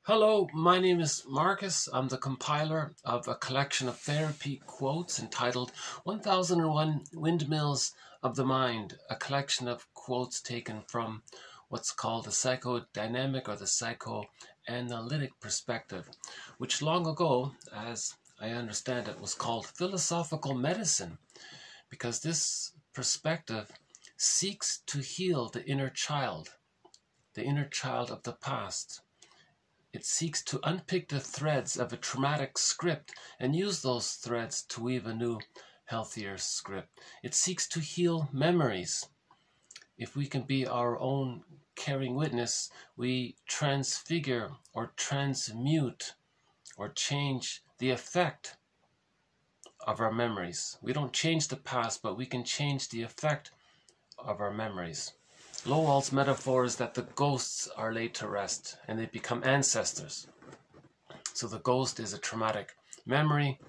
Hello, my name is Marcus. I'm the compiler of a collection of therapy quotes entitled 1001 Windmills of the Mind, a collection of quotes taken from what's called the psychodynamic or the psychoanalytic perspective, which long ago, as I understand it, was called philosophical medicine, because this perspective seeks to heal the inner child of the past. It seeks to unpick the threads of a traumatic script and use those threads to weave a new, healthier script. It seeks to heal memories. If we can be our own caring witness, we transfigure or transmute or change the effect of our memories. We don't change the past, but we can change the effect of our memories. Lowell's metaphor is that the ghosts are laid to rest and they become ancestors. So the ghost is a traumatic memory.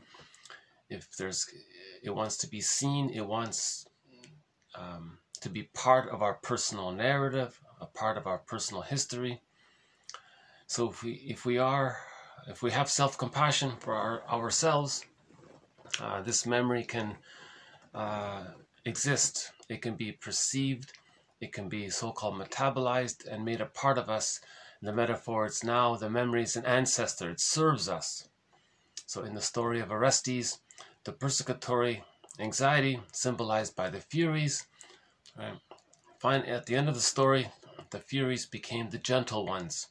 If it wants to be seen, it wants to be part of our personal narrative, a part of our personal history. So if we have self-compassion for ourselves, this memory can exist. It can be perceived. It can be so-called metabolized and made a part of us. In the metaphor, it's now the memory is an ancestor. It serves us. So in the story of Orestes, the persecutory anxiety symbolized by the Furies. Right? At the end of the story, the Furies became the gentle ones.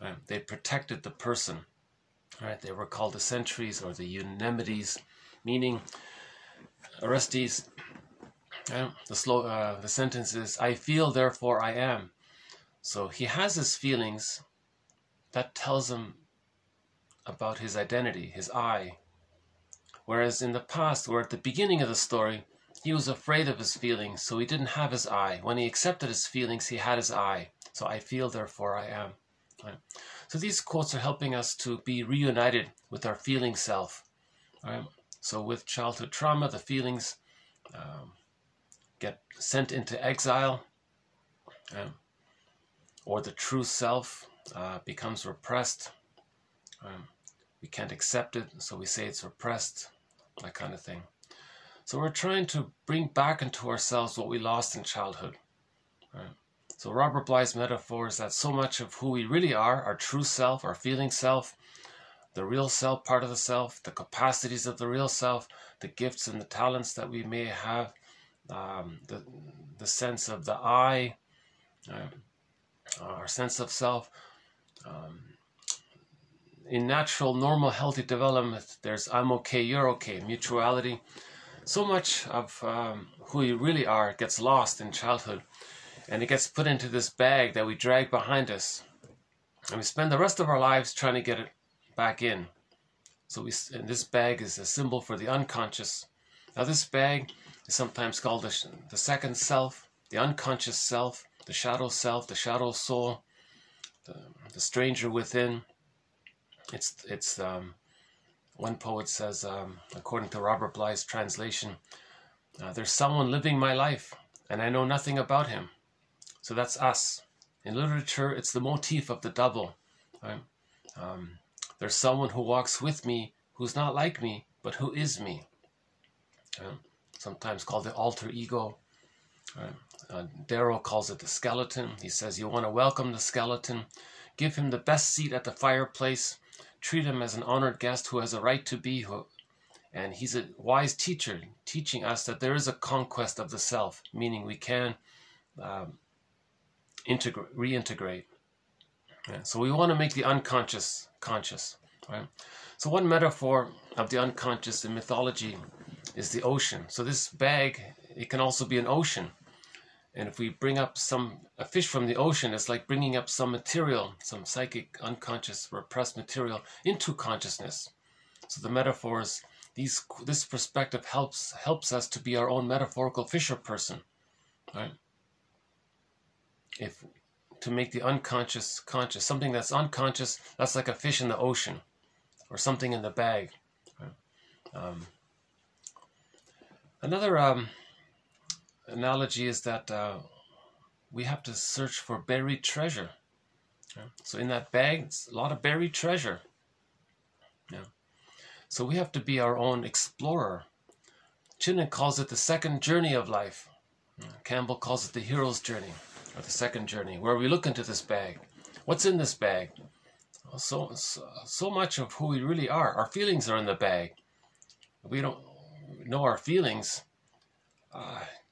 Right? They protected the person. Right? They were called the Sentries or the Eunemnides, meaning Orestes. The sentence is, I feel, therefore I am. So he has his feelings. That tells him about his identity, his I. Whereas in the past, or at the beginning of the story, he was afraid of his feelings, so he didn't have his I. When he accepted his feelings, he had his I. So I feel, therefore I am. Right? So these quotes are helping us to be reunited with our feeling self. Right? So with childhood trauma, the feelings get sent into exile, or the true self becomes repressed. We can't accept it, so we say it's repressed, that kind of thing. So we're trying to bring back into ourselves what we lost in childhood. So Robert Bly's metaphor is that so much of who we really are, our true self, our feeling self, the real self part of the self, the capacities of the real self, the gifts and the talents that we may have, the sense of the I, our sense of self. In natural, normal, healthy development, there's I'm okay, you're okay, mutuality. So much of who you really are gets lost in childhood, and it gets put into this bag that we drag behind us. And we spend the rest of our lives trying to get it back in. So and this bag is a symbol for the unconscious. Now this bag is sometimes called the second self, the unconscious self, the shadow soul, the stranger within. It's one poet says, according to Robert Bly's translation, there's someone living my life and I know nothing about him. So that's us. In literature, it's the motif of the double. Right? There's someone who walks with me who's not like me, but who is me. Sometimes called the alter ego. Darrow calls it the skeleton. He says you want to welcome the skeleton, give him the best seat at the fireplace, treat him as an honored guest who has a right to be, and he's a wise teacher, teaching us that there is a conquest of the self, meaning we can reintegrate. So we want to make the unconscious conscious. Right? So one metaphor of the unconscious in mythology is the ocean. So this bag, it can also be an ocean. And if we bring up a fish from the ocean, it's like bringing up some material, some psychic, unconscious, repressed material into consciousness. So the metaphors, this perspective helps us to be our own metaphorical fisher person. Right? To make the unconscious conscious, something that's unconscious, that's like a fish in the ocean, or something in the bag. Right? Another analogy is that we have to search for buried treasure. So in that bag, it's a lot of buried treasure. Yeah. So we have to be our own explorer. Chinnan calls it the second journey of life. Campbell calls it the hero's journey, or the second journey, where we look into this bag. What's in this bag? So much of who we really are. Our feelings are in the bag. If we don't know our feelings,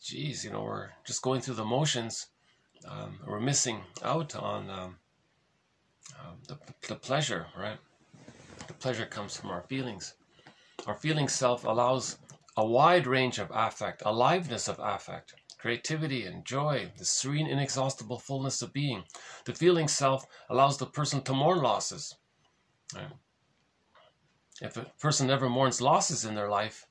geez, we're just going through the motions. We're missing out on the pleasure, right? The pleasure comes from our feelings. Our feeling self allows a wide range of affect, aliveness of affect, creativity and joy, the serene, inexhaustible fullness of being. The feeling self allows the person to mourn losses. Right? If a person never mourns losses in their life,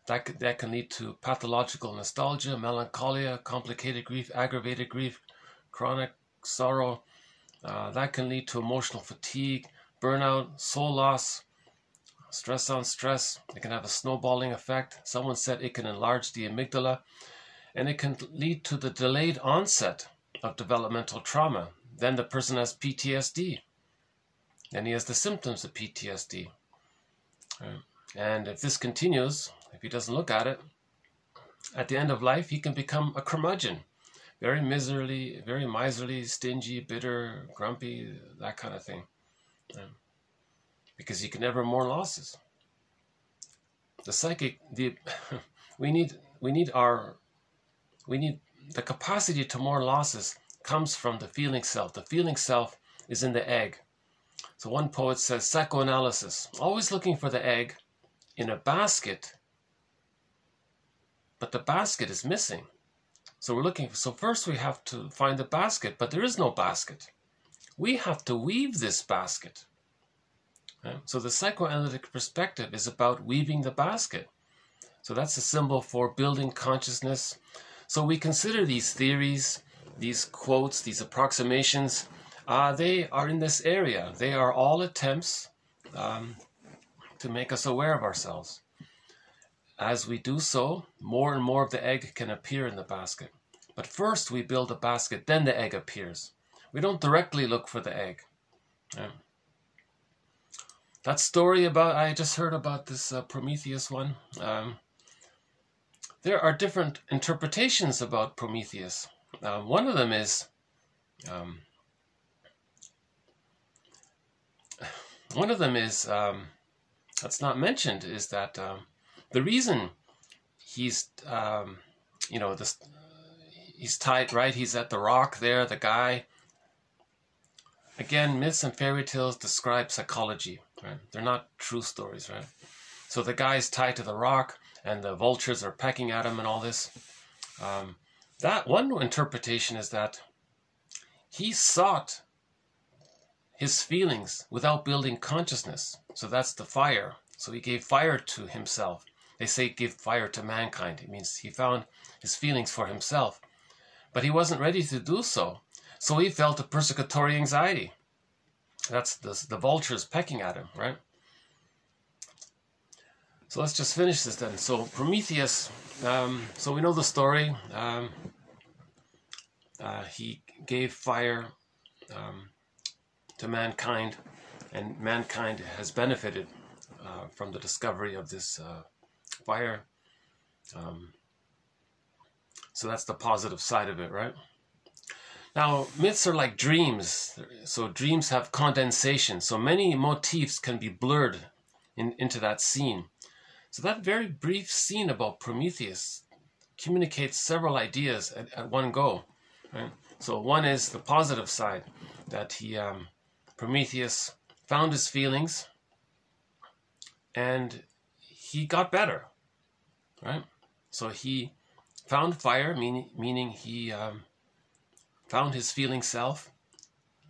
that can lead to pathological nostalgia, melancholia, complicated grief, aggravated grief, chronic sorrow. That can lead to emotional fatigue, burnout, soul loss, stress on stress. It can have a snowballing effect. Someone said it can enlarge the amygdala, and it can lead to the delayed onset of developmental trauma. Then the person has PTSD. Then he has the symptoms of PTSD. And if this continues, if he doesn't look at it, at the end of life, he can become a curmudgeon. Very miserly, stingy, bitter, grumpy, that kind of thing. Because he can never mourn losses. The psychic, we need the capacity to mourn losses comes from the feeling self. The feeling self is in the egg. So one poet says, psychoanalysis, always looking for the egg in a basket, but the basket is missing. So first we have to find the basket, but there is no basket. We have to weave this basket. So the psychoanalytic perspective is about weaving the basket. So that's a symbol for building consciousness. So we consider these theories, these quotes, these approximations, they are in this area. They are all attempts to make us aware of ourselves. As we do so, more and more of the egg can appear in the basket. But first we build a basket, then the egg appears. We don't directly look for the egg. That story I just heard about this Prometheus one. There are different interpretations about Prometheus. One of them is, that's not mentioned, is that the reason he's, he's tied, right? He's at the rock there, the guy. Again, myths and fairy tales describe psychology, right? They're not true stories, right? So the guy's tied to the rock, and the vultures are pecking at him and all this. That one interpretation is that he sought his feelings without building consciousness. So that's the fire. So he gave fire to himself. They say give fire to mankind. It means he found his feelings for himself. But he wasn't ready to do so. So he felt a persecutory anxiety. That's the vultures pecking at him, right? So let's just finish this then. So Prometheus, so we know the story. He gave fire to mankind, and mankind has benefited from the discovery of this fire. So that's the positive side of it, right? Now, myths are like dreams. So dreams have condensation. So many motifs can be blurred into that scene. So that very brief scene about Prometheus communicates several ideas at one go. Right? So one is the positive side, that Prometheus found his feelings and he got better. Right? So he found fire, meaning he found his feeling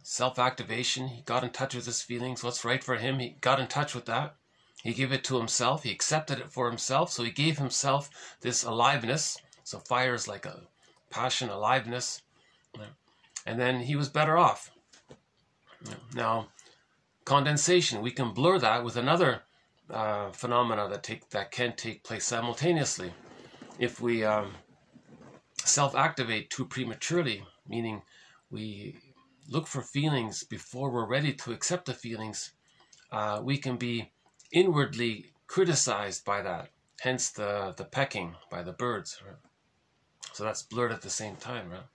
self-activation. He got in touch with his feelings, what's right for him. He got in touch with that. He gave it to himself. He accepted it for himself. So he gave himself this aliveness. So fire is like a passion, aliveness. And then he was better off. Now, condensation, we can blur that with another phenomena that can take place simultaneously. If we self-activate too prematurely, meaning we look for feelings before we're ready to accept the feelings, we can be inwardly criticized by that. Hence the pecking by the birds. Right? So that's blurred at the same time, right?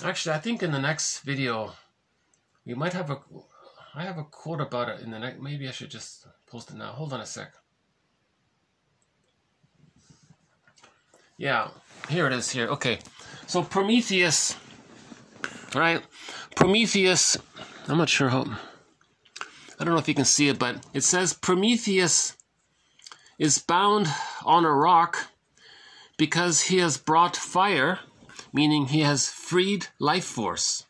Actually, I think in the next video, we might have I have a quote about it in the next, maybe I should just post it now. Hold on a sec. Yeah, here it is here. Okay, so Prometheus, right? Prometheus, I'm not sure how, I don't know if you can see it, but it says Prometheus is bound on a rock because he has brought fire, meaning he has freed life force.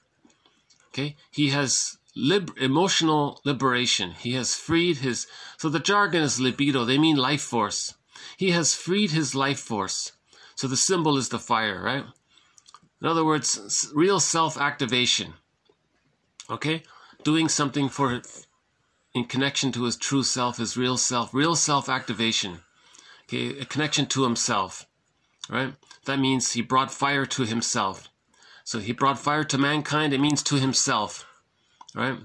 Okay, he has emotional liberation. He has freed his, so the jargon is libido, they mean life force. He has freed his life force. So the symbol is the fire, right? In other words, real self-activation. Okay, doing something for in connection to his true self, his real self-activation. Okay, a connection to himself, right? That means he brought fire to himself. So he brought fire to mankind, it means to himself, right?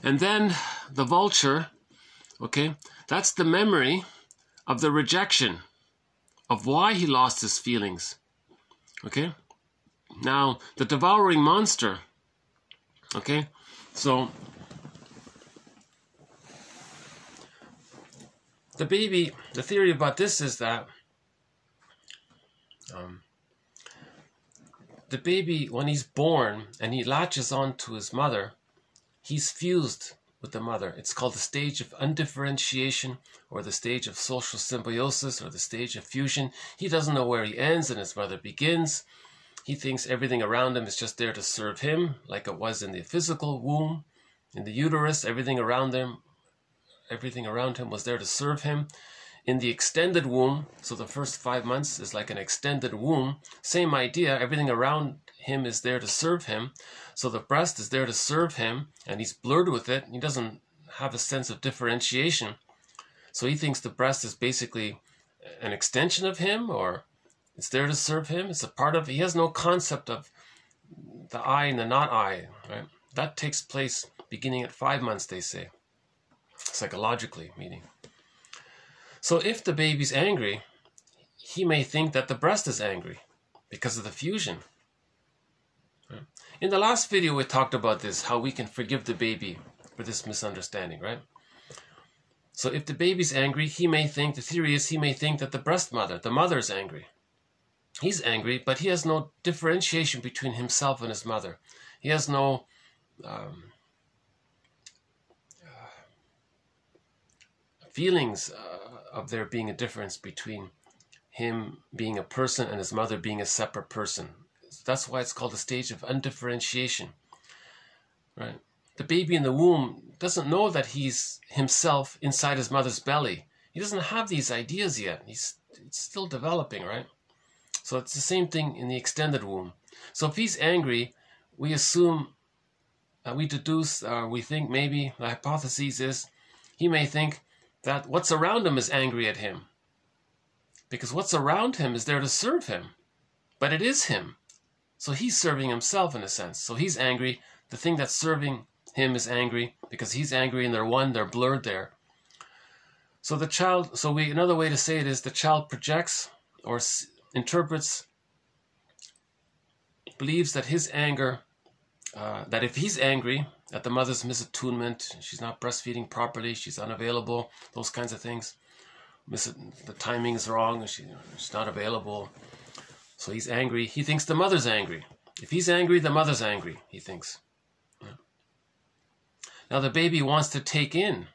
And then the vulture, okay, that's the memory of the rejection, of why he lost his feelings, okay? Now, the devouring monster, okay, so the baby, the theory about this is that the baby, when he's born and he latches on to his mother, he's fused with the mother. It's called the stage of undifferentiation, or the stage of social symbiosis, or the stage of fusion. He doesn't know where he ends and his mother begins. He thinks everything around him is just there to serve him, like it was in the physical womb, in the uterus. Everything around him was there to serve him. In the extended womb, so the first 5 months is like an extended womb, same idea, everything around him is there to serve him. So the breast is there to serve him, and he's blurred with it. He doesn't have a sense of differentiation. So he thinks the breast is basically an extension of him, or it's there to serve him. It's a part of, he has no concept of the I and the not I, right? That takes place beginning at 5 months, they say, psychologically meaning. So if the baby's angry, he may think that the breast is angry because of the fusion. In the last video, we talked about this, how we can forgive the baby for this misunderstanding, right? So if the baby's angry, he may think, the theory is he may think that the mother is angry. He's angry, but he has no differentiation between himself and his mother. He has no feelings of there being a difference between him being a person and his mother being a separate person. That's why it's called a stage of undifferentiation, right? The baby in the womb doesn't know that he's himself inside his mother's belly. He doesn't have these ideas yet. It's still developing, right? So it's the same thing in the extended womb. So if he's angry, we assume, we deduce, we think maybe the hypothesis is he may think that what's around him is angry at him, because what's around him is there to serve him, but it is him. So he's serving himself in a sense. So he's angry. The thing that's serving him is angry because he's angry and they're one, they're blurred there. So the child, another way to say it is the child projects or interprets, believes that his anger, that if he's angry at the mother's misattunement, she's not breastfeeding properly, she's unavailable, those kinds of things, the timing's wrong, she's not available, so he's angry. He thinks the mother's angry. If he's angry, the mother's angry, he thinks. Yeah. Now the baby wants to take in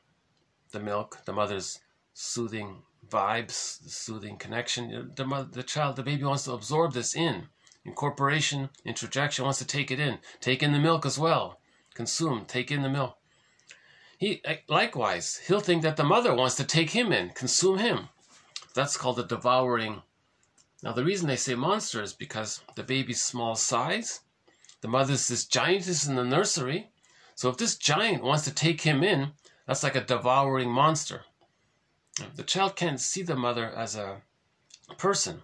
the milk, the mother's soothing vibes, the soothing connection. The baby wants to absorb this in. Incorporation, introjection, wants to take it in. Take in the milk as well. Consume, take in the milk. Likewise, he'll think that the mother wants to take him in, consume him. That's called the devouring. Now the reason they say monster is because the baby's small size, the mother's this giantess in the nursery. So if this giant wants to take him in, that's like a devouring monster. The child can't see the mother as a person.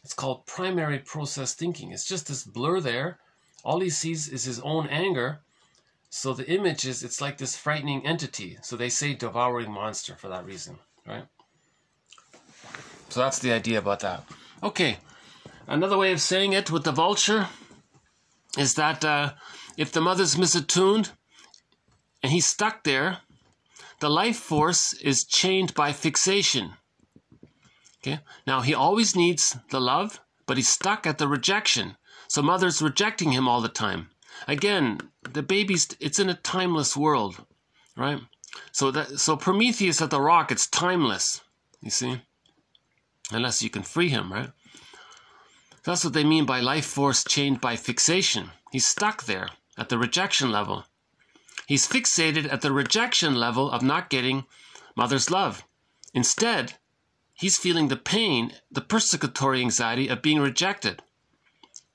It's called primary process thinking. It's just this blur there, All he sees is his own anger. So the image is, it's like this frightening entity. So they say devouring monster for that reason, right? So that's the idea about that. Okay, another way of saying it with the vulture is that if the mother's misattuned and he's stuck there, the life force is chained by fixation. Okay, now he always needs the love, but he's stuck at the rejection. So mother's rejecting him all the time. Again, the baby's, it's in a timeless world, right? So Prometheus at the rock, it's timeless, you see? Unless you can free him, right? That's what they mean by life force chained by fixation. He's stuck there at the rejection level. He's fixated at the rejection level of not getting mother's love. Instead, he's feeling the pain, the persecutory anxiety of being rejected.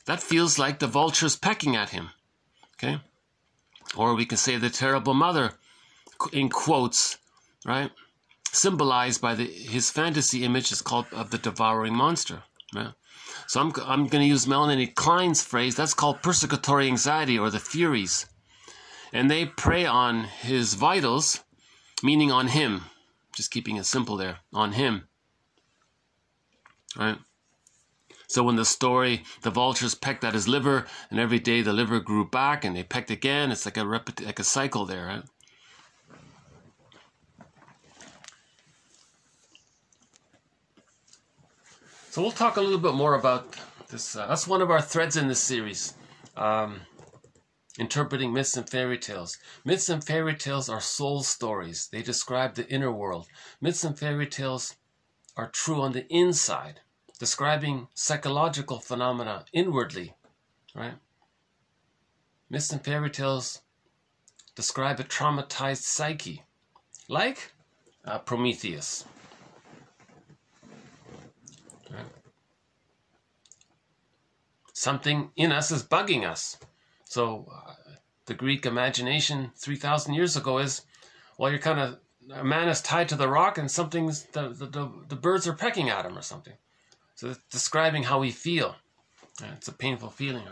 That feels like the vulture's pecking at him. Okay? Or we can say the terrible mother, in quotes, right? Symbolized by his fantasy image is called of the devouring monster. Right? So I'm going to use Melanie Klein's phrase. That's called persecutory anxiety, or the Furies. And they prey on his vitals, meaning on him. Just keeping it simple there. On him. Right? So in the story, the vultures pecked at his liver, and every day the liver grew back, and they pecked again. It's like a cycle there, right? So we'll talk a little bit more about this. That's one of our threads in this series, interpreting myths and fairy tales. Myths and fairy tales are soul stories. They describe the inner world. Myths and fairy tales are true on the inside, describing psychological phenomena inwardly, right? Myths and fairy tales describe a traumatized psyche, like Prometheus. Right? Something in us is bugging us. So the Greek imagination 3,000 years ago is, well, you're kind of, a man is tied to the rock and something's, the birds are pecking at him or something. So it's describing how we feel. It's a painful feeling.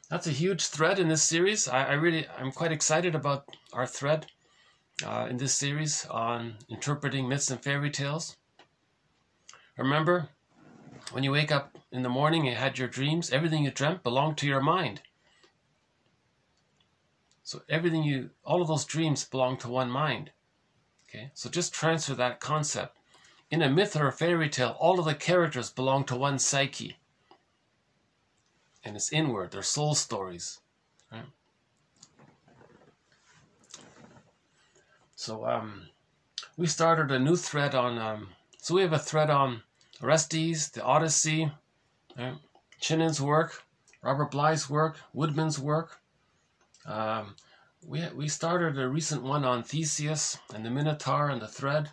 That's a huge thread in this series. I'm quite excited about our thread in this series on interpreting myths and fairy tales. Remember, when you wake up in the morning and had your dreams, everything you dreamt belonged to your mind. So all of those dreams belong to one mind. Okay, so just transfer that concept. In a myth or a fairy tale, all of the characters belong to one psyche. And it's inward, they're soul stories. Right? So we started a new thread on, so we have a thread on Orestes, the Odyssey, right? Chinon's work, Robert Bly's work, Woodman's work. We started a recent one on Theseus and the Minotaur and the thread,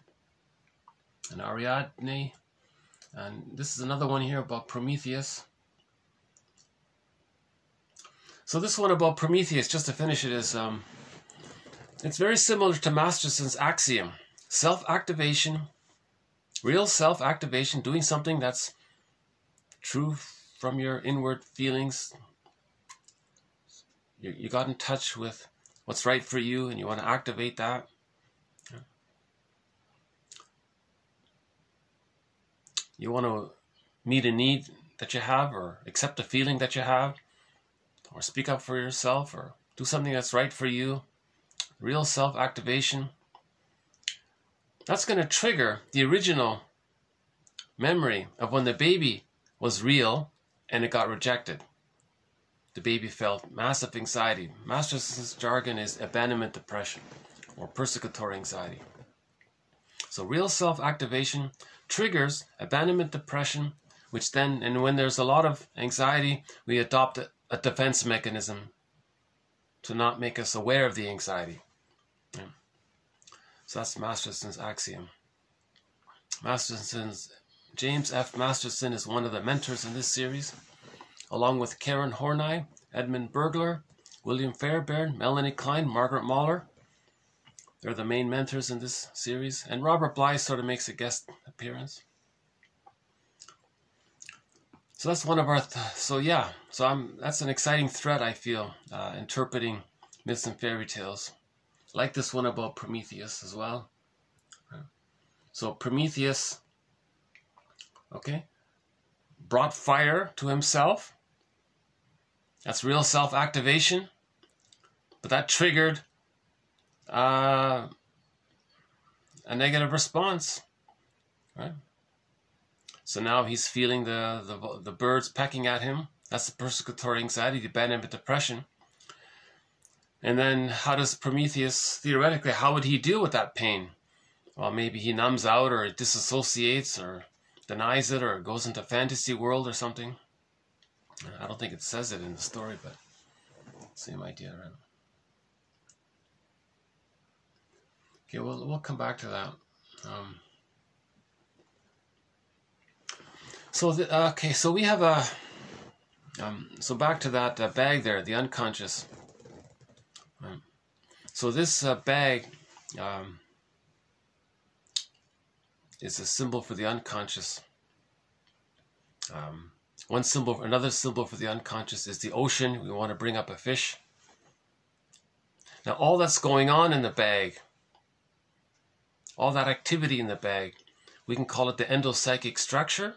and Ariadne, and this is another one here about Prometheus. So this one about Prometheus, just to finish it, is it's very similar to Masterson's axiom: self-activation, real self-activation, doing something that's true from your inward feelings. You got in touch with what's right for you, and you want to activate that. You want to meet a need that you have, or accept a feeling that you have, or speak up for yourself, or do something that's right for you. Real self-activation. That's going to trigger the original memory of when the baby was real and it got rejected. The baby felt massive anxiety. Masterson's jargon is abandonment depression or persecutory anxiety. So real self-activation triggers abandonment depression, which then, and when there's a lot of anxiety, we adopt a defense mechanism to not make us aware of the anxiety. Yeah. So that's Masterson's axiom. James F. Masterson is one of the mentors in this series, along with Karen Horney, Edmund Bergler, William Fairbairn, Melanie Klein, Margaret Mahler. They're the main mentors in this series. And Robert Bly sort of makes a guest appearance. So that's one of our, that's an exciting thread, I feel, interpreting myths and fairy tales. Like this one about Prometheus as well. So Prometheus, okay, brought fire to himself. That's real self-activation. But that triggered a negative response, right? So now he's feeling the birds pecking at him. That's the persecutory anxiety, the abandonment, depression. And then how does Prometheus, theoretically, how would he deal with that pain? Well, maybe he numbs out or disassociates or denies it or goes into fantasy world or something. I don't think it says it in the story, but same idea, right? Okay, we'll come back to that. So we have a, so back to that bag there, the unconscious. So this bag is a symbol for the unconscious. Another symbol for the unconscious is the ocean. We want to bring up a fish. Now all that's going on in the bag, all that activity in the bag, we can call it the endopsychic structure.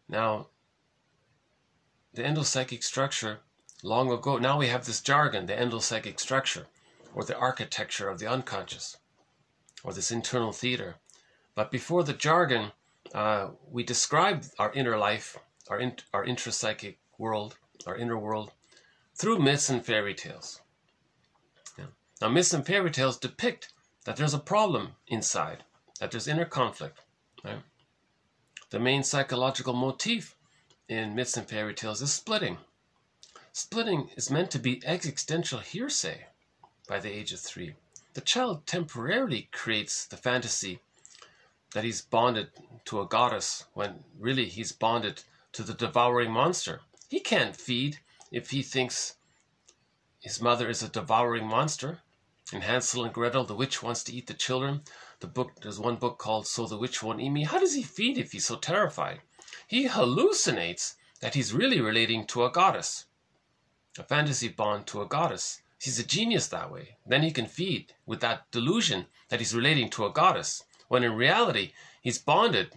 Now, the endopsychic structure, long ago, now we have this jargon, the endopsychic structure, or the architecture of the unconscious, or this internal theater. But before the jargon, we described our inner life, our intrapsychic world, our inner world, through myths and fairy tales. Yeah. Now, myths and fairy tales depict that there's a problem inside, that there's inner conflict, right? The main psychological motif in myths and fairy tales is splitting. Splitting is meant to be existential hearsay by the age of 3. The child temporarily creates the fantasy that he's bonded to a goddess when really he's bonded to the devouring monster. He can't feed if he thinks his mother is a devouring monster. In Hansel and Gretel, the witch wants to eat the children. There's one book called So the Witch Won't Eat Me. How does he feed if he's so terrified? He hallucinates that he's really relating to a goddess, a fantasy bond to a goddess. He's a genius that way. Then he can feed with that delusion that he's relating to a goddess, when in reality he's bonded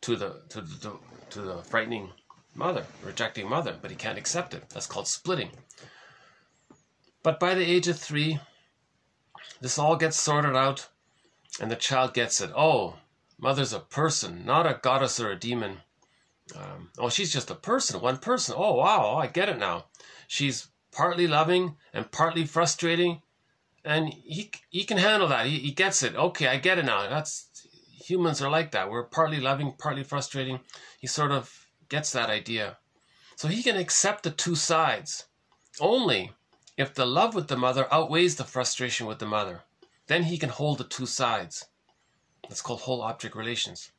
to the frightening mother, rejecting mother, but he can't accept it. That's called splitting. But by the age of 3, this all gets sorted out. And the child gets it. Oh, mother's a person, not a goddess or a demon. She's just a person, one person. Oh, wow, I get it now. She's partly loving and partly frustrating. And he can handle that. He gets it. Okay, I get it now. Humans are like that. We're partly loving, partly frustrating. He sort of gets that idea. So he can accept the two sides. Only if the love with the mother outweighs the frustration with the mother. Then he can hold the two sides. That's called whole object relations.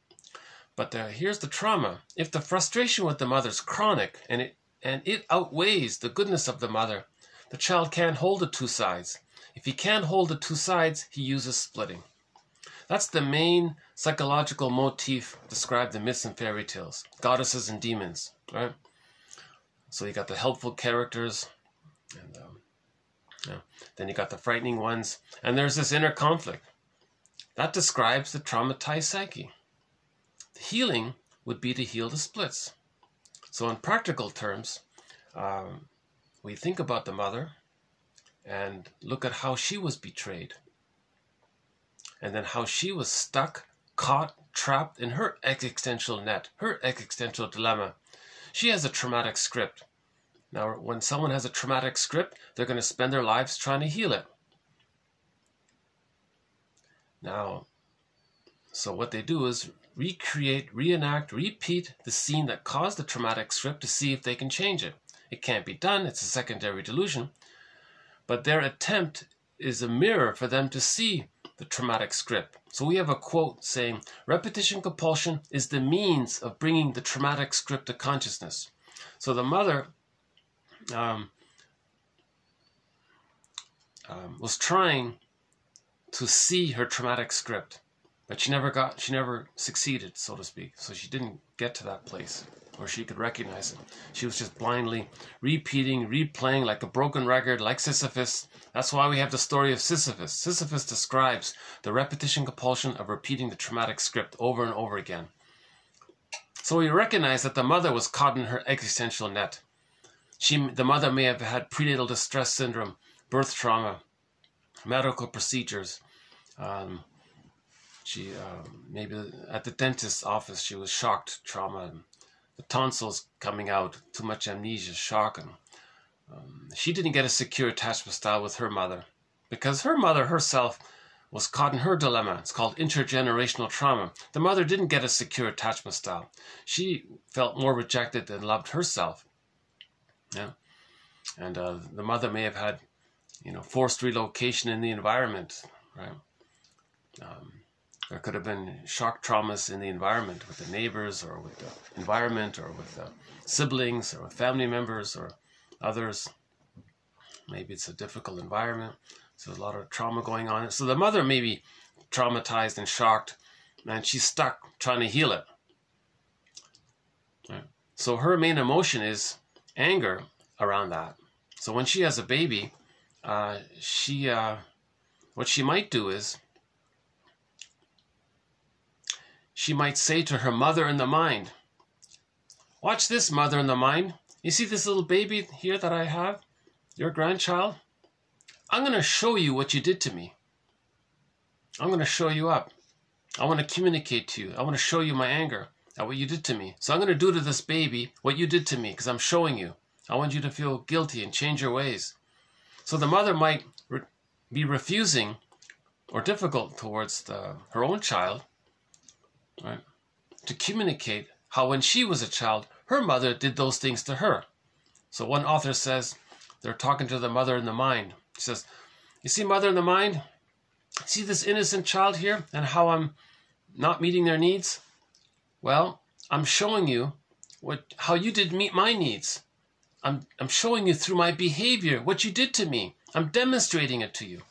But here's the trauma. If the frustration with the mother is chronic and it outweighs the goodness of the mother, the child can't hold the two sides. If he can't hold the two sides, he uses splitting. That's the main psychological motif described in myths and fairy tales. Goddesses and demons, right? So you got the helpful characters, and then you got the frightening ones, and there's this inner conflict. That describes the traumatized psyche. The healing would be to heal the splits. So in practical terms, we think about the mother and look at how she was betrayed, and then how she was stuck, caught, trapped in her existential net, her existential dilemma. She has a traumatic script. Now, when someone has a traumatic script, they're going to spend their lives trying to heal it. Now, so what they do is recreate, reenact, repeat the scene that caused the traumatic script to see if they can change it. It can't be done. It's a secondary delusion. But their attempt is a mirror for them to see the traumatic script. So we have a quote saying, repetition compulsion is the means of bringing the traumatic script to consciousness. So the mother was trying to see her traumatic script, But she never succeeded, so to speak. So she didn't get to that place where she could recognize it. She was just blindly repeating, replaying like a broken record, like Sisyphus. That's why we have the story of Sisyphus. Sisyphus describes the repetition compulsion of repeating the traumatic script over and over again. So we recognize that the mother was caught in her existential net. The mother may have had prenatal distress syndrome, birth trauma, medical procedures. Maybe at the dentist's office, she was shocked, trauma, the tonsils coming out, too much amnesia, shock. And she didn't get a secure attachment style with her mother because her mother herself was caught in her dilemma. It's called intergenerational trauma. The mother didn't get a secure attachment style. She felt more rejected than loved herself. Yeah, and the mother may have had, forced relocation in the environment, right? There could have been shock traumas in the environment with the neighbors or with the environment or with the siblings or with family members or others. Maybe it's a difficult environment. So there's a lot of trauma going on. So the mother may be traumatized and shocked, and she's stuck trying to heal it. Right? So her main emotion is anger around that. So when she has a baby, what she might do is she might say to her mother in the mind, "Watch this, mother in the mind. You see this little baby here that I have, your grandchild? I'm going to show you what you did to me. I'm going to show you up. I want to communicate to you. I want to show you my anger at what you did to me. So I'm going to do to this baby what you did to me because I'm showing you. I want you to feel guilty and change your ways." So the mother might be refusing or difficult towards her own child, right, to communicate how when she was a child, her mother did those things to her. So one author says they're talking to the mother in the mind. She says, "You see, mother in the mind, see this innocent child here and how I'm not meeting their needs? Well, I'm showing you how you did meet my needs. I'm showing you through my behavior what you did to me. I'm demonstrating it to you."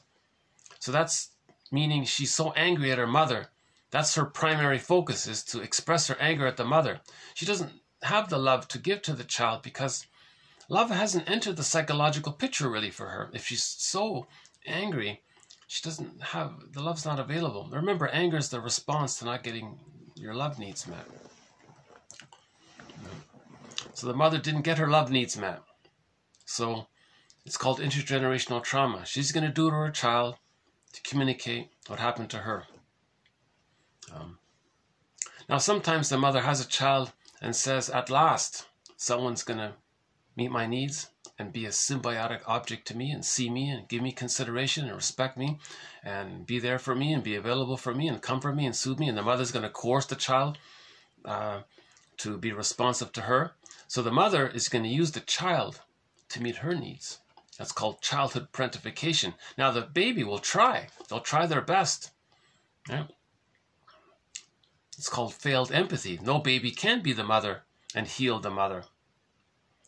So that's meaning she's so angry at her mother. That's her primary focus, is to express her anger at the mother. She doesn't have the love to give to the child because love hasn't entered the psychological picture really for her. If she's so angry, she doesn't have, the love's not available. Remember, anger is the response to not getting your love needs met. So the mother didn't get her love needs met. So it's called intergenerational trauma. She's going to do to her child to communicate what happened to her. Now sometimes the mother has a child and says, "At last, someone's going to meet my needs and be a symbiotic object to me and see me and give me consideration and respect me and be there for me and be available for me and comfort me and soothe me." And the mother's going to coerce the child to be responsive to her. So the mother is going to use the child to meet her needs. That's called childhood parentification. Now the baby will try. They'll try their best. Yeah. It's called failed empathy. No baby can be the mother and heal the mother.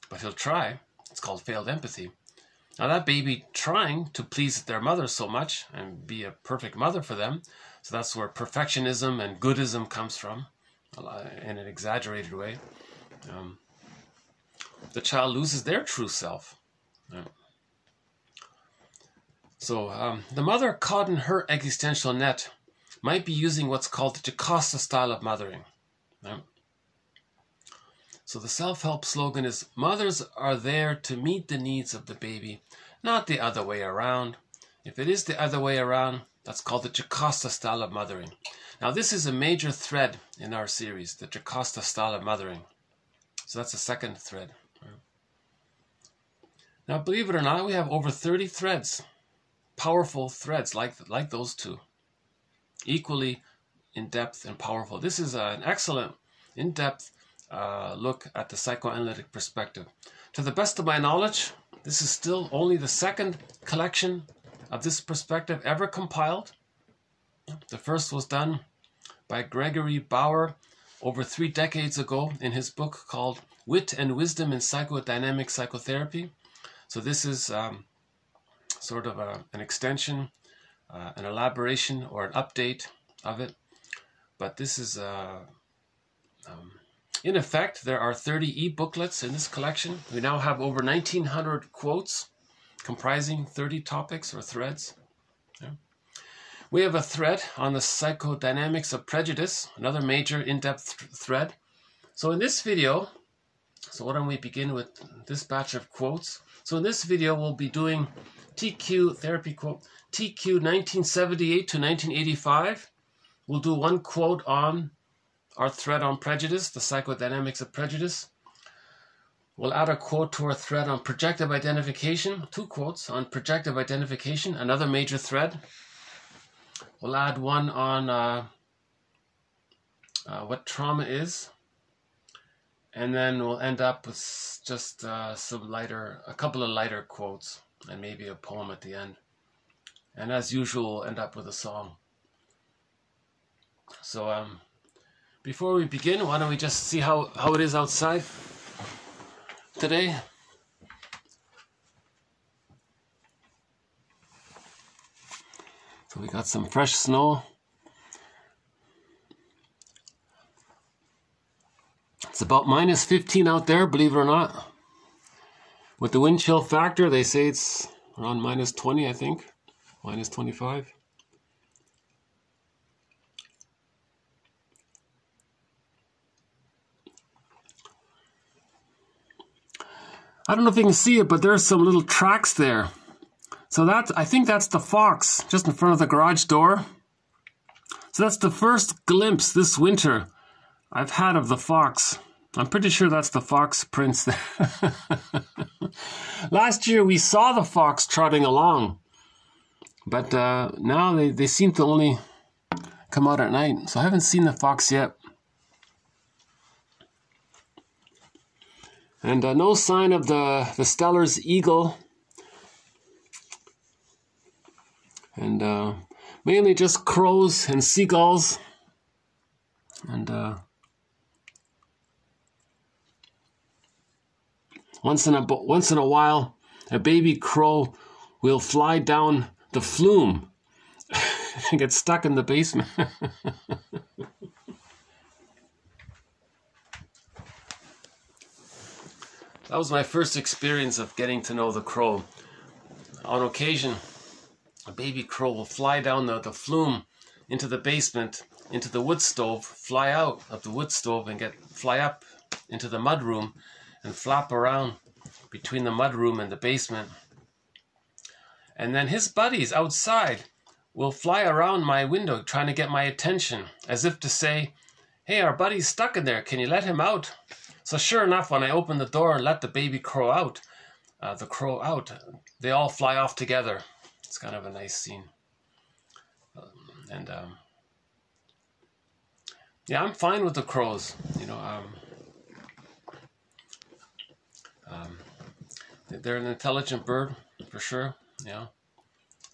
But he'll try. It's called failed empathy. Now that baby trying to please their mother so much and be a perfect mother for them, so that's where perfectionism and goodism comes from in an exaggerated way. The child loses their true self. So the mother caught in her existential net might be using what's called the Jocasta style of mothering. So the self-help slogan is, mothers are there to meet the needs of the baby, not the other way around. If it is the other way around, that's called the Jocasta style of mothering. Now this is a major thread in our series, the Jocasta style of mothering. So that's the second thread. Now believe it or not, we have over 30 threads, powerful threads like those two. Equally in-depth and powerful. This is an excellent in-depth look at the psychoanalytic perspective. To the best of my knowledge, this is still only the second collection of this perspective ever compiled. The first was done by Gregory Bauer over 3 decades ago in his book called Wit and Wisdom in Psychodynamic Psychotherapy. So this is sort of an extension, an elaboration or an update of it. but this is in effect, there are 30 e-booklets in this collection. We now have over 1,900 quotes comprising 30 topics or threads. Yeah. We have a thread on the psychodynamics of prejudice, another major in-depth thread. So in this video, so why don't we begin with this batch of quotes. So in this video, we'll be doing TQ, therapy quote, TQ 1978 to 1985. We'll do one quote on our thread on prejudice, the psychodynamics of prejudice. We'll add a quote to our thread on projective identification, 2 quotes on projective identification, another major thread. We'll add one on what trauma is. And then we'll end up with just a couple of lighter quotes and maybe a poem at the end. And as usual, we'll end up with a song. So before we begin, why don't we just see how it is outside today? So we got some fresh snow. It's about minus 15 out there, believe it or not. With the wind chill factor, they say it's around minus 20, I think. Minus 25. I don't know if you can see it, but there's some little tracks there. So I think that's the fox just in front of the garage door. So that's the first glimpse this winter I've had of the fox. I'm pretty sure that's the fox prints there. Last year we saw the fox trotting along, but now they seem to only come out at night. So I haven't seen the fox yet. And no sign of the Stellar's eagle. And mainly just crows and seagulls. And once in a while, a baby crow will fly down the flume and get stuck in the basement. That was my first experience of getting to know the crow. On occasion, a baby crow will fly down the flume into the basement, into the wood stove, fly out of the wood stove and fly up into the mud room and flap around between the mud room and the basement. And then his buddies outside will fly around my window trying to get my attention, as if to say, "Hey, our buddy's stuck in there, can you let him out?" So sure enough, when I open the door and let the baby crow out, they all fly off together. It's kind of a nice scene. Yeah, I'm fine with the crows. You know, they're an intelligent bird for sure. Yeah,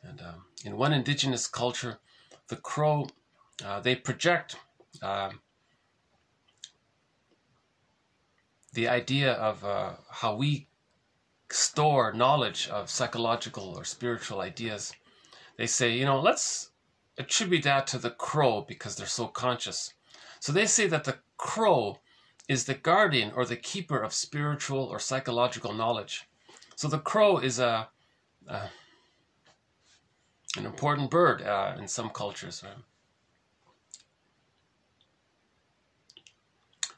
and in one indigenous culture, the crow they project the idea of how we store knowledge of psychological or spiritual ideas. They say, you know, let's attribute that to the crow because they're so conscious. So they say that the crow is the guardian or the keeper of spiritual or psychological knowledge. So the crow is an important bird in some cultures, right?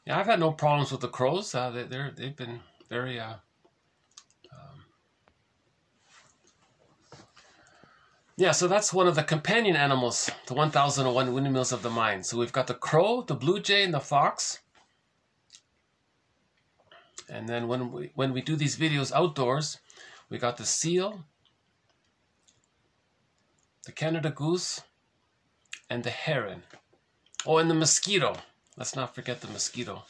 Yeah, I've had no problems with the crows. They've been very yeah, so that's one of the companion animals, the 1001 Windmills of the Mind. So we've got the crow, the blue jay, and the fox. And then when we do these videos outdoors, we got the seal, the Canada goose, and the heron. Oh, and the mosquito. Let's not forget the mosquito.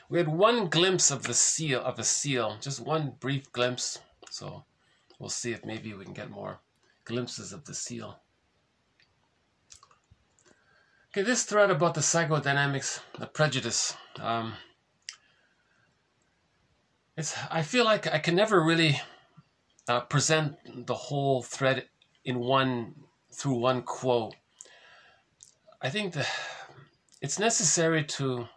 We had one glimpse of a seal, just one brief glimpse. So we'll see if maybe we can get more glimpses of the seal. Okay, this thread about the psychodynamics, the prejudice. I feel like I can never really present the whole thread in through one quote. I think that it's necessary to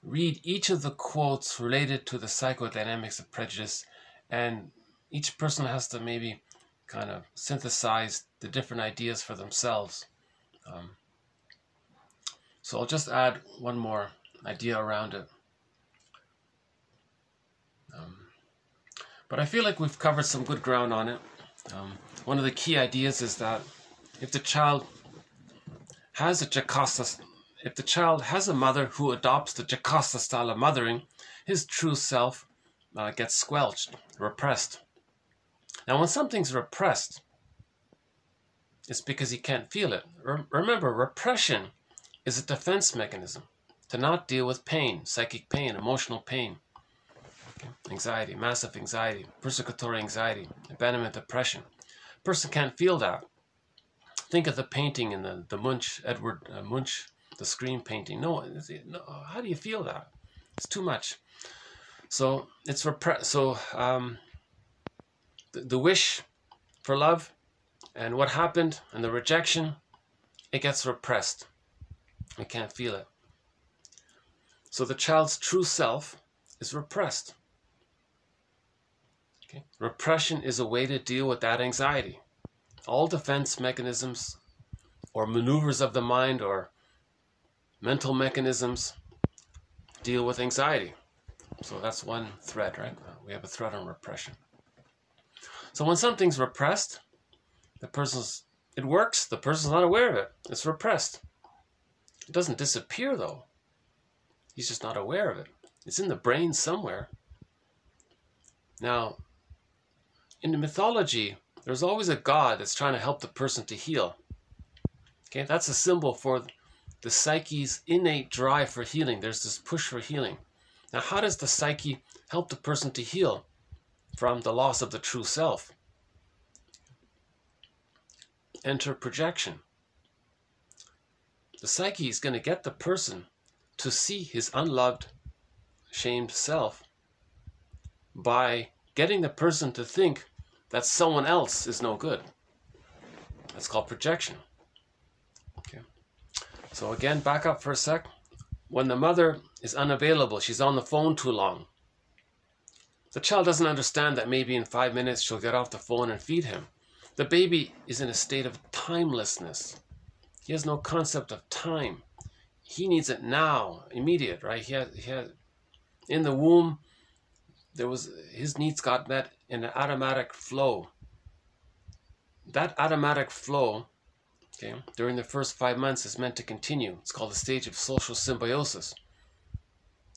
read each of the quotes related to the psychodynamics of prejudice, and each person has to maybe kind of synthesize the different ideas for themselves. So I'll just add one more idea around it. But I feel like we've covered some good ground on it. One of the key ideas is that if the child has a mother who adopts the Jocasta style of mothering, his true self gets squelched, repressed. Now, when something's repressed, it's because he can't feel it. Remember, repression is a defense mechanism to not deal with pain, psychic pain, emotional pain, anxiety, massive anxiety, persecutory anxiety, abandonment, depression. A person can't feel that. Think of the painting in the Edward Munch, the Scream painting. No, how do you feel that? It's too much. So it's repressed. So the wish for love and what happened and the rejection, it gets repressed. We can't feel it. So the child's true self is repressed. Okay? Repression is a way to deal with that anxiety. All defense mechanisms or maneuvers of the mind or mental mechanisms deal with anxiety. So that's one thread, right? We have a thread on repression. So when something's repressed, it works, the person's not aware of it. It's repressed. It doesn't disappear though. He's just not aware of it. It's in the brain somewhere. Now, in the mythology, there's always a god that's trying to help the person to heal. Okay, that's a symbol for the psyche's innate drive for healing. There's this push for healing. Now, how does the psyche help the person to heal from the loss of the true self? Enter projection. The psyche is going to get the person to see his unloved, shamed self by getting the person to think that someone else is no good. That's called projection. Okay. So again, back up for a sec. When the mother is unavailable, she's on the phone too long. The child doesn't understand that maybe in 5 minutes she'll get off the phone and feed him. The baby is in a state of timelessness. He has no concept of time. He needs it now, immediate, right? He had in the womb, his needs got met in an automatic flow. That automatic flow, okay, during the first 5 months is meant to continue. It's called the stage of social symbiosis.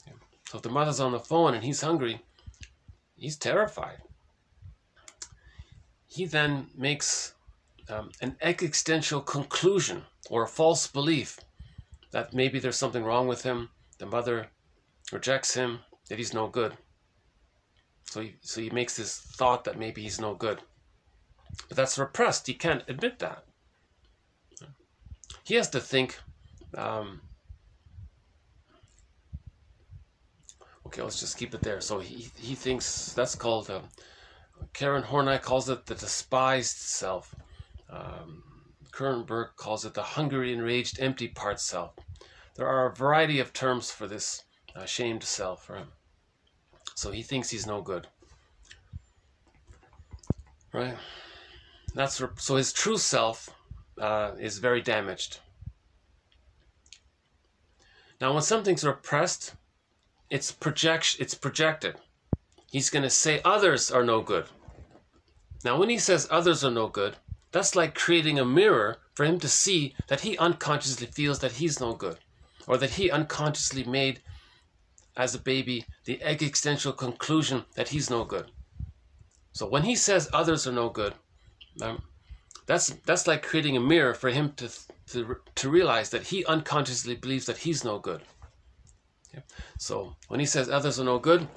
Okay. So if the mother's on the phone and he's hungry, he's terrified. He then makes an existential conclusion or a false belief that maybe there's something wrong with him. The mother rejects him, that he's no good. So he makes this thought that maybe he's no good. But that's repressed. He can't admit that. He has to think, okay, let's just keep it there. So he thinks that's called, Karen Horney calls it the despised self. Kernberg calls it the hungry, enraged, empty part self. There are a variety of terms for this shamed self, right? So he thinks he's no good, right? So his true self is very damaged. Now, when something's repressed, it's projected. He's going to say others are no good. Now, when he says others are no good, that's like creating a mirror for him to see that he unconsciously feels that he's no good, or that he unconsciously made, as a baby, the existential conclusion that he's no good. So when he says others are no good, that's like creating a mirror for him to realize that he unconsciously believes that he's no good. Okay? So when he says others are no good,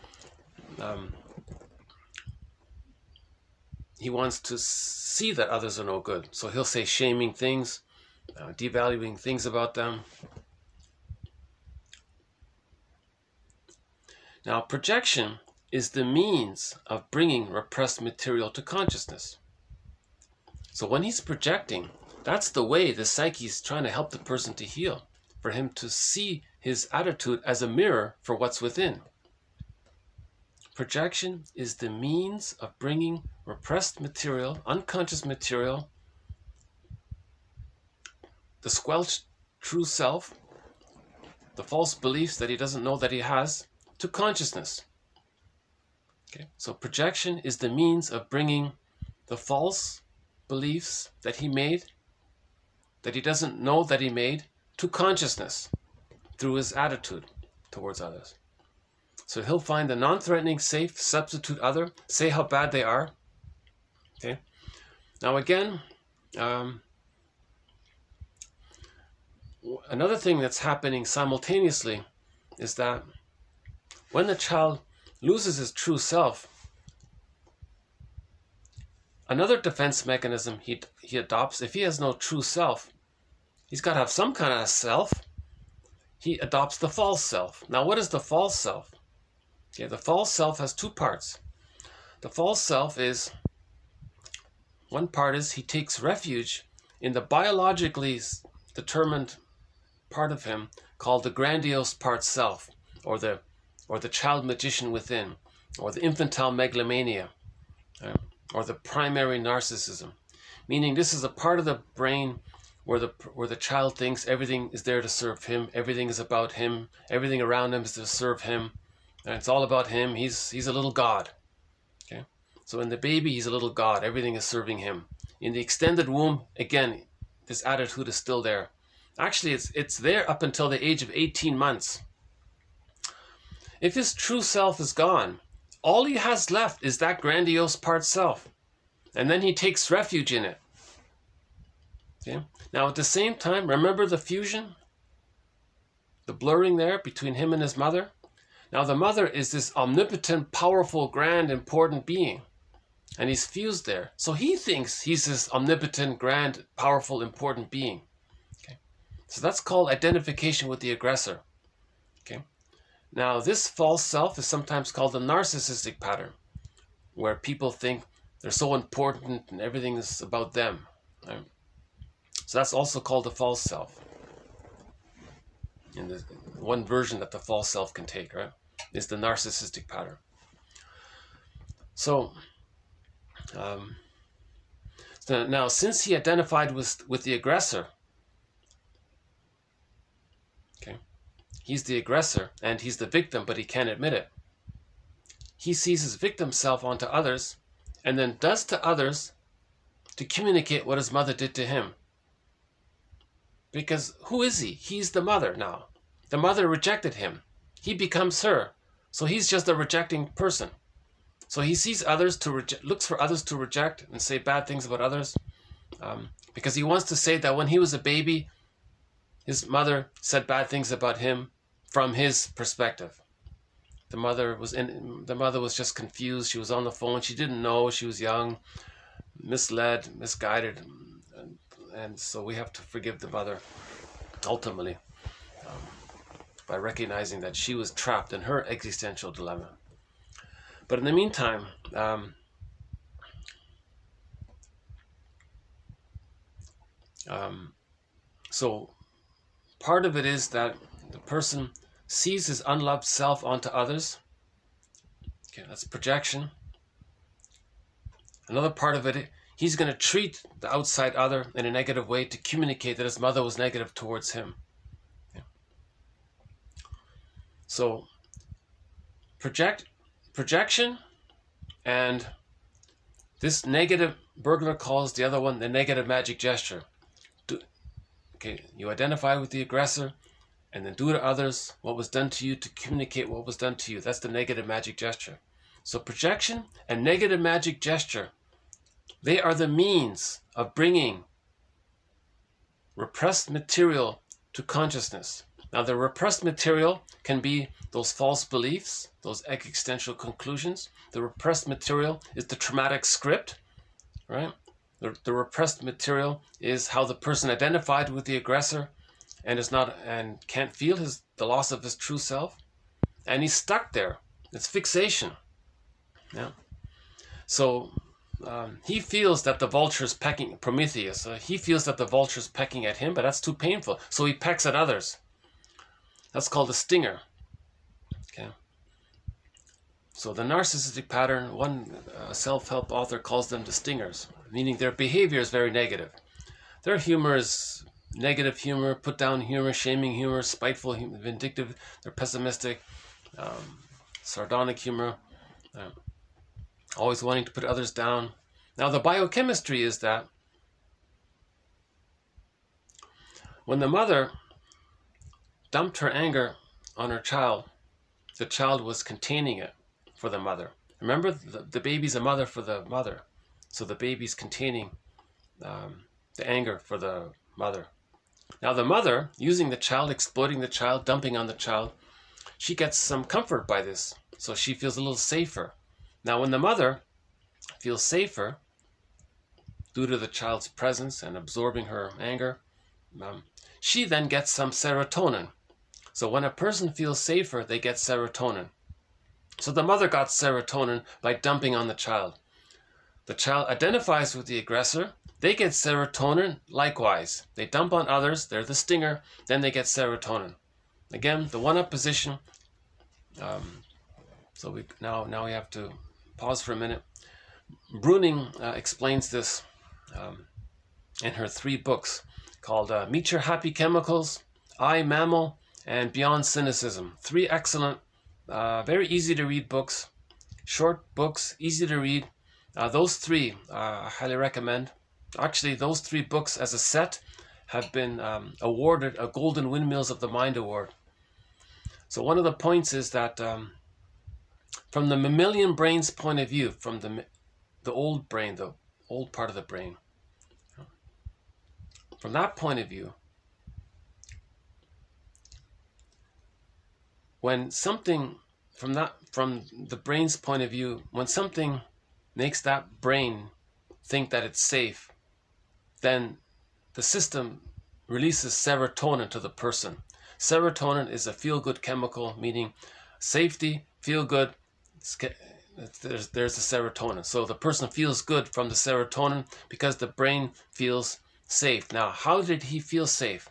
he wants to see that others are no good. So he'll say shaming things, devaluing things about them. Now, projection is the means of bringing repressed material to consciousness. So when he's projecting, that's the way the psyche is trying to help the person to heal, for him to see his attitude as a mirror for what's within. Projection is the means of bringing repressed material, unconscious material, the squelched true self, the false beliefs that he doesn't know that he has, to consciousness. Okay, so projection is the means of bringing the false beliefs that he made, that he doesn't know that he made, to consciousness through his attitude towards others. So he'll find a non-threatening, safe substitute other, say how bad they are. Okay. Now again, another thing that's happening simultaneously is that when the child loses his true self, another defense mechanism he adopts, if he has no true self, he's got to have some kind of self. He adopts the false self. Now, what is the false self? Okay, the false self has two parts. The false self is, one part is he takes refuge in the biologically determined part of him called the grandiose part self, or the child magician within, or the infantile megalomania, or the primary narcissism. Meaning this is a part of the brain where the child thinks everything is there to serve him, everything is about him, everything around him is to serve him, and it's all about him. He's a little god. Okay? So in the baby, he's a little god. Everything is serving him. In the extended womb, again, this attitude is still there. Actually, it's there up until the age of 18 months. If his true self is gone, all he has left is that grandiose part self. And then he takes refuge in it. Okay? Now, at the same time, remember the fusion? The blurring there between him and his mother? Now, the mother is this omnipotent, powerful, grand, important being. And he's fused there. So he thinks he's this omnipotent, grand, powerful, important being. Okay? So that's called identification with the aggressor. Okay? Now, this false self is sometimes called the narcissistic pattern, where people think they're so important and everything is about them. Right? So that's also called the false self. And the one version that the false self can take, right, is the narcissistic pattern. So, now since he identified with the aggressor, okay, he's the aggressor and he's the victim, but he can't admit it. He sees his victim self onto others and then does to others to communicate what his mother did to him. Because who is he? He's the mother now. The mother rejected him. He becomes her. So he's just a rejecting person. So he sees others to reject, looks for others to reject and say bad things about others. Because he wants to say that when he was a baby, his mother said bad things about him from his perspective. The mother was just confused. She was on the phone. She didn't know. She was young, misled, misguided. And so we have to forgive the mother, ultimately, by recognizing that she was trapped in her existential dilemma. But in the meantime, so part of it is that the person sees his unloved self onto others. Okay, that's projection. Another part of it, he's going to treat the outside other in a negative way to communicate that his mother was negative towards him. Yeah. So, projection and this negative, Burglar calls the other one the negative magic gesture. Okay, you identify with the aggressor and then do to others what was done to you to communicate what was done to you. That's the negative magic gesture. So projection and negative magic gesture, they are the means of bringing repressed material to consciousness. Now, the repressed material can be those false beliefs, those existential conclusions. The repressed material is the traumatic script, right? The repressed material is how the person identified with the aggressor and can't feel the loss of his true self. And he's stuck there. It's fixation. Yeah. So he feels that the vulture is pecking, Prometheus, he feels that the vulture is pecking at him, but that's too painful. So he pecks at others. That's called a stinger. Okay. So the narcissistic pattern, one self-help author calls them the stingers, meaning their behavior is very negative. Their humor is negative humor, put-down humor, shaming humor, spiteful, vindictive. They're pessimistic, sardonic humor, always wanting to put others down. Now the biochemistry is that when the mother dumped her anger on her child, the child was containing it for the mother. Remember, the baby's a mother for the mother. So the baby's containing the anger for the mother. Now the mother, using the child, exploiting the child, dumping on the child, she gets some comfort by this. So she feels a little safer. Now when the mother feels safer due to the child's presence and absorbing her anger, she then gets some serotonin. So when a person feels safer, they get serotonin. So the mother got serotonin by dumping on the child. The child identifies with the aggressor. They get serotonin likewise. They dump on others. They're the stinger. Then they get serotonin. Again, the one-up position. So now we have to pause for a minute. Bruning explains this in her 3 books called Meet Your Happy Chemicals, I, Mammal, and Beyond Cynicism. 3 excellent, very easy to read books, short books, easy to read. Those 3 I highly recommend. Actually, those 3 books as a set have been awarded a Golden Windmills of the Mind Award. So one of the points is that from the mammalian brain's point of view, from the old brain, the old part of the brain, from that point of view, when something, from the brain's point of view, when something makes that brain think that it's safe, then the system releases serotonin to the person. Serotonin is a feel-good chemical, meaning safety, feel good. There's the serotonin. So the person feels good from the serotonin because the brain feels safe. Now, how did he feel safe?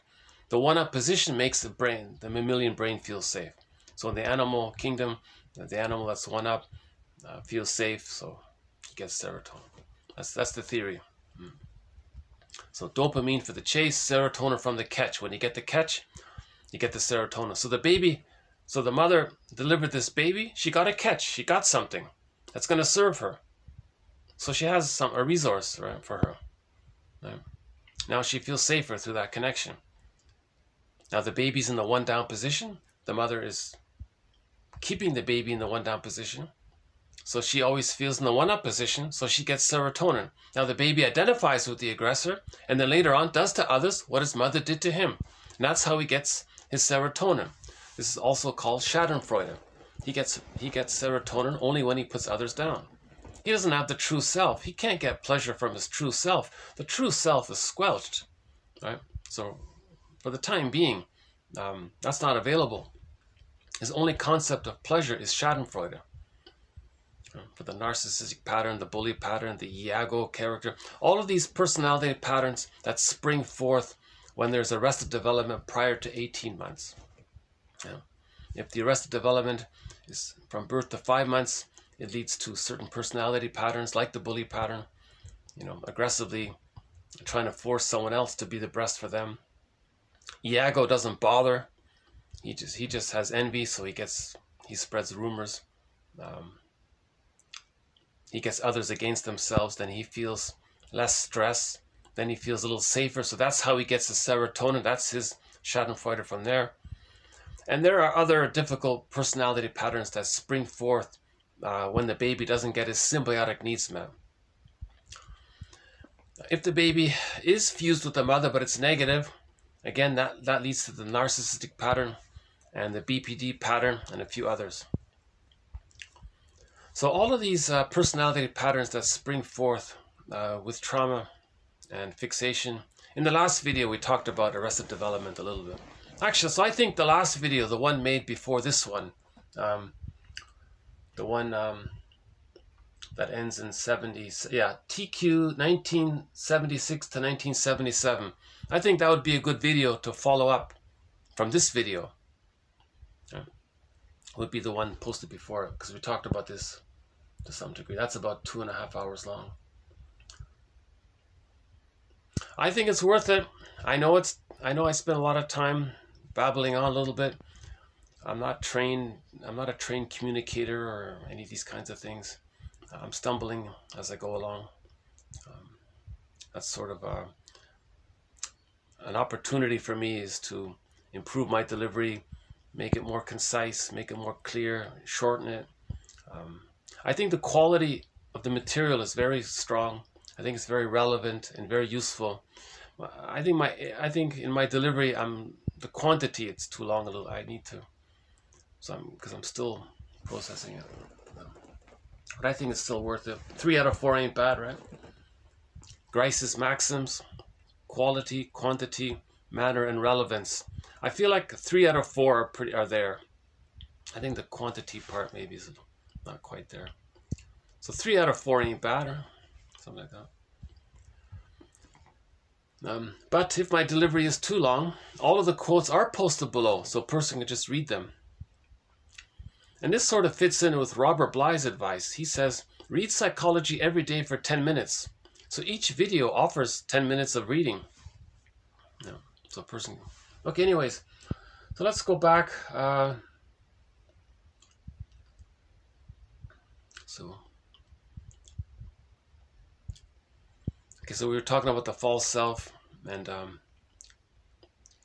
The one-up position makes the mammalian brain feel safe. So in the animal kingdom, the animal that's one-up feels safe, so he gets serotonin. That's the theory. So dopamine for the chase, serotonin from the catch. When you get the catch, you get the serotonin. So the mother delivered this baby. She got a catch. She got something that's going to serve her. So she has a resource, right, for her. Right? Now she feels safer through that connection. Now the baby's in the one-down position. The mother is keeping the baby in the one-down position. So she always feels in the one-up position, so she gets serotonin. Now the baby identifies with the aggressor, and then later on does to others what his mother did to him. And that's how he gets his serotonin. This is also called Schadenfreude. He gets serotonin only when he puts others down. He doesn't have the true self. He can't get pleasure from his true self. The true self is squelched, right? So for the time being, that's not available. His only concept of pleasure is Schadenfreude. For the narcissistic pattern, the bully pattern, the Iago character, all of these personality patterns that spring forth when there's arrested development prior to 18 months. Yeah. If the arrested development is from birth to 5 months, it leads to certain personality patterns like the bully pattern, aggressively trying to force someone else to be the best for them. Iago doesn't bother. He just has envy, so he spreads rumors. He gets others against themselves, then he feels less stress, then he feels a little safer. So that's how he gets his serotonin. That's his Schadenfreude from there. And there are other difficult personality patterns that spring forth when the baby doesn't get his symbiotic needs met. If the baby is fused with the mother, but it's negative, again, that leads to the narcissistic pattern and the BPD pattern and a few others. So all of these personality patterns that spring forth with trauma and fixation. In the last video, we talked about arrested development a little bit. Actually, so I think the last video, the one made before this one, the one that ends in 70, yeah, TQ 1976 to 1977. I think that would be a good video to follow up from this video. Yeah. Would be the one posted before it, because we talked about this to some degree. That's about 2.5 hours long. I think it's worth it. I know I spent a lot of time babbling on a little bit. I'm not a trained communicator or any of these kinds of things. I'm stumbling as I go along. That's sort of an opportunity for me, is to improve my delivery, make it more concise, make it more clear, shorten it. I think the quality of the material is very strong. I think it's very relevant and very useful. I think in my delivery, the quantity, it's too long a little. I need to, because I'm still processing it. But I think it's still worth it. 3 out of 4 ain't bad, right? Grice's maxims: quality, quantity, matter, and relevance. I feel like 3 out of 4 are there. I think the quantity part maybe is not quite there. So 3 out of 4 ain't bad, or something like that. But if my delivery is too long, all of the quotes are posted below, so a person can just read them. And this sort of fits in with Robert Bly's advice. He says, read psychology every day for 10 minutes. So each video offers 10 minutes of reading. Yeah, so a person... Okay, anyways, so let's go back. So we were talking about the false self and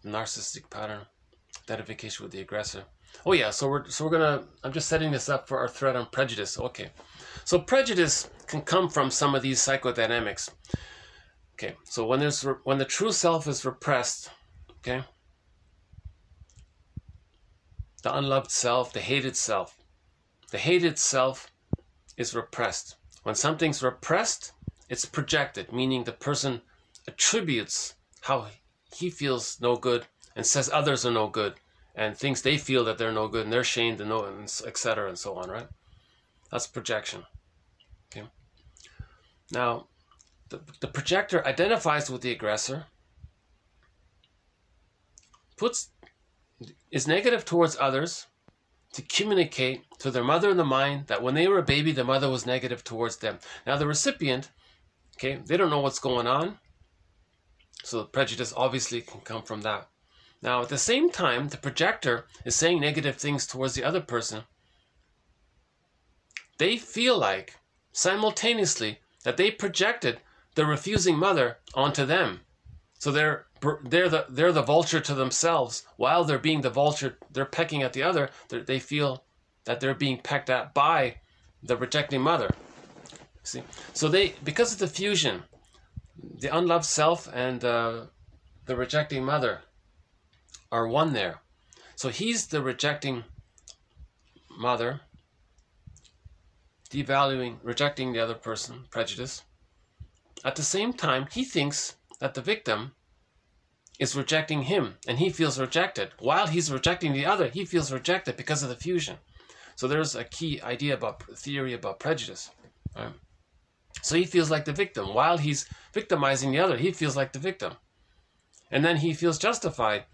narcissistic pattern, identification with the aggressor. Oh yeah, so we're gonna. I'm just setting this up for our thread on prejudice. Okay, so prejudice can come from some of these psychodynamics. Okay, so when the true self is repressed, okay, the unloved self, the hated self is repressed. When something's repressed, it's projected, meaning the person attributes how he feels no good and says others are no good, and thinks they feel that they're no good and they're shamed and etc. and so on, right? That's projection. Okay. Now, the projector identifies with the aggressor, is negative towards others to communicate to their mother in the mind that when they were a baby, the mother was negative towards them. Now, the recipient, okay, they don't know what's going on, so the prejudice obviously can come from that. Now, at the same time, the projector is saying negative things towards the other person. They feel like, simultaneously, that they projected the refusing mother onto them. So they're the vulture to themselves. While they're being the vulture, they're pecking at the other. They feel that they're being pecked at by the rejecting mother. See, so because of the fusion, the unloved self and the rejecting mother are one there. So he's the rejecting mother, devaluing, rejecting the other person, prejudice. At the same time, he thinks that the victim is rejecting him, and he feels rejected. While he's rejecting the other, he feels rejected because of the fusion. So there's a key idea about theory about prejudice. Right? So he feels like the victim. While he's victimizing the other, he feels like the victim. And then he feels justified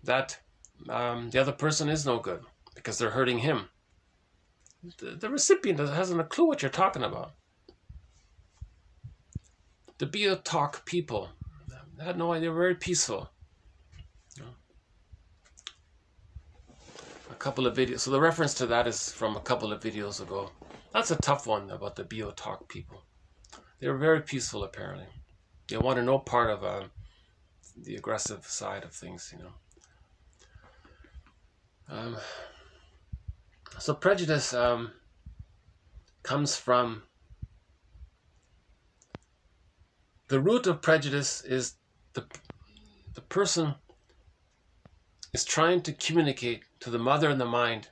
that the other person is no good because they're hurting him. The recipient hasn't a clue what you're talking about. The Beotalk people had no idea. They were very peaceful. A couple of videos. So the reference to that is from a couple of videos ago. That's a tough one about the Beotalk people. They were very peaceful, apparently. They wanted no part of the aggressive side of things, you know. So prejudice comes from... The root of prejudice is the person is trying to communicate to the mother in the mind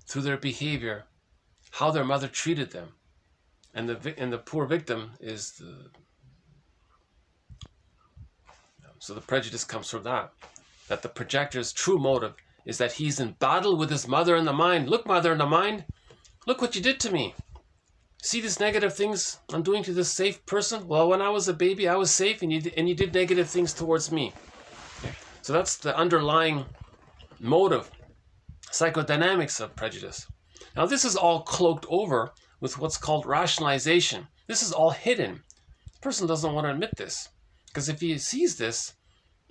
through their behavior how their mother treated them, and the poor victim is so the prejudice comes from that the projector's true motive is that he's in battle with his mother in the mind. Look, mother in the mind, Look what you did to me. See these negative things I'm doing to this safe person? Well, when I was a baby, I was safe, and you did negative things towards me. Okay. So that's the underlying motive, psychodynamics of prejudice. Now, this is all cloaked over with what's called rationalization. This is all hidden. The person doesn't want to admit this, because if he sees this,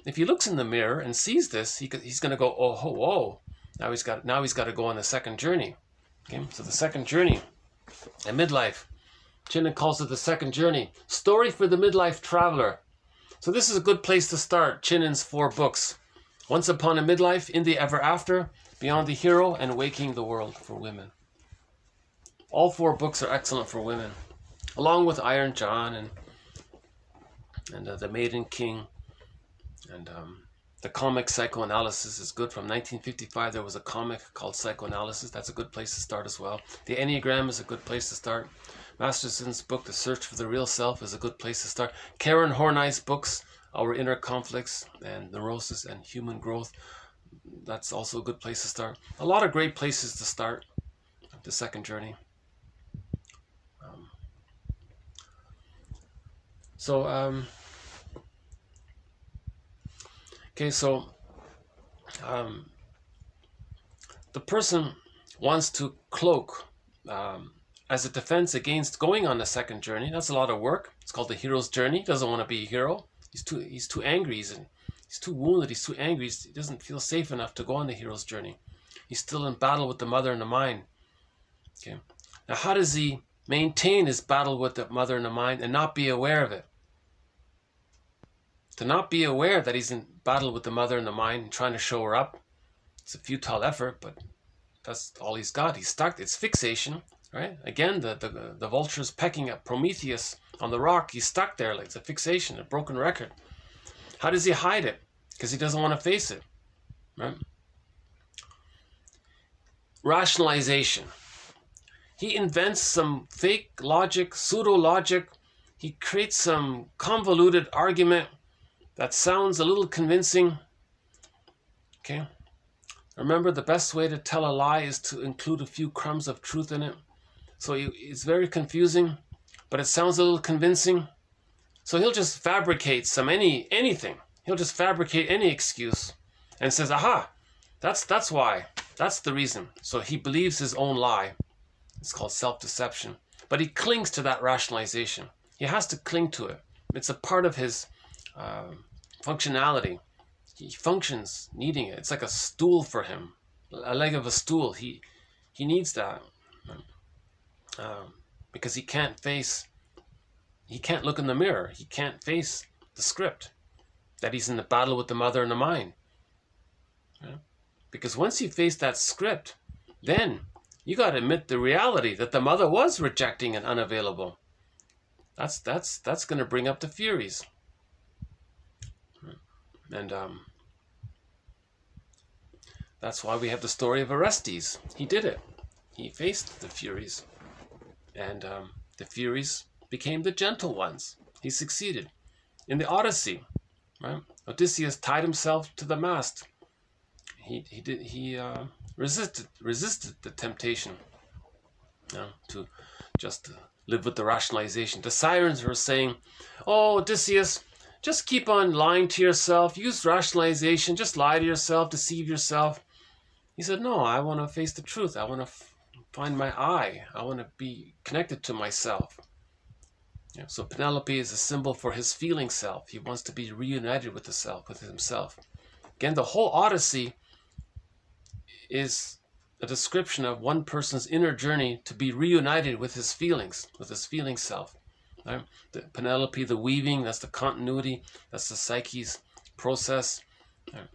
if he looks in the mirror and sees this, he's going to go, oh, whoa. Now he's got to go on the second journey. Okay, so the second journey. And midlife. Chinnen calls it the second journey. Story for the midlife traveler. So this is a good place to start. Chinnen's 4 books. Once Upon a Midlife, In the Ever After, Beyond the Hero, and Waking the World for Women. All 4 books are excellent for women. Along with Iron John and The Maiden King. And the comic Psychoanalysis is good. From 1955, there was a comic called Psychoanalysis. That's a good place to start as well. The Enneagram is a good place to start. Masterson's book, The Search for the Real Self, is a good place to start. Karen Horney's books, Our Inner Conflicts and Neurosis and Human Growth, that's also a good place to start. A lot of great places to start the second journey. Okay, so the person wants to cloak as a defense against going on the second journey. That's a lot of work. It's called the hero's journey. He doesn't want to be a hero. He's too angry. He's too wounded. He's too angry. He doesn't feel safe enough to go on the hero's journey. He's still in battle with the mother and the mind. Okay. Now, how does he maintain his battle with the mother and the mind and not be aware of it? To not be aware that he's in battle with the mother and the mind and trying to show her up, it's a futile effort, but that's all he's got. He's stuck. It's fixation, right? Again, the vulture's pecking at Prometheus on the rock. He's stuck there. Like it's a fixation, a broken record. How does he hide it? Because he doesn't want to face it, right? Rationalization. He invents some fake logic, pseudo-logic. He creates some convoluted argument that sounds a little convincing. Okay. Remember, the best way to tell a lie is to include a few crumbs of truth in it. So it's very confusing, but it sounds a little convincing. So he'll just fabricate anything. He'll just fabricate any excuse and says, aha, that's why. That's the reason. So he believes his own lie. It's called self-deception. But he clings to that rationalization. He has to cling to it. It's a part of his functionality. He functions needing it. It's like a stool for him, a leg of a stool. He needs that because he can't look in the mirror. He can't face the script that he's in the battle with the mother and the mind. Right? Because once you face that script, then you got to admit the reality that the mother was rejecting and unavailable. That's going to bring up the Furies. And that's why we have the story of Orestes. He did it. He faced the Furies. And the Furies became the gentle ones. He succeeded. In the Odyssey, right? Odysseus tied himself to the mast. He resisted the temptation to just live with the rationalization. The sirens were saying, oh, Odysseus, just keep on lying to yourself. Use rationalization. Just lie to yourself, deceive yourself. He said, no, I want to face the truth. I want to find my I. I want to be connected to myself. Yeah, so Penelope is a symbol for his feeling self. He wants to be reunited with the self, with himself. Again, the whole Odyssey is a description of one person's inner journey to be reunited with his feelings, with his feeling self. Right? The Penelope, the weaving, that's the continuity, that's the psyche's process. Right?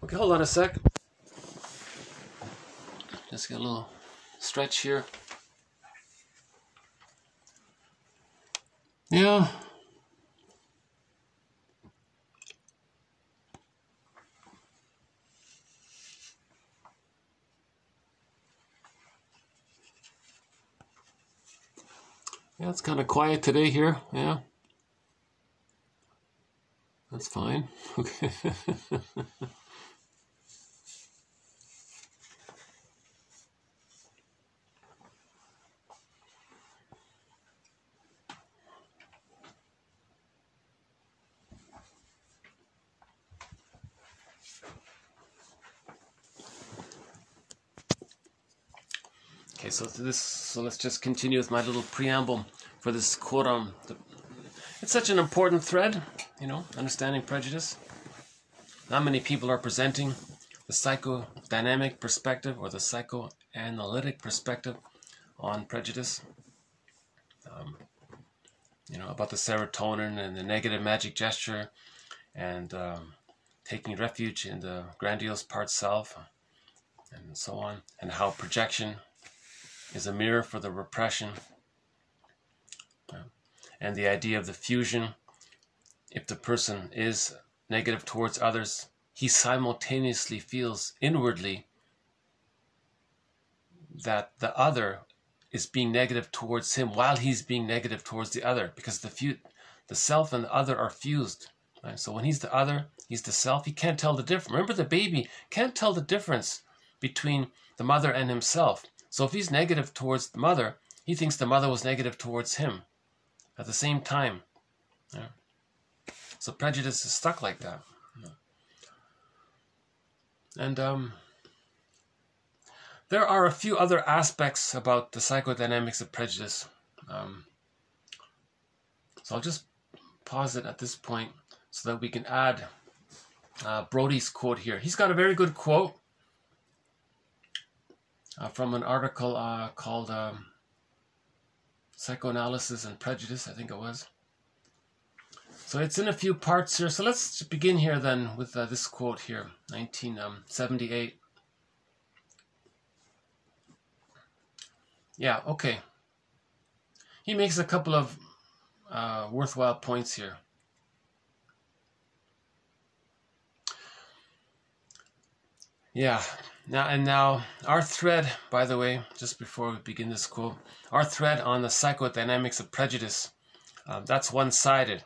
Okay, hold on a sec. Just get a little stretch here. Yeah. Yeah, it's kind of quiet today here. Yeah. That's fine. Okay. Okay, so let's just continue with my little preamble for this quote on it's such an important thread, you know, understanding prejudice. Not many people are presenting the psychodynamic perspective or the psychoanalytic perspective on prejudice. You know, about the serotonin and the negative magic gesture and taking refuge in the grandiose part self and so on, and how projection is a mirror for the repression, and the idea of the fusion. If the person is negative towards others, he simultaneously feels inwardly that the other is being negative towards him while he's being negative towards the other, because the self and the other are fused. Right? So when he's the other, he's the self. He can't tell the difference. Remember, the baby can't tell the difference between the mother and himself. So if he's negative towards the mother, he thinks the mother was negative towards him at the same time. Yeah. So prejudice is stuck like that. And there are a few other aspects about the psychodynamics of prejudice. So I'll just pause it at this point so that we can add Brody's quote here. He's got a very good quote from an article called Psychoanalysis and Prejudice, I think it was. So it's in a few parts here. So let's begin here then with this quote here, 1978. Yeah, okay. He makes a couple of worthwhile points here. Yeah, now our thread, by the way, just before we begin this quote, our thread on the psychodynamics of prejudice, that's one-sided.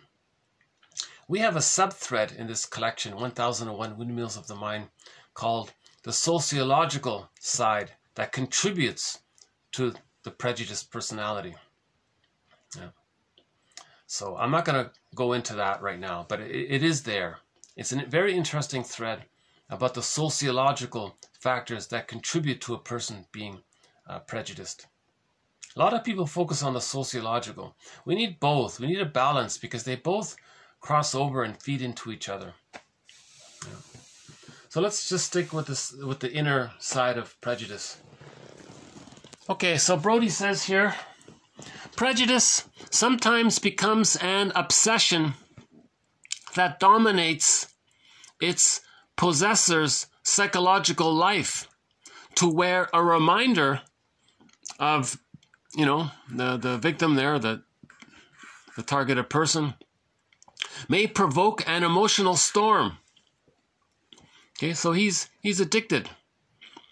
We have a sub-thread in this collection, 1001 Windmills of the Mind, called the sociological side that contributes to the prejudiced personality. Yeah. So I'm not going to go into that right now, but it is there. It's a very interesting thread about the sociological factors that contribute to a person being prejudiced. A lot of people focus on the sociological. We need both. We need a balance because they both cross over and feed into each other. Yeah. So let's just stick with this, with the inner side of prejudice. Okay, so Brody says here, prejudice sometimes becomes an obsession that dominates its possessor's psychological life, to where a reminder of, you know, the victim there, the targeted person, may provoke an emotional storm. Okay, so he's addicted.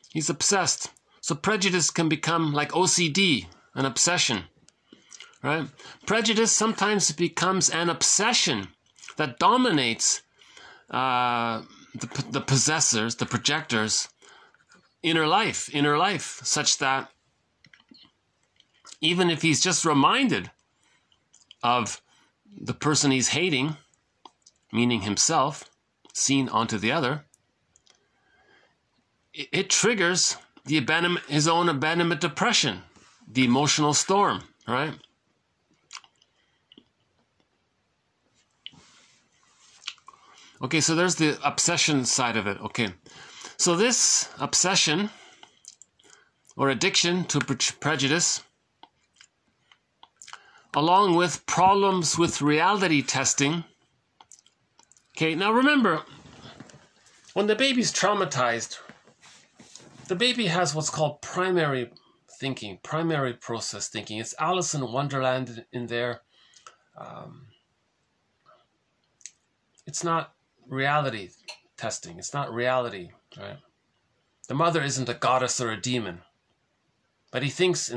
He's obsessed. So prejudice can become like OCD, an obsession, right? Prejudice sometimes becomes an obsession that dominates the possessors, the projectors' inner life, such that even if he's just reminded of the person he's hating, meaning himself, seen onto the other, it triggers his own abandonment depression, the emotional storm, right? Okay, so there's the obsession side of it. Okay, so this obsession or addiction to prejudice, along with problems with reality testing. Okay, now remember, when the baby's traumatized, the baby has what's called primary thinking, primary process thinking. It's Alice in Wonderland in there. It's not reality testing. It's not reality, right? The mother isn't a goddess or a demon, but he thinks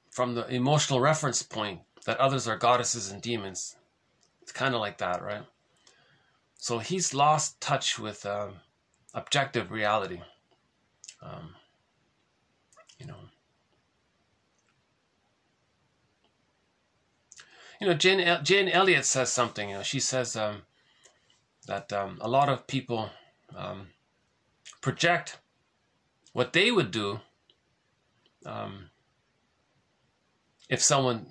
from the emotional reference point that others are goddesses and demons. It's kind of like that, right? So he's lost touch with objective reality. Jane Elliott says something. She says that a lot of people project what they would do if someone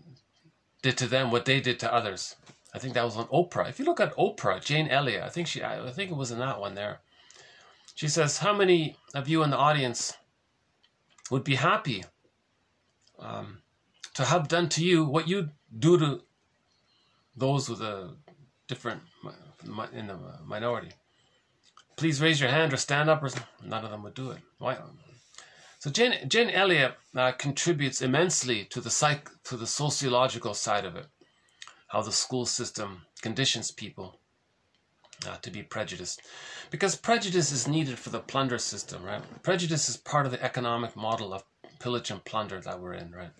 did to them what they did to others. I think that was on Oprah. If you look at Oprah, Jane Elliott, I think it was in that one there. She says, how many of you in the audience would be happy to have done to you what you do to those with a different, in the minority? Please raise your hand or stand up, or none of them would do it. Why? So Jane Elliott contributes immensely to the sociological side of it, how the school system conditions people to be prejudiced. Because prejudice is needed for the plunder system, right? Prejudice is part of the economic model of pillage and plunder that we're in, right?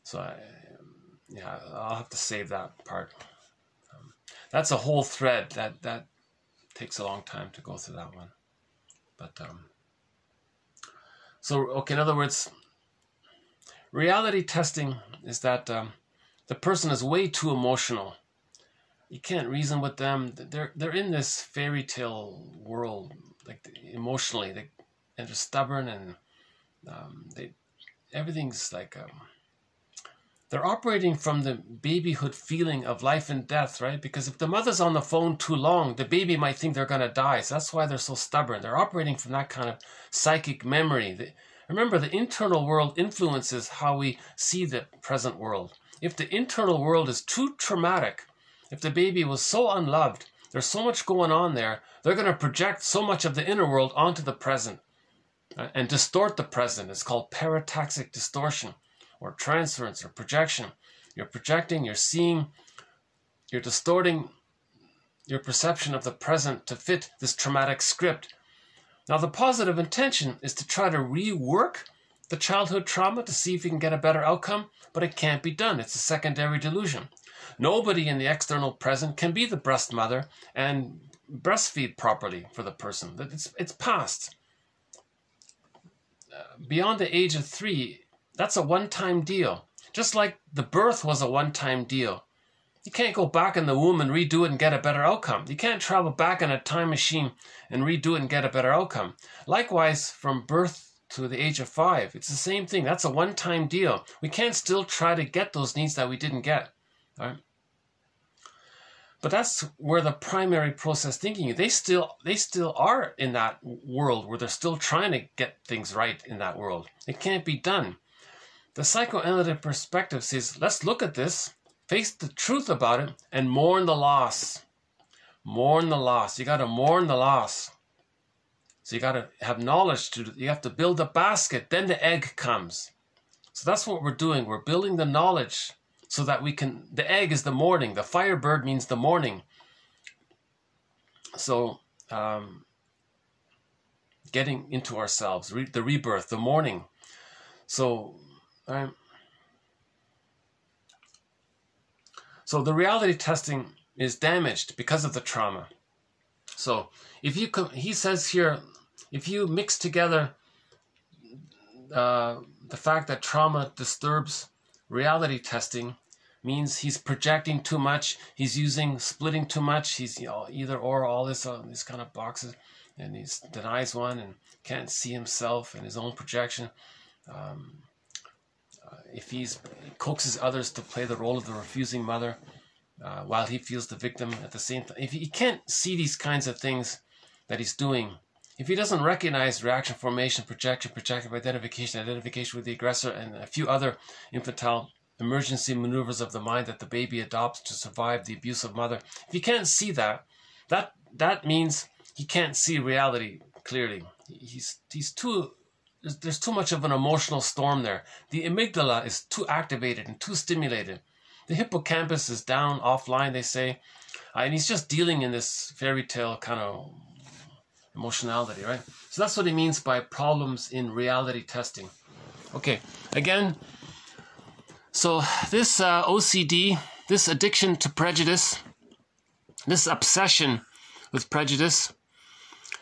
So, I'll have to save that part. That's a whole thread that takes a long time to go through that one. But, so, okay, in other words, reality testing is that the person is way too emotional. You can't reason with them. They're in this fairy tale world, like emotionally, and they're stubborn, and everything's like they're operating from the babyhood feeling of life and death, right? Because if the mother's on the phone too long, the baby might think they're going to die. So that's why they're so stubborn. They're operating from that kind of psychic memory. Remember, the internal world influences how we see the present world. If the internal world is too traumatic, if the baby was so unloved, there's so much going on there, they're going to project so much of the inner world onto the present and distort the present. It's called parataxic distortion, or transference, or projection. You're projecting, you're seeing, you're distorting your perception of the present to fit this traumatic script. Now, the positive intention is to try to rework the childhood trauma to see if you can get a better outcome, but it can't be done. It's a secondary delusion. Nobody in the external present can be the breast mother and breastfeed properly for the person. It's past. Beyond the age of 3, that's a one-time deal. Just like the birth was a one-time deal. You can't go back in the womb and redo it and get a better outcome. You can't travel back in a time machine and redo it and get a better outcome. Likewise, from birth to the age of 5, it's the same thing. That's a one-time deal. We can't still try to get those needs that we didn't get. All right? But that's where the primary process thinking is. They still are in that world where they're still trying to get things right in that world. It can't be done. The psychoanalytic perspective says, let's look at this, face the truth about it, and mourn the loss. Mourn the loss. You got to mourn the loss. So you got to have knowledge. You have to build a basket. Then the egg comes. So that's what we're doing. We're building the knowledge so that we can... The egg is the morning. The firebird means the morning. So getting into ourselves, the rebirth, the morning. So... So the reality testing is damaged because of the trauma. So if you he says here, if you mix together the fact that trauma disturbs reality testing, means he's projecting too much, he's using splitting too much, he's either or, all this these kind of boxes, and he denies one and can't see himself and his own projection. If he coaxes others to play the role of the refusing mother while he feels the victim at the same time. If he can't see these kinds of things that he's doing, if he doesn't recognize reaction formation, projection, projective identification, identification with the aggressor, and a few other infantile emergency maneuvers of the mind that the baby adopts to survive the abusive mother, if he can't see that means he can't see reality clearly. He's too... There's too much of an emotional storm there. The amygdala is too activated and too stimulated. The hippocampus is down, offline, they say. And he's just dealing in this fairy tale kind of emotionality, right? So that's what he means by problems in reality testing. Okay, again, so this OCD, this addiction to prejudice, this obsession with prejudice,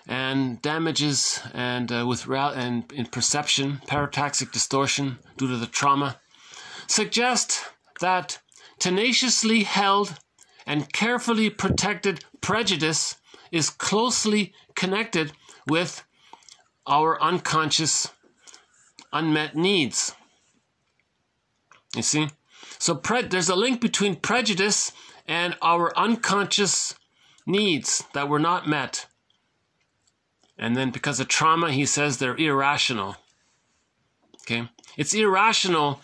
and damages and in perception, parataxic distortion due to the trauma, suggest that tenaciously held and carefully protected prejudice is closely connected with our unconscious unmet needs. You see? So there's a link between prejudice and our unconscious needs that were not met. And then because of trauma, he says they're irrational. Okay? It's irrational.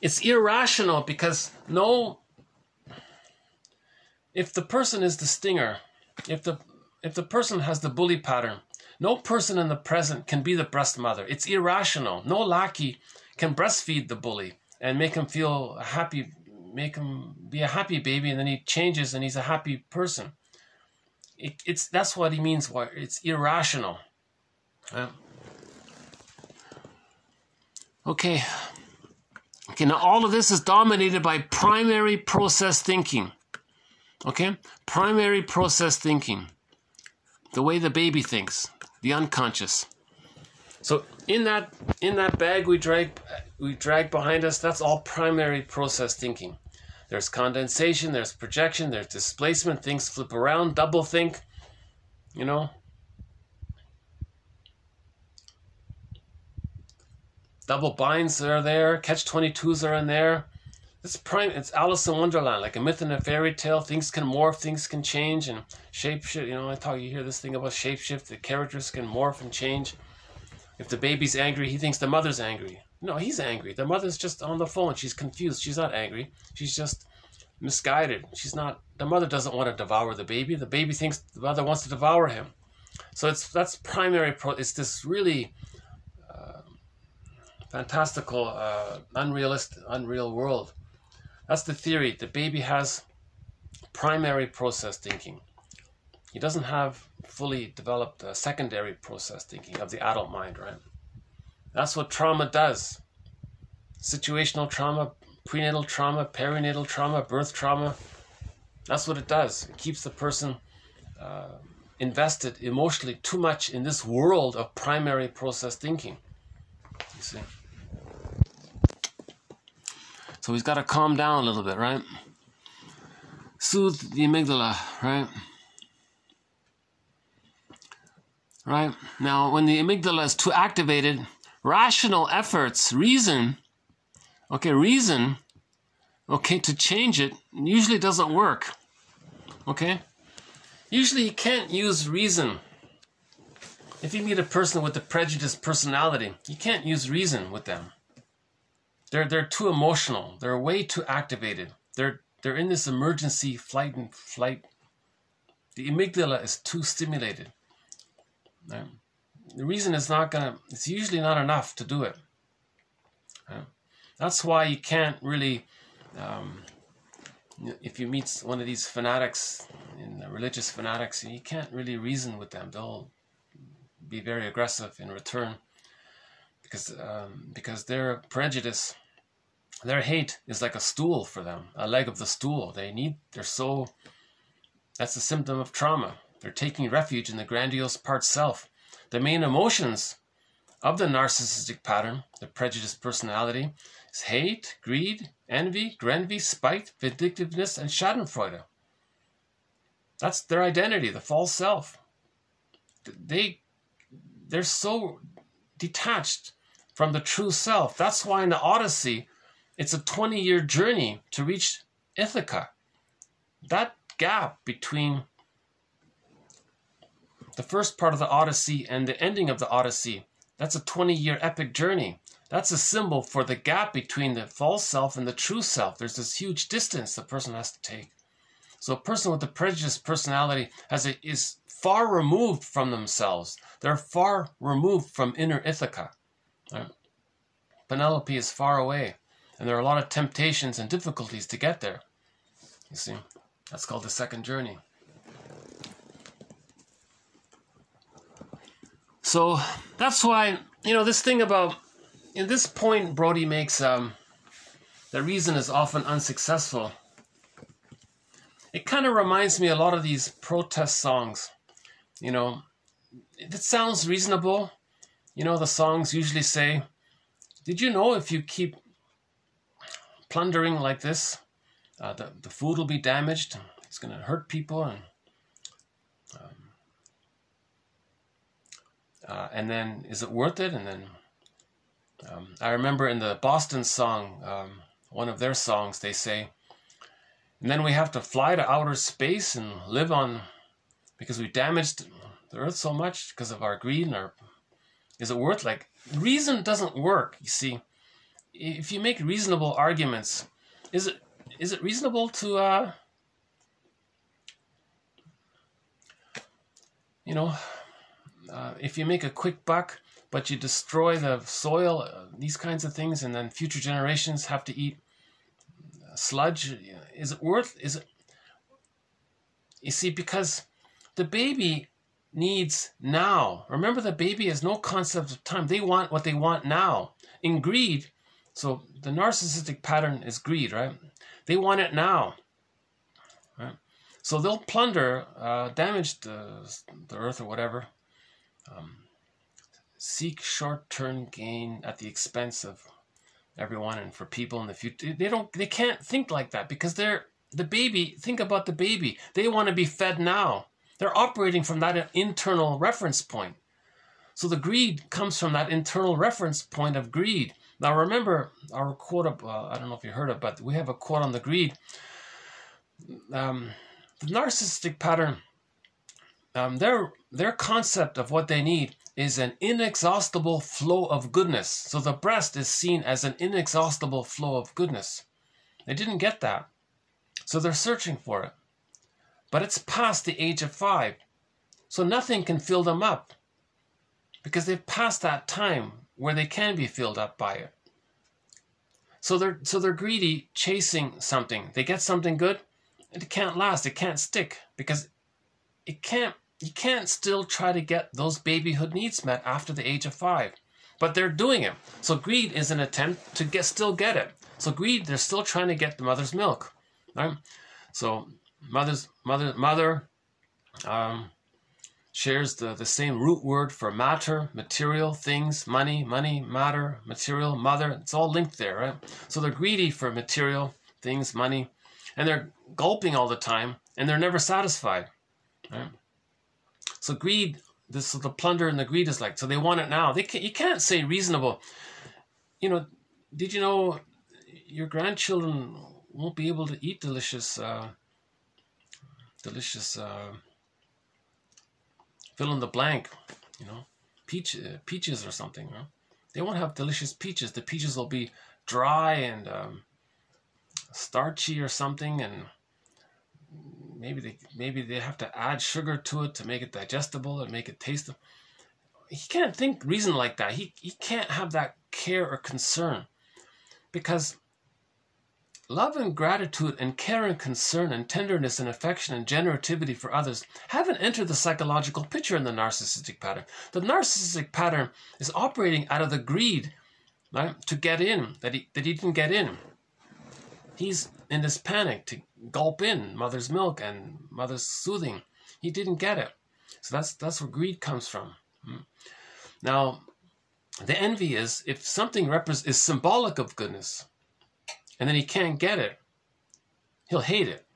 It's irrational because if the person is the stinger, if the person has the bully pattern, no person in the present can be the breast mother. It's irrational. No lackey can breastfeed the bully and make him feel happy, make him be a happy baby, and then he changes and he's a happy person. That's what he means. Why it's irrational. Okay. Now all of this is dominated by primary process thinking. Okay? Primary process thinking. The way the baby thinks. The unconscious. So in that bag we drag behind us, that's all primary process thinking. There's condensation, there's projection, there's displacement, things flip around, double think, you know. Double binds are there, catch-22s are in there. It's Alice in Wonderland, like a myth and a fairy tale. Things can morph, things can change, and shapeshift. You know, you hear this thing about shapeshift. The characters can morph and change. If the baby's angry, he thinks the mother's angry. No, he's angry. The mother's just on the phone. She's confused. She's not angry. She's just misguided. The mother doesn't want to devour the baby. The baby thinks the mother wants to devour him. So that's primary. It's this really fantastical, unreal world. That's the theory. The baby has primary process thinking. He doesn't have fully developed secondary process thinking of the adult mind, right? That's what trauma does. Situational trauma, prenatal trauma, perinatal trauma, birth trauma. That's what it does. It keeps the person invested emotionally too much in this world of primary process thinking. You see? So he's got to calm down a little bit, right? Soothe the amygdala, right? Right? Now, when the amygdala is too activated, rational efforts, reason, to change it usually doesn't work. Okay? Usually you can't use reason. If you meet a person with a prejudiced personality, you can't use reason with them. They're too emotional. They're way too activated. They're in this emergency fight and flight. The amygdala is too stimulated. Right? The reason is it's usually not enough to do it. Right? That's why you can't really, if you meet one of these fanatics, religious fanatics, you can't really reason with them. They'll be very aggressive in return because their prejudice, their hate is like a stool for them, a leg of the stool. That's a symptom of trauma. They're taking refuge in the grandiose part self. The main emotions of the narcissistic pattern, the prejudiced personality, is hate, greed, envy, grenvy, spite, vindictiveness, and schadenfreude. That's their identity, the false self. They're so detached from the true self. That's why in the Odyssey, it's a 20-year journey to reach Ithaca. That gap between the first part of the Odyssey and the ending of the Odyssey, that's a 20-year epic journey. That's a symbol for the gap between the false self and the true self. There's this huge distance the person has to take. So a person with a prejudiced personality is far removed from themselves. They're far removed from inner Ithaca. Right? Penelope is far away, and there are a lot of temptations and difficulties to get there. You see, that's called the second journey. So that's why, this thing about, in this point, Brody makes the reason is often unsuccessful. It kind of reminds me a lot of these protest songs. It sounds reasonable. The songs usually say, did you know if you keep plundering like this, the food will be damaged, it's going to hurt people, and then is it worth it? And then I remember in the Boston song, one of their songs, they say, and then we have to fly to outer space and live on, because we damaged the earth so much because of our greed and our, is it worth, like, reason doesn't work, you see. If you make reasonable arguments, is it reasonable to, you know, if you make a quick buck, but you destroy the soil, these kinds of things, and then future generations have to eat sludge, is it worth, is it, you see, because the baby needs now. Remember, the baby has no concept of time. They want what they want now. In greed, so the narcissistic pattern is greed, right? They want it now, right? So they'll plunder, damage the earth or whatever, seek short-term gain at the expense of everyone and for people in the future. They can't think like that, because they're the baby. Think about the baby. They want to be fed now. They're operating from that internal reference point. So the greed comes from that internal reference point of greed. Now remember our quote of, I don't know if you heard it, but we have a quote on the greed. The narcissistic pattern, their concept of what they need is an inexhaustible flow of goodness. So the breast is seen as an inexhaustible flow of goodness. They didn't get that, so they're searching for it. But it's past the age of 5, so nothing can fill them up, because they've passed that time where they can be filled up by it. So they're greedy, chasing something. They get something good, and it can't last. It can't stick, because it can't. You can't still try to get those babyhood needs met after the age of 5, but they're doing it. So greed is an attempt to still get it. So greed, they're still trying to get the mother's milk, right? So mother shares the same root word for matter, material, things, money, matter, material, mother. It's all linked there, right? So they're greedy for material, things, money, and they're gulping all the time, and they're never satisfied, right? So greed, so the plunder and the greed is like, so they want it now. You can't say reasonable. You know, did you know your grandchildren won't be able to eat delicious, fill in the blank, you know, peaches or something. Huh? They won't have delicious peaches. The peaches will be dry and starchy or something, and maybe they have to add sugar to it to make it digestible and make it taste. He can't reason like that. He can't have that care or concern, because love and gratitude and care and concern and tenderness and affection and generativity for others haven't entered the psychological picture in the narcissistic pattern. The narcissistic pattern is operating out of the greed, right, to get in, that he didn't get in. He's in this panic to gulp in mother's milk and mother's soothing. He didn't get it. So that's where greed comes from. Now, the envy is if something is symbolic of goodness, and then he can't get it, he'll hate it.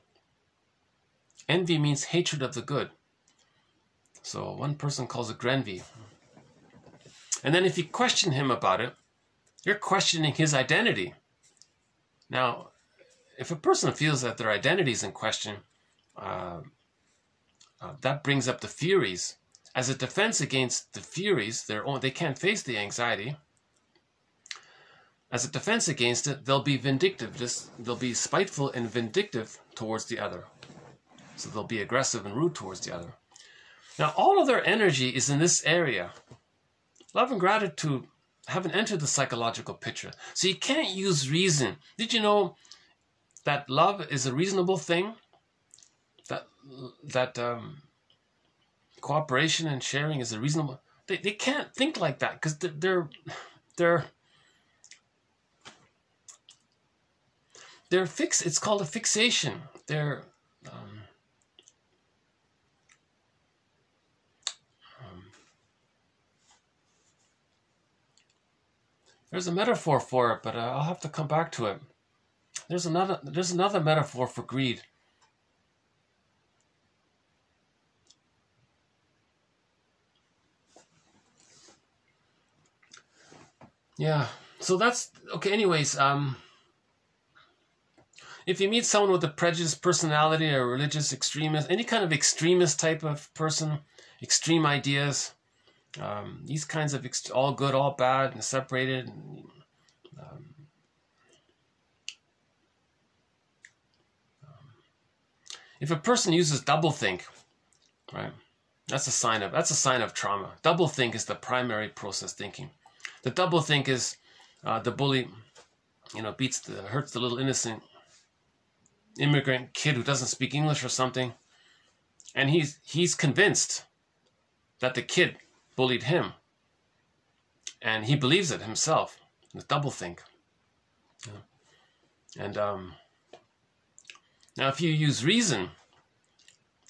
Envy means hatred of the good. So one person calls it grenvy. And then if you question him about it, you're questioning his identity. Now, if a person feels that their identity is in question, that brings up the furies. As a defense against the furies, they can't face the anxiety. As a defense against it, they'll be vindictive. They'll be spiteful and vindictive towards the other. So they'll be aggressive and rude towards the other. Now, all of their energy is in this area. Love and gratitude haven't entered the psychological picture. So you can't use reason. Did you know that love is a reasonable thing? That cooperation and sharing is a reasonable. They can't think like that, because they're fixed. It's called a fixation. There's a metaphor for it, but I'll have to come back to it. There's another metaphor for greed. Yeah. So that's okay. Anyways, if you meet someone with a prejudiced personality or religious extremist, any kind of extremist type of person, extreme ideas, these kinds of all good, all bad, and separated. If a person uses doublethink, right, that's a sign of trauma. Doublethink is the primary process thinking. The doublethink is the bully, hurts the little innocent immigrant kid who doesn't speak English or something, and he's convinced that the kid bullied him, and he believes it himself. The doublethink. And now if you use reason,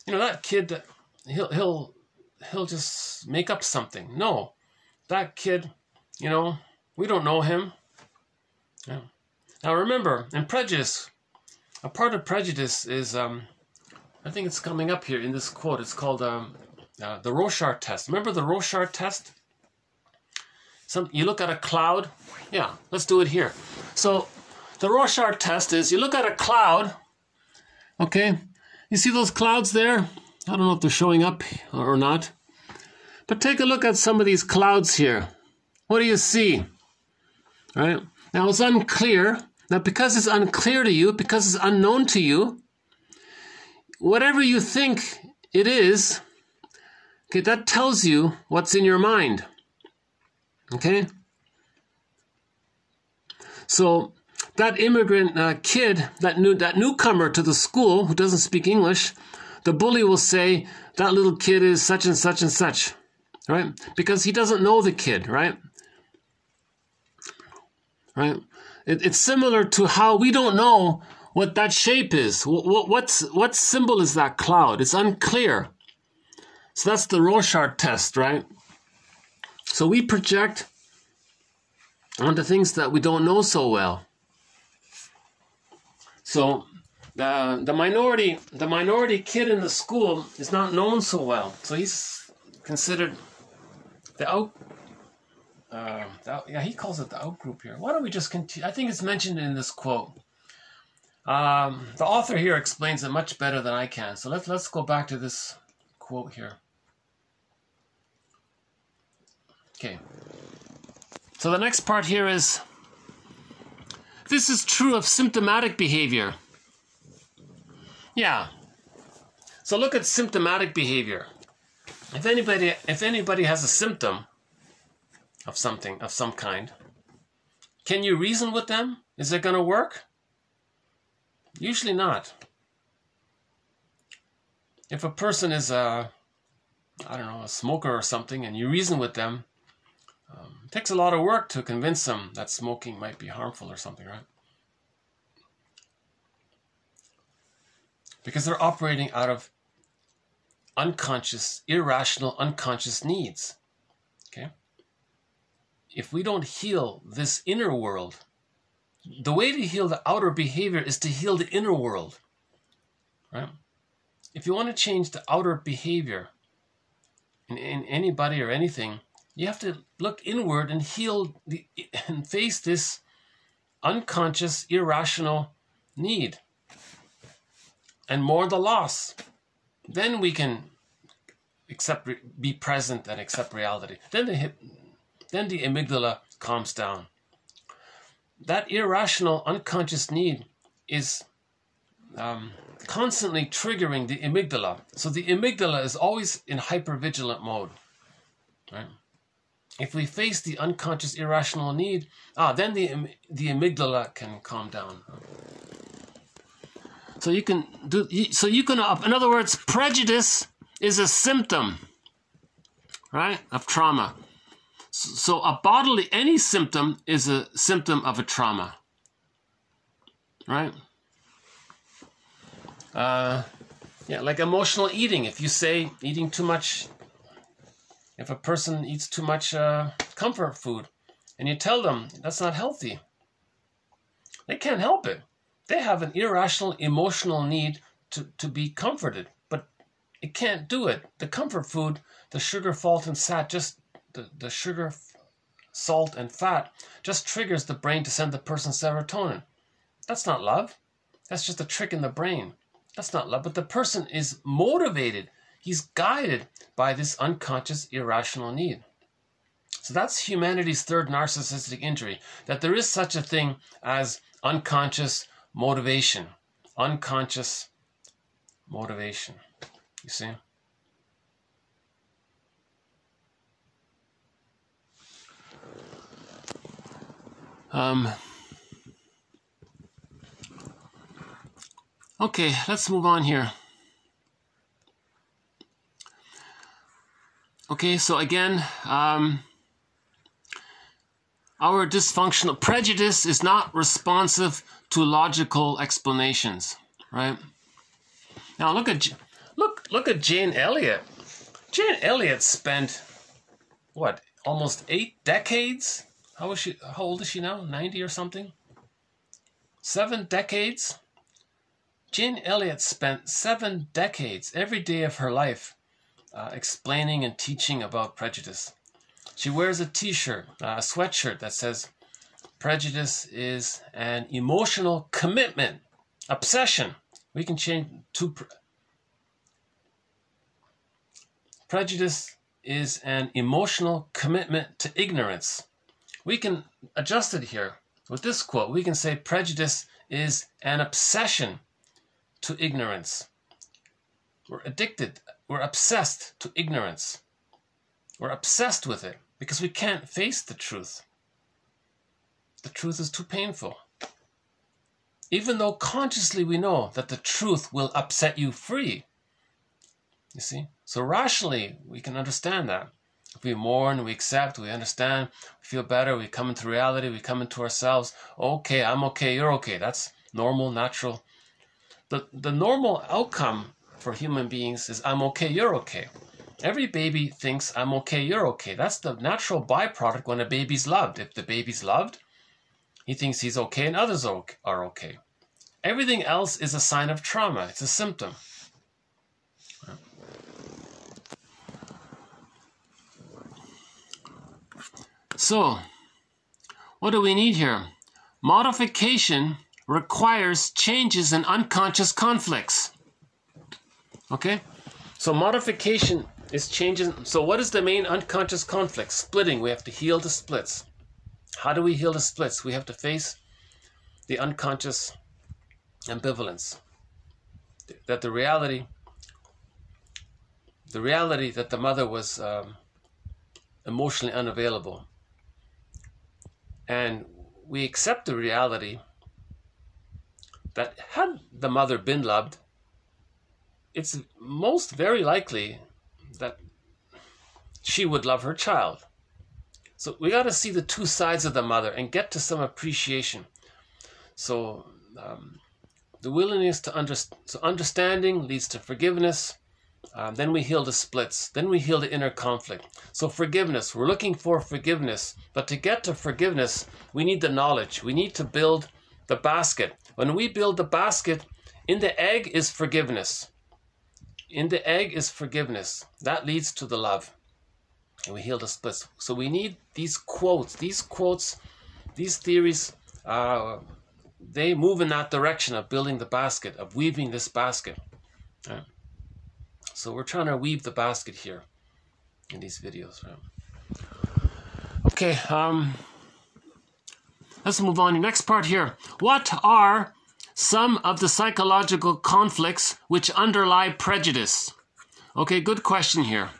that kid, he'll just make up something. No, that kid, we don't know him. Yeah. Now remember, in Prejudice, a part of Prejudice is, I think it's coming up here in this quote, it's called the Rorschach test. Remember the Rorschach test? You look at a cloud. Yeah, let's do it here. So the Rorschach test is you look at a cloud, okay? You see those clouds there? I don't know if they're showing up or not. But take a look at some of these clouds here. What do you see? All right? Now it's unclear. Now because it's unclear to you, because it's unknown to you, whatever you think it is, okay, that tells you what's in your mind. Okay? So that immigrant kid, that newcomer to the school who doesn't speak English, the bully will say, that little kid is such and such and such, right? Because he doesn't know the kid, right? Right? It's similar to how we don't know what that shape is. What symbol is that cloud? It's unclear. So that's the Rorschach test, right? So we project onto things that we don't know so well. So the minority kid in the school is not known so well. So he's considered the out. He calls it the out group here. Why don't we just continue? I think it's mentioned in this quote. The author here explains it much better than I can. So let's go back to this quote here. Okay. So the next part here is, this is true of symptomatic behavior. Yeah. So look at symptomatic behavior. If anybody has a symptom of something, of some kind, can you reason with them? Is it going to work? Usually not. If a person is a smoker or something, and you reason with them, it takes a lot of work to convince them that smoking might be harmful or something, right? Because they're operating out of irrational, unconscious needs. Okay? If we don't heal this inner world, the way to heal the outer behavior is to heal the inner world, right? If you want to change the outer behavior in anybody or anything, you have to look inward and and face this unconscious, irrational need and mourn the loss. Then we can be present and accept reality. Then the amygdala calms down. That irrational, unconscious need is constantly triggering the amygdala. So the amygdala is always in hypervigilant mode, right? If we face the unconscious, irrational need, then the amygdala can calm down. So in other words, prejudice is a symptom, right, of trauma. So any symptom is a symptom of a trauma, right? Like emotional eating. If you say eating too much, if a person eats too much comfort food, and you tell them that's not healthy, they can't help it. They have an irrational emotional need to be comforted, but it can't do it. The comfort food, the sugar, salt, and fat, just the sugar, salt, and fat just triggers the brain to send the person serotonin. That's not love. That's just a trick in the brain. That's not love. But the person is motivated. He's guided by this unconscious, irrational need. So that's humanity's third narcissistic injury, that there is such a thing as unconscious motivation. Unconscious motivation. You see? Okay, let's move on here. Okay, so again, our dysfunctional prejudice is not responsive to logical explanations, right? Now look at Jane Elliott. Jane Elliott spent what, almost 8 decades? How old is she now? 90 or something? 7 decades? Jane Elliott spent 7 decades, every day of her life, explaining and teaching about prejudice. She wears a t-shirt, a sweatshirt that says, prejudice is an emotional commitment, obsession. We can change to prejudice is an emotional commitment to ignorance. We can adjust it here. With this quote, we can say prejudice is an obsession to ignorance. We're addicted. We're obsessed to ignorance. We're obsessed with it because we can't face the truth. The truth is too painful. Even though consciously we know that the truth will upset you free. You see? So rationally, we can understand that. If we mourn, we accept, we understand, we feel better, we come into reality, we come into ourselves. Okay, I'm okay, you're okay. That's normal, natural. The normal outcome for human beings is I'm okay, you're okay. Every baby thinks I'm okay, you're okay. That's the natural byproduct when a baby's loved. If the baby's loved, he thinks he's okay and others are okay. Everything else is a sign of trauma. It's a symptom. So, what do we need here? Modification requires changes in unconscious conflicts. Okay? So modification is changes. So what is the main unconscious conflict? Splitting. We have to heal the splits. How do we heal the splits? We have to face the unconscious ambivalence. That the reality that the mother was emotionally unavailable. And we accept the reality that had the mother been loved, it's most very likely that she would love her child. So we got to see the two sides of the mother and get to some appreciation. So the willingness to understanding leads to forgiveness. Then we heal the splits. Then we heal the inner conflict. So forgiveness, we're looking for forgiveness. But to get to forgiveness, we need the knowledge. We need to build the basket. When we build the basket, in the egg is forgiveness. In the egg is forgiveness. That leads to the love. And we heal the splits. So we need these quotes. These theories, they move in that direction of building the basket, of weaving this basket. Right? So we're trying to weave the basket here in these videos. Right? Okay, let's move on to the next part here. What are some of the psychological conflicts which underlie prejudice? Okay, good question here.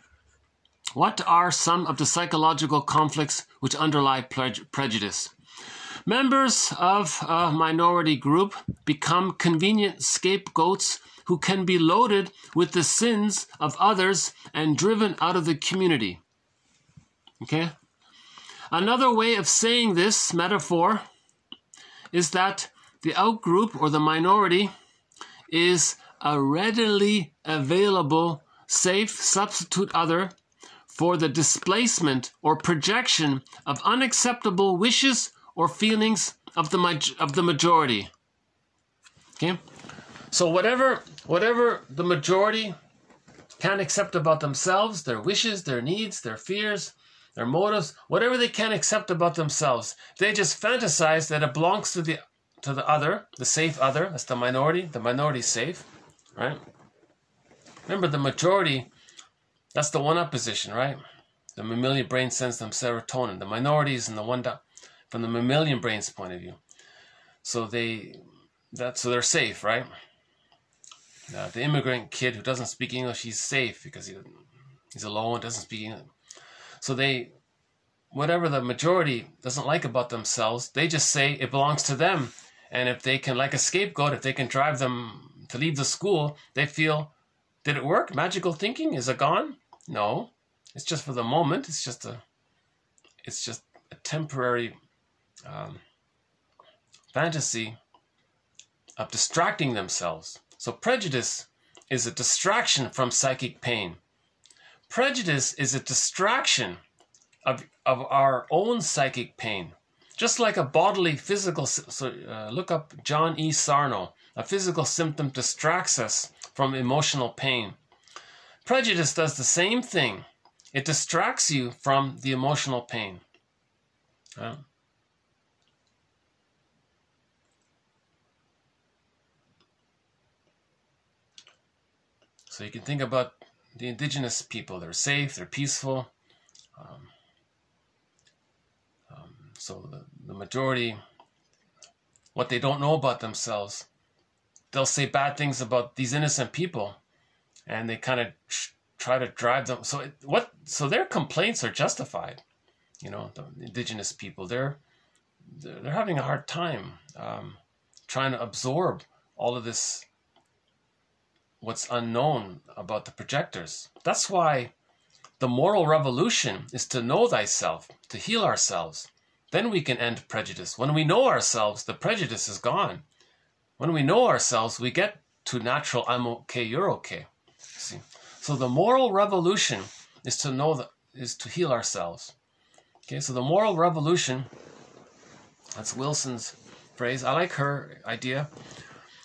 What are some of the psychological conflicts which underlie prejudice? Members of a minority group become convenient scapegoats who can be loaded with the sins of others and driven out of the community. Okay? Another way of saying this metaphor is that the outgroup or the minority is a readily available, safe substitute other for the displacement or projection of unacceptable wishes or feelings of the majority. Okay? So whatever the majority can't accept about themselves, their wishes, their needs, their fears, their motives, whatever they can accept about themselves. They just fantasize that it belongs to the other, the safe other. That's the minority. The minority safe, right? Remember, the majority, that's the one-up position, right? The mammalian brain sends them serotonin. The minority is in the one down, from the mammalian brain's point of view. So they're safe, right? The immigrant kid who doesn't speak English, he's safe because he's alone, doesn't speak English. So whatever the majority doesn't like about themselves, they just say it belongs to them. And if they can, like a scapegoat, if they can drive them to leave the school, they feel, did it work? Magical thinking? Is it gone? No. It's just for the moment. It's just a temporary fantasy of distracting themselves. So prejudice is a distraction from psychic pain. Prejudice is a distraction of our own psychic pain. Just like a bodily physical, look up John E. Sarno. A physical symptom distracts us from emotional pain. Prejudice does the same thing. It distracts you from the emotional pain. So you can think about the indigenous people. They're safe, they're peaceful. So the majority, what they don't know about themselves, they'll say bad things about these innocent people, and they kind of try to drive them. So their complaints are justified. You know, the indigenous people, they're having a hard time trying to absorb all of this, what's unknown about the projectors. That's why the moral revolution is to know thyself, to heal ourselves. Then we can end prejudice. When we know ourselves, the prejudice is gone. When we know ourselves, we get to natural, I'm okay, you're okay. See? So the moral revolution is to heal ourselves. Okay, so the moral revolution, that's Wilson's phrase. I like her idea.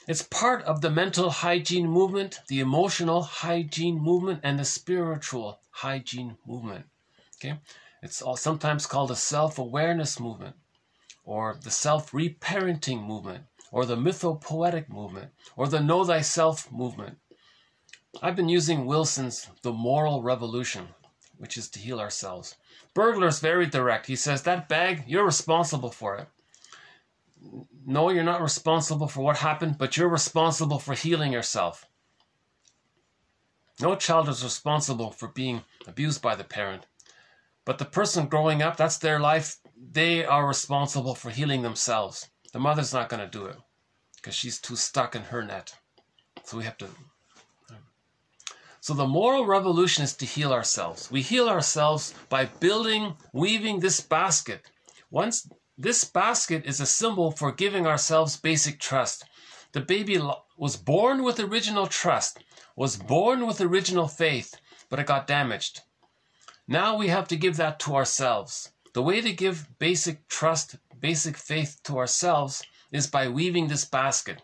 It's part of the mental hygiene movement, the emotional hygiene movement, and the spiritual hygiene movement. Okay, it's sometimes called the self-awareness movement, or the self-reparenting movement, or the mythopoetic movement, or the know thyself movement. I've been using Wilson's The Moral Revolution, which is to heal ourselves. Burglar's very direct. He says, that bag, you're responsible for it. No, you're not responsible for what happened, but you're responsible for healing yourself. No child is responsible for being abused by the parent. But the person growing up, that's their life. They are responsible for healing themselves. The mother's not going to do it because she's too stuck in her net. So we have to... So the moral revolution is to heal ourselves. We heal ourselves by weaving this basket. Once this basket is a symbol for giving ourselves basic trust. The baby was born with original trust, was born with original faith, but it got damaged. Now we have to give that to ourselves. The way to give basic trust, basic faith to ourselves is by weaving this basket.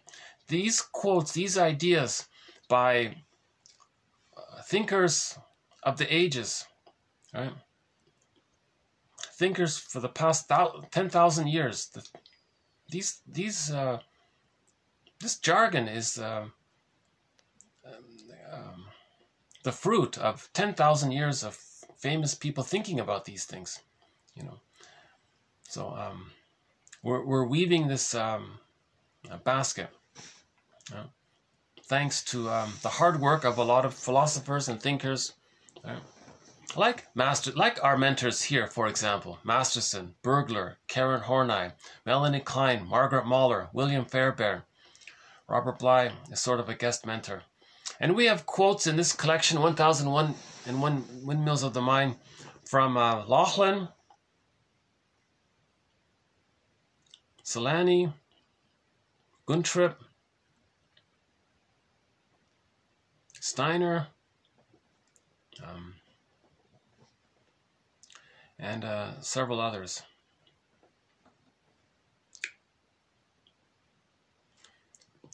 These quotes, these ideas by thinkers of the ages, right? Thinkers for the past 10,000 years. This jargon is the fruit of 10,000 years of famous people thinking about these things, you know. So we're weaving this basket, thanks to the hard work of a lot of philosophers and thinkers, like our mentors here, for example, Masterson, Burglar, Karen Horney, Melanie Klein, Margaret Mahler, William Fairbairn. Robert Bly is sort of a guest mentor. And we have quotes in this collection, 1001 and One Windmills of the Mind, from Laughlin, Solani, Guntrip, Steiner, and several others.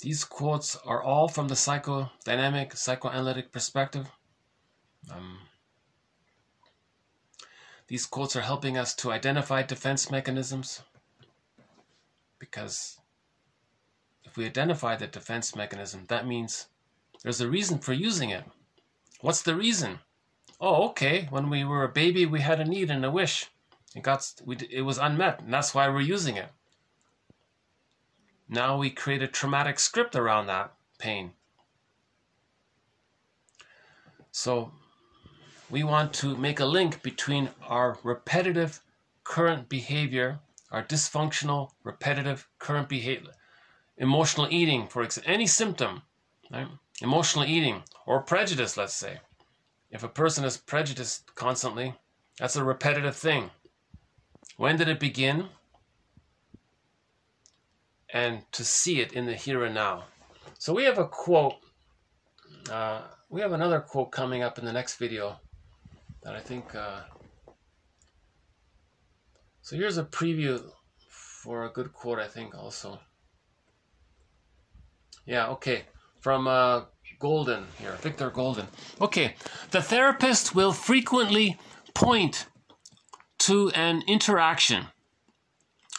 These quotes are all from the psychodynamic, psychoanalytic perspective. these quotes are helping us to identify defense mechanisms, because if we identify the defense mechanism, that means there's a reason for using it. What's the reason? Oh, okay, when we were a baby, we had a need and a wish. It was unmet, and that's why we're using it. Now we create a traumatic script around that pain. So we want to make a link between our repetitive current behavior, our dysfunctional, repetitive current behavior, emotional eating, for example, any symptom, right? Emotional eating or prejudice, let's say. If a person is prejudiced constantly, that's a repetitive thing. When did it begin? And to see it in the here and now. So we have a quote. We have another quote coming up in the next video that I think. So here's a preview for a good quote, I think, also. Yeah, okay. From Golden here, Victor Golden. Okay, the therapist will frequently point to an interaction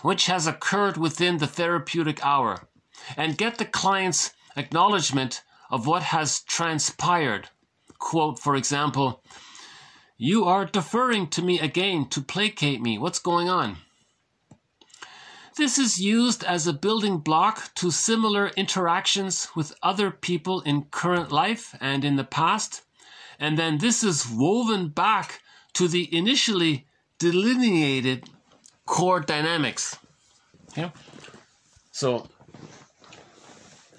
which has occurred within the therapeutic hour and get the client's acknowledgement of what has transpired. Quote, for example, "You are deferring to me again to placate me. What's going on?" This is used as a building block to similar interactions with other people in current life and in the past. And then this is woven back to the initially delineated core dynamics. Okay? So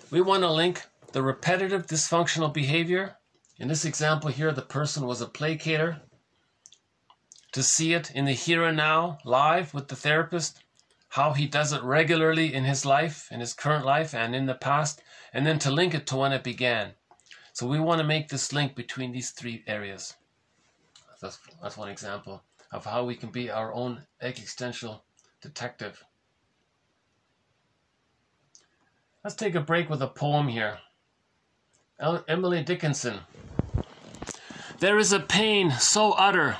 we want to link the repetitive dysfunctional behavior. In this example here, the person was a placater. To see it in the here and now, live with the therapist, how he does it regularly in his life, in his current life and in the past, and then to link it to when it began. So we want to make this link between these three areas. That's one example of how we can be our own existential detective. Let's take a break with a poem here. Emily Dickinson. There is a pain so utter,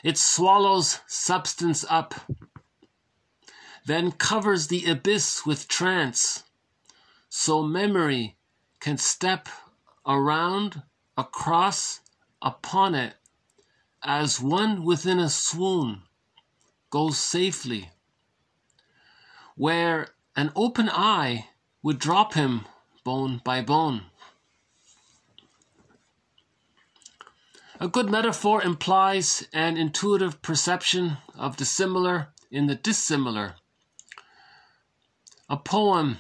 it swallows substance up, then covers the abyss with trance, so memory can step around, across, upon it, as one within a swoon goes safely, where an open eye would drop him bone by bone. A good metaphor implies an intuitive perception of the similar in the dissimilar. A poem,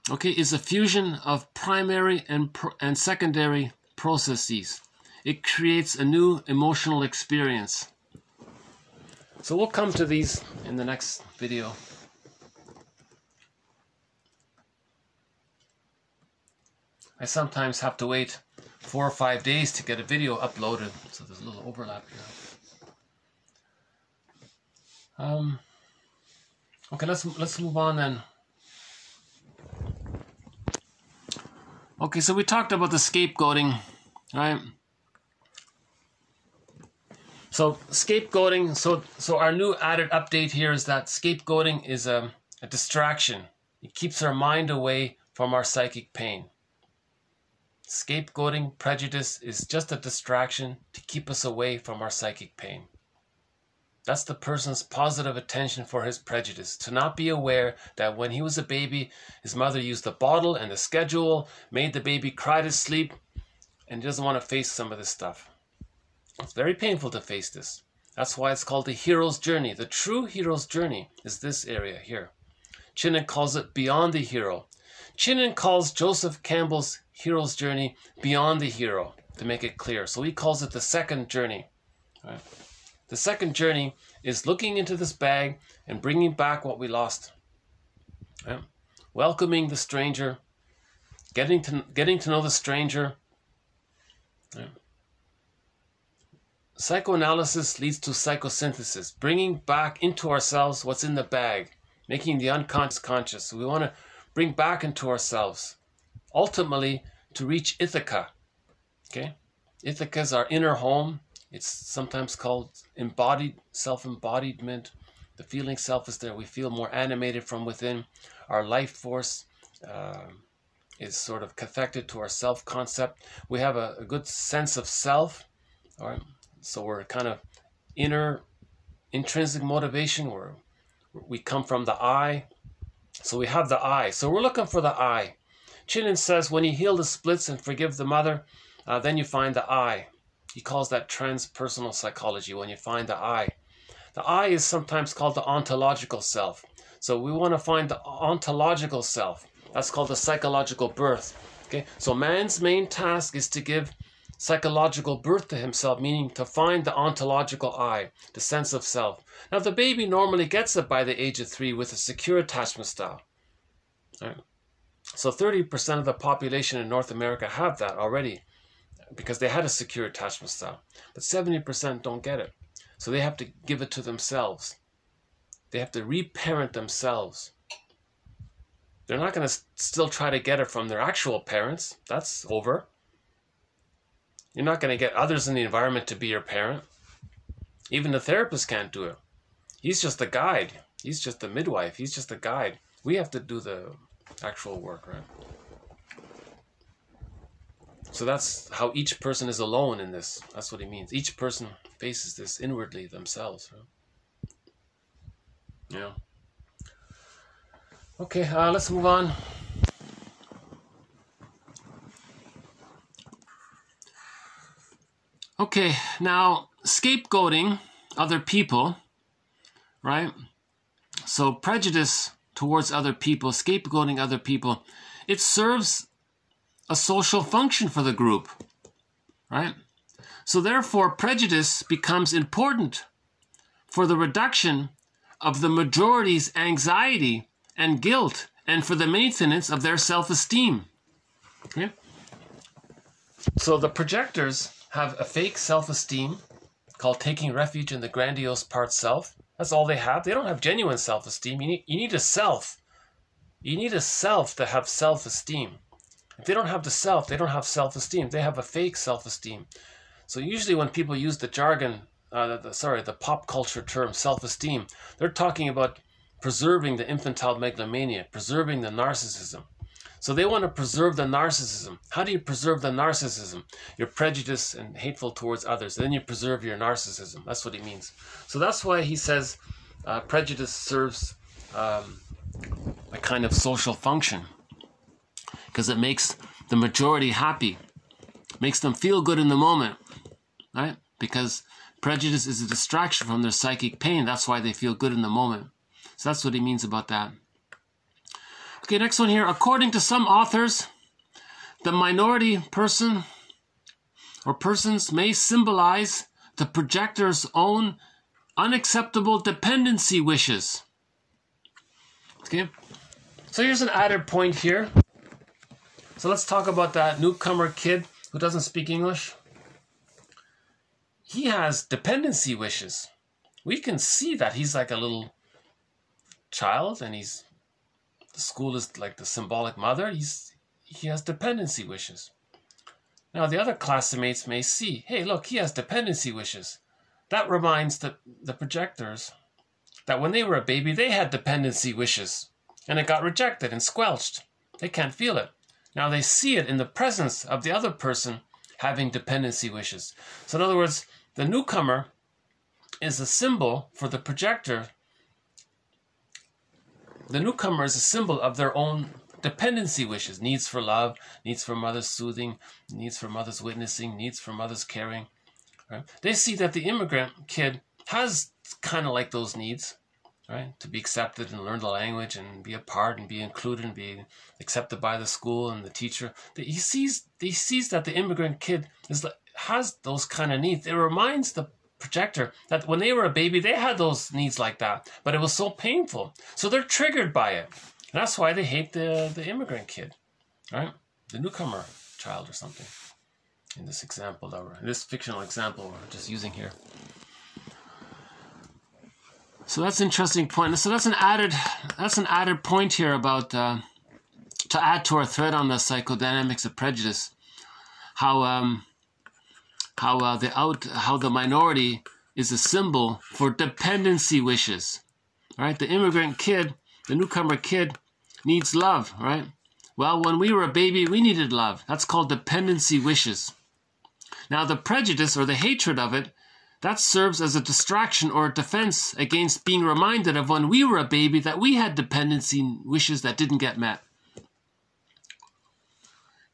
okay, is a fusion of primary and secondary processes. It creates a new emotional experience. So we'll come to these in the next video. I sometimes have to wait 4 or 5 days to get a video uploaded, so there's a little overlap here. Okay, let's move on then. Okay, so we talked about the scapegoating, right? So scapegoating, so our new added update here is that scapegoating is a distraction. It keeps our mind away from our psychic pain. Scapegoating, prejudice is just a distraction to keep us away from our psychic pain. That's the person's positive attention for his prejudice, to not be aware that when he was a baby, his mother used the bottle and the schedule, made the baby cry to sleep, and he doesn't want to face some of this stuff. It's very painful to face this. That's why it's called the hero's journey. The true hero's journey is this area here. Chinnan calls it beyond the hero. Chinnan calls Joseph Campbell's hero's journey beyond the hero, to make it clear. So he calls it the second journey. Right? The second journey is looking into this bag and bringing back what we lost. Right? Welcoming the stranger, getting to know the stranger. Right? Psychoanalysis leads to psychosynthesis, bringing back into ourselves what's in the bag, making the unconscious conscious. So we want to bring back into ourselves, ultimately to reach Ithaca. Okay, Ithaca is our inner home. It's sometimes called embodied, self-embodiment. The feeling self is there. We feel more animated from within. Our life force is sort of connected to our self-concept. We have a good sense of self. All right, so we're kind of inner intrinsic motivation, where we come from the I. So we have the I. So we're looking for the I. Chinnen says, when you heal the splits and forgive the mother, then you find the I. He calls that transpersonal psychology, when you find the I. The I is sometimes called the ontological self. So we want to find the ontological self. That's called the psychological birth. Okay, so man's main task is to give psychological birth to himself, meaning to find the ontological I, the sense of self. Now, the baby normally gets it by the age of 3 with a secure attachment style. All right? So 30% of the population in North America have that already because they had a secure attachment style. But 70% don't get it. So they have to give it to themselves. They have to reparent themselves. They're not going to still try to get it from their actual parents. That's over. You're not going to get others in the environment to be your parent. Even the therapist can't do it. He's just a guide. He's just a midwife. He's just a guide. We have to do the actual work, right? So that's how each person is alone in this. That's what he means. Each person faces this inwardly themselves. Right? Yeah. Okay, let's move on. Okay, now scapegoating other people, right? So prejudice towards other people, scapegoating other people, it serves a social function for the group, right? So therefore, prejudice becomes important for the reduction of the majority's anxiety and guilt and for the maintenance of their self-esteem. Okay? So the projectors have a fake self-esteem called taking refuge in the grandiose part self. That's all they have. They don't have genuine self-esteem. You need a self. You need a self to have self-esteem. If they don't have the self, they don't have self-esteem. They have a fake self-esteem. So usually when people use the jargon, the pop culture term self-esteem, they're talking about preserving the infantile megalomania, preserving the narcissism. So they want to preserve the narcissism. How do you preserve the narcissism? You're prejudiced and hateful towards others. Then you preserve your narcissism. That's what he means. So that's why he says prejudice serves a kind of social function, because it makes the majority happy, makes them feel good in the moment, right? Because prejudice is a distraction from their psychic pain. That's why they feel good in the moment. So that's what he means about that. Okay, next one here. According to some authors, the minority person or persons may symbolize the projector's own unacceptable dependency wishes. Okay, so here's an added point here. So let's talk about that newcomer kid who doesn't speak English. He has dependency wishes. We can see that he's like a little child, and the school is like the symbolic mother. He has dependency wishes. Now the other classmates may see, hey, look, he has dependency wishes. That reminds the projectors that when they were a baby, they had dependency wishes, and it got rejected and squelched. They can't feel it. Now they see it in the presence of the other person having dependency wishes. So in other words, the newcomer is a symbol for the projector. The newcomer is a symbol of their own dependency wishes, needs for love, needs for mother's soothing, needs for mother's witnessing, needs for mother's caring. Right? They see that the immigrant kid has kind of like those needs, right? To be accepted and learn the language and be a part and be included and be accepted by the school and the teacher. He sees that the immigrant kid has those kind of needs. It reminds the projector that when they were a baby, they had those needs like that, but it was so painful. So they're triggered by it. And that's why they hate the immigrant kid, right? The newcomer child or something. In this example, in this fictional example we're just using here. So that's an interesting point. So that's an added point here about to add to our thread on the psychodynamics of prejudice. How how the minority is a symbol for dependency wishes, right? The immigrant kid, the newcomer kid, needs love, right? Well, when we were a baby, we needed love. That's called dependency wishes. Now, the prejudice or the hatred of it, that serves as a distraction or a defense against being reminded of when we were a baby that we had dependency wishes that didn't get met.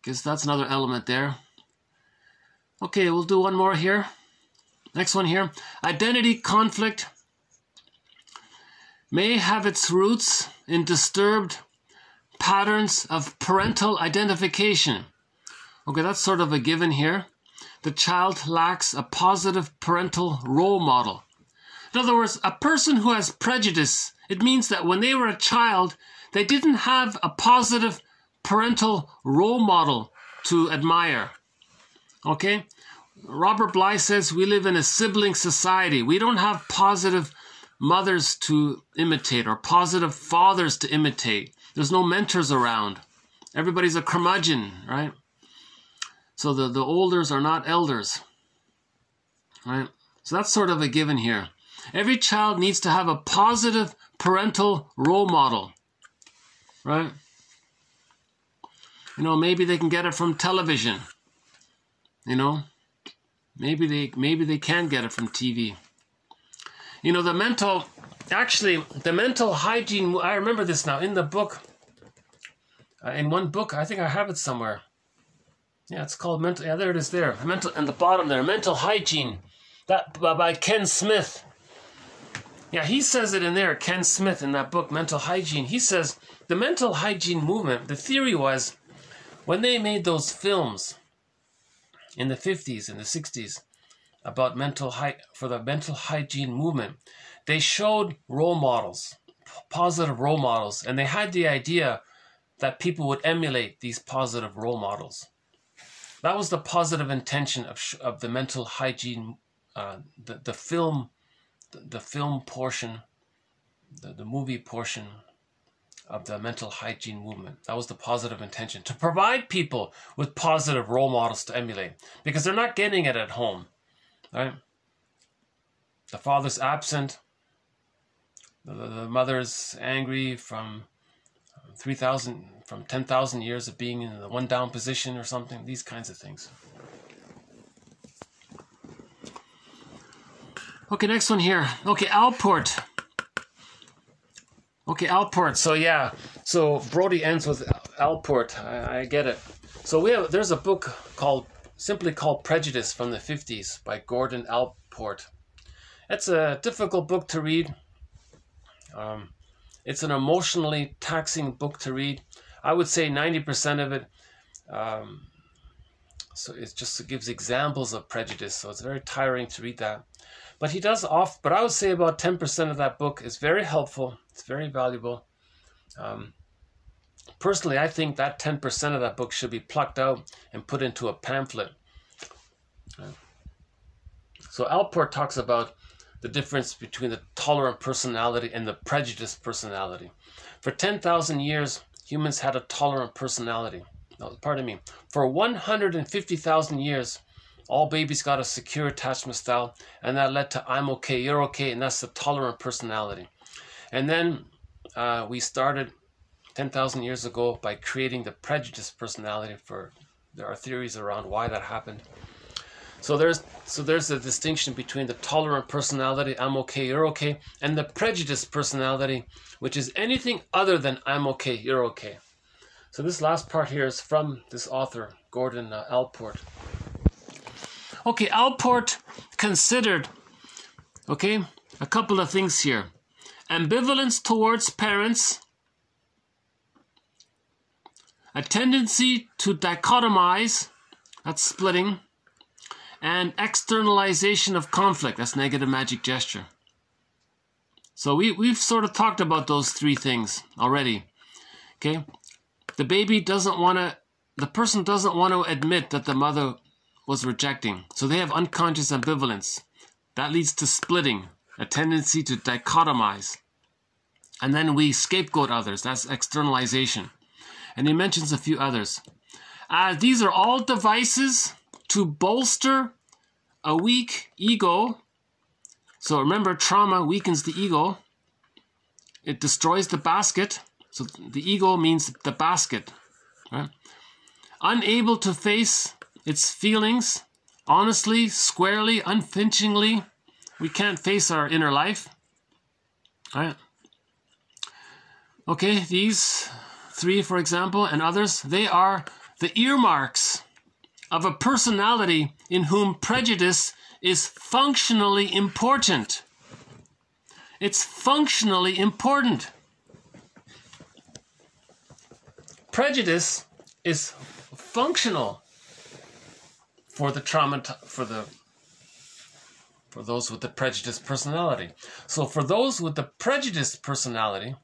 Guess that's another element there. Okay, we'll do one more here. Next one here. Identity conflict may have its roots in disturbed patterns of parental identification. Okay, that's sort of a given here. The child lacks a positive parental role model. In other words, a person who has prejudice, it means that when they were a child, they didn't have a positive parental role model to admire. Okay? Robert Bly says we live in a sibling society. We don't have positive mothers to imitate or positive fathers to imitate. There's no mentors around. Everybody's a curmudgeon, right? So the olders are not elders, right? So that's sort of a given here. Every child needs to have a positive parental role model, right? You know, maybe they can get it from television. You know, maybe they can get it from TV. You know, the mental hygiene, I remember this now in the book, in one book, I think I have it somewhere. Yeah, it's called mental, yeah, there it is there. Mental, in the bottom there, mental hygiene, that by Ken Smith. Yeah, he says it in there, Ken Smith, in that book, Mental Hygiene. He says the mental hygiene movement, the theory was, when they made those films in the 50s and the 60s about for the mental hygiene movement, they showed role models, positive role models, and they had the idea that people would emulate these positive role models. That was the positive intention of the mental hygiene, the film portion, the movie portion of the mental hygiene movement. That was the positive intention, to provide people with positive role models to emulate, because they're not getting it at home, right? The father's absent, the mother's angry from 10,000 years of being in the one down position or something, these kinds of things. Okay, next one here. Okay, Allport. Okay, so yeah, so Brody ends with Allport. I get it. So there's a book simply called Prejudice from the 50s by Gordon Allport. It's a difficult book to read. It's an emotionally taxing book to read. I would say 90% of it, so it gives examples of prejudice, so it's very tiring to read that. But but I would say about 10% of that book is very helpful. It's very valuable. Personally, I think that 10% of that book should be plucked out and put into a pamphlet. So Allport talks about the difference between the tolerant personality and the prejudiced personality. For 10,000 years, humans had a tolerant personality. No, pardon me. For 150,000 years, all babies got a secure attachment style, and that led to I'm okay, you're okay, and that's the tolerant personality. And then we started 10,000 years ago by creating the prejudiced personality. There are theories around why that happened. So there's a distinction between the tolerant personality, I'm okay, you're okay, and the prejudiced personality, which is anything other than I'm okay, you're okay. So this last part here is from this author, Gordon Allport. Okay, Allport considered, a couple of things here. Ambivalence towards parents, a tendency to dichotomize, that's splitting, and externalization of conflict, that's negative magic gesture. So we've sort of talked about those three things already. Okay, the person doesn't want to admit that the mother was rejecting, so they have unconscious ambivalence. That leads to splitting, a tendency to dichotomize. And then we scapegoat others, that's externalization. And he mentions a few others. These are all devices to bolster a weak ego, so remember, trauma weakens the ego. It destroys the basket. So the ego means the basket. Right? Unable to face its feelings honestly, squarely, unflinchingly. We can't face our inner life. Right? Okay, these three, for example, and others, they are the earmarks of a personality in whom prejudice is functionally important. It's functionally important. Prejudice is functional for the trauma, for those with the prejudiced personality. So for those with the prejudiced personality,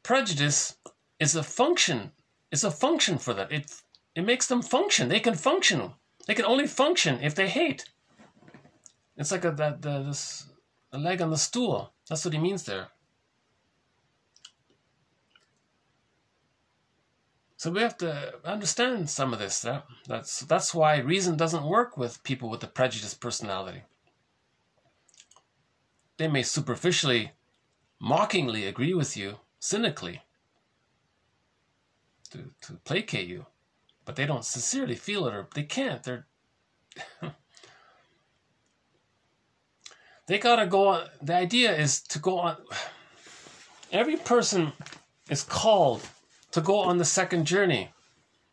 prejudice is a function. It's a function for them. It makes them function. They can function. They can only function if they hate. It's like a leg on the stool. That's what he means there. So we have to understand some of this. That's why reason doesn't work with people with the prejudiced personality. They may superficially, mockingly agree with you, cynically, to placate you, but they don't sincerely feel it, or they can't. They gotta go on. The idea is to go on. Every person is called to go on the second journey.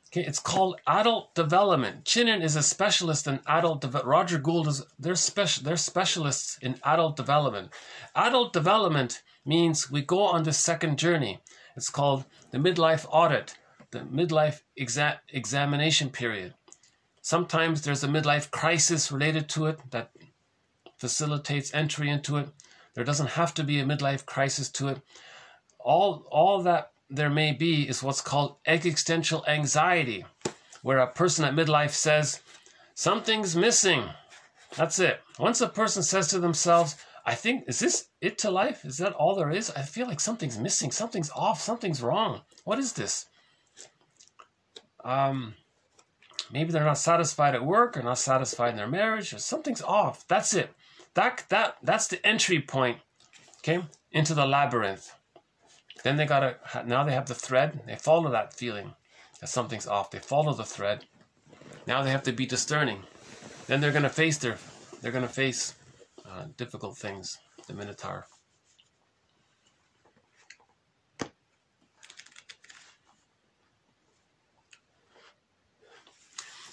Okay, it's called adult development. Chinnan is a specialist in adult development. Roger Gould is they're specialists in adult development. Adult development means we go on the second journey. It's called the midlife audit, the midlife examination period. Sometimes there's a midlife crisis related to it that facilitates entry into it. There doesn't have to be a midlife crisis to it. All that there may be is what's called existential anxiety, where a person at midlife says, something's missing. That's it. Once a person says to themselves, I think, is this it to life? Is that all there is? I feel like something's missing. Something's off. Something's wrong. What is this? Maybe they're not satisfied at work or not satisfied in their marriage, or something's off. That's it. That's the entry point, okay, into the labyrinth. Then now they have the thread. They follow that feeling that something's off. They follow the thread. Now they have to be discerning. Then they're going to face difficult things. The Minotaur.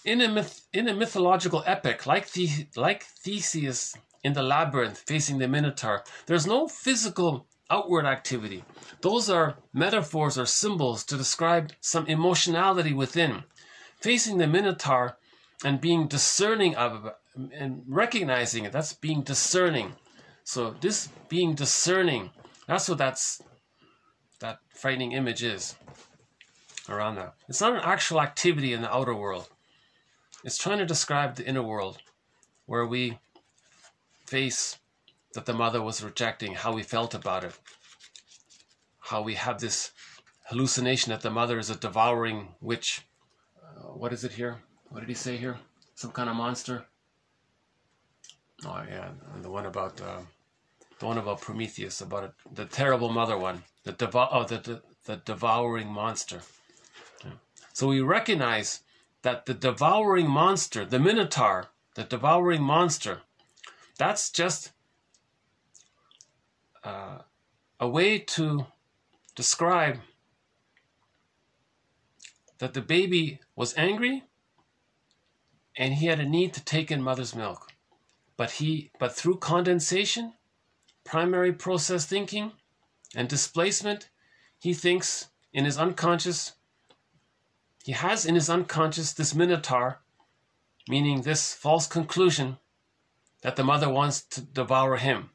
In a mythological epic like Theseus in the labyrinth facing the Minotaur, there's no physical outward activity. Those are metaphors or symbols to describe some emotionality within. Facing the Minotaur and being discerning of it and recognizing it, that's being discerning. So this being discerning, that's what that frightening image is around that. It's not an actual activity in the outer world. It's trying to describe the inner world where we face that the mother was rejecting, how we felt about it, how we have this hallucination that the mother is a devouring witch. What is it here? What did he say here? Some kind of monster? Oh yeah, and the one about Prometheus, about it, the terrible mother one, the devouring monster. Yeah. So we recognize that the devouring monster, the Minotaur, the devouring monster, that's just a way to describe that the baby was angry and he had a need to take in mother's milk. But through condensation, primary process thinking, and displacement, he thinks in his unconscious, he has in his unconscious this Minotaur, meaning this false conclusion that the mother wants to devour him.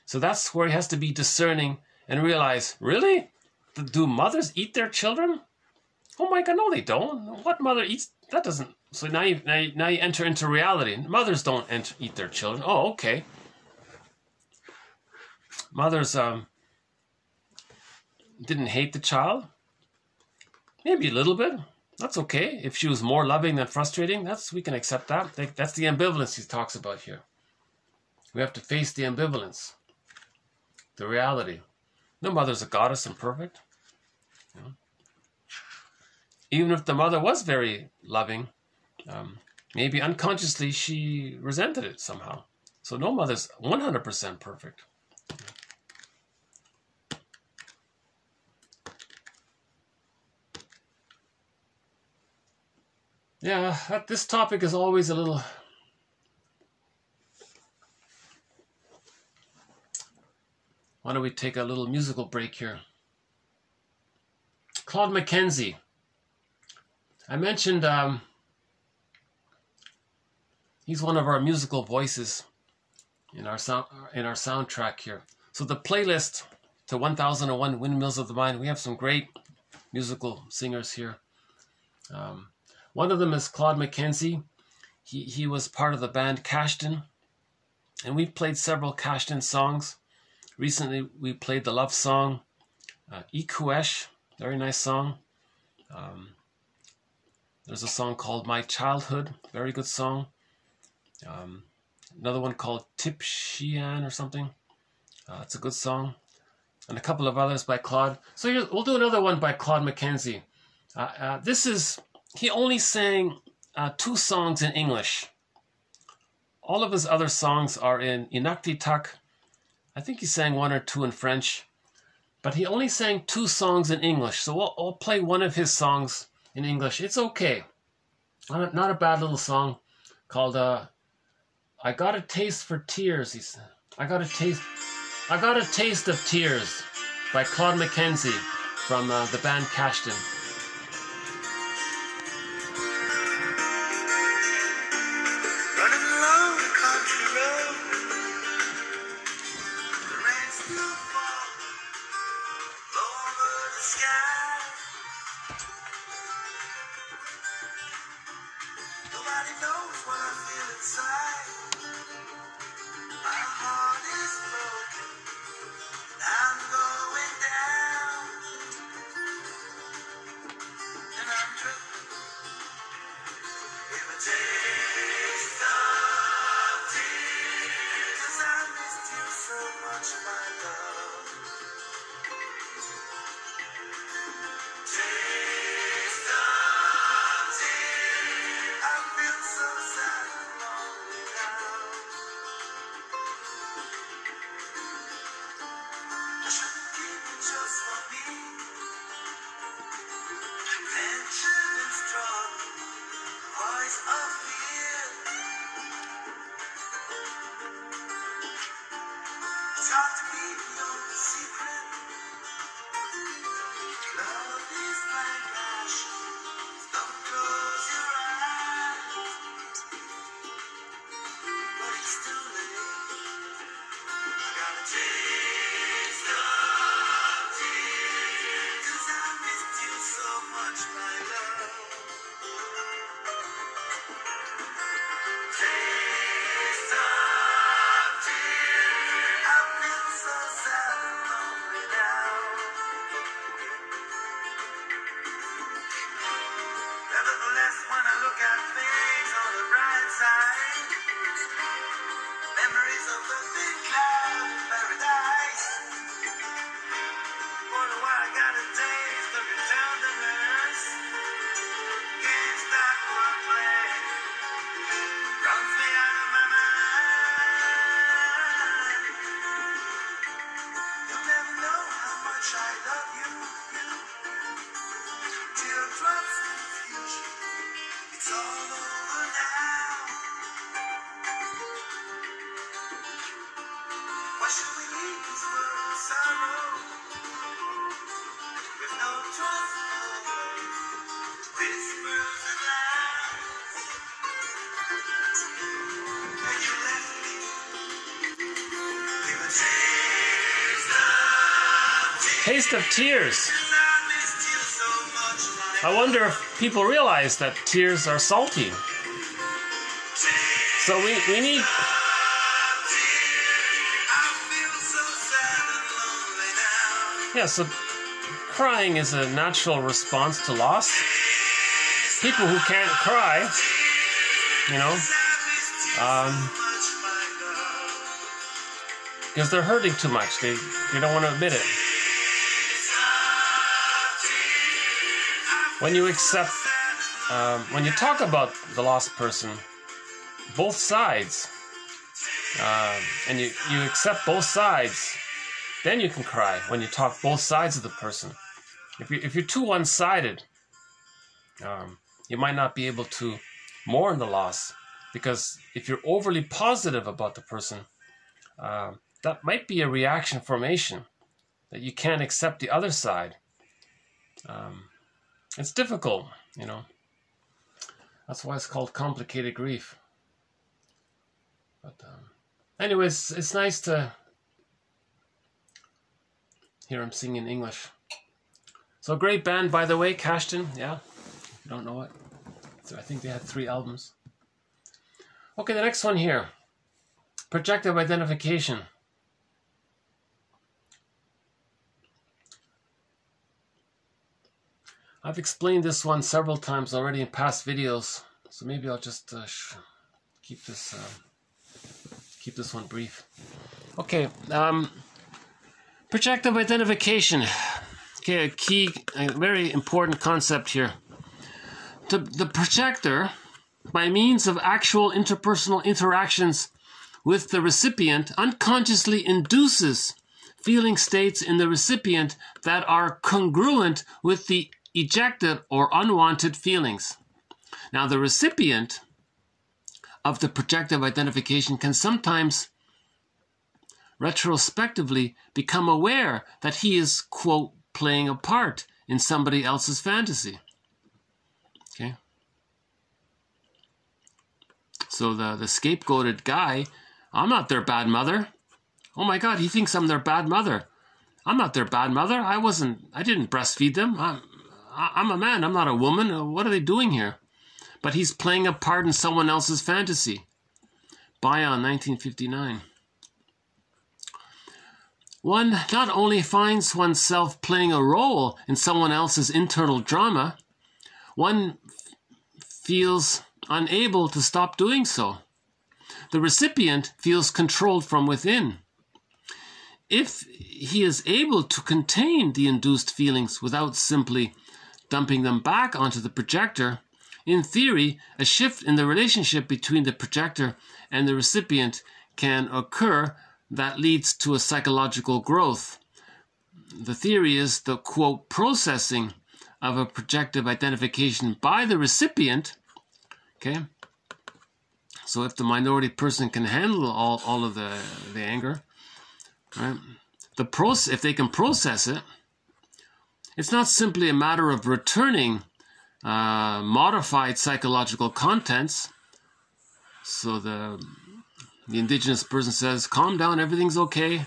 So that's where he has to be discerning and realize, really? Do mothers eat their children? Oh my God, no they don't. What mother eats? That doesn't. So now you enter into reality. Mothers don't eat their children. Oh, okay. Mothers didn't hate the child. Maybe a little bit. That's okay. If she was more loving than frustrating, we can accept that. That's the ambivalence he talks about here. We have to face the ambivalence, the reality. No mother's a goddess and perfect. You know? Even if the mother was very loving, maybe unconsciously she resented it somehow. So no mother's 100% perfect. Yeah, this topic is always a little... Why don't we take a little musical break here? Claude McKenzie. I mentioned he's one of our musical voices in our soundtrack here. So the playlist to 1001 Windmills of the Mind, we have some great musical singers here. One of them is Claude McKenzie. He was part of the band Cashton, and we've played several Cashton songs. Recently, we played the love song, Ikuesh, very nice song. There's a song called My Childhood, very good song. Another one called Tip Shian or something. It's a good song. And a couple of others by Claude. So we'll do another one by Claude McKenzie. He only sang 2 songs in English. All of his other songs are in Inuktitut. I think he sang 1 or 2 in French. But he only sang 2 songs in English. So I'll play one of his songs in English. It's okay. Not a bad little song called I Got a Taste for Tears, he said. I got a taste of tears by Claude McKenzie from the band Cashton. Taste of tears. I wonder if people realize that tears are salty. So we need... Yeah, so crying is a natural response to loss. people who can't cry, you know, because they're hurting too much. They don't want to admit it. When you accept, when you talk about the lost person, both sides, and you accept both sides, then you can cry when you talk both sides of the person. If you're too one-sided, you might not be able to mourn the loss, because if you're overly positive about the person, that might be a reaction formation, that you can't accept the other side. It's difficult, you know. That's why it's called complicated grief. But anyways, it's nice to hear him sing in English. So great band, by the way, Cashton. Yeah, if you don't know it. So I think they had 3 albums. Okay, the next one here. Projective identification. I've explained this one several times already in past videos, so maybe I'll just keep this one brief. Okay, projective identification. Okay, a very important concept here. The projector, by means of actual interpersonal interactions with the recipient, unconsciously induces feeling states in the recipient that are congruent with the ejected or unwanted feelings. Now, the recipient of the projective identification can sometimes retrospectively become aware that he is, quote, playing a part in somebody else's fantasy. Okay? So the scapegoated guy, I'm not their bad mother. Oh my God, he thinks I'm their bad mother. I'm not their bad mother. I didn't breastfeed them. I'm a man, I'm not a woman. What are they doing here? But he's playing a part in someone else's fantasy. Bion, 1959. One not only finds oneself playing a role in someone else's internal drama, one feels unable to stop doing so. The recipient feels controlled from within. If he is able to contain the induced feelings without simply dumping them back onto the projector, in theory, a shift in the relationship between the projector and the recipient can occur that leads to a psychological growth. The theory is the, quote, processing of a projective identification by the recipient. Okay? So if the minority person can handle all of the anger, right? If they can process it, it's not simply a matter of returning modified psychological contents. So the indigenous person says, calm down, everything's okay.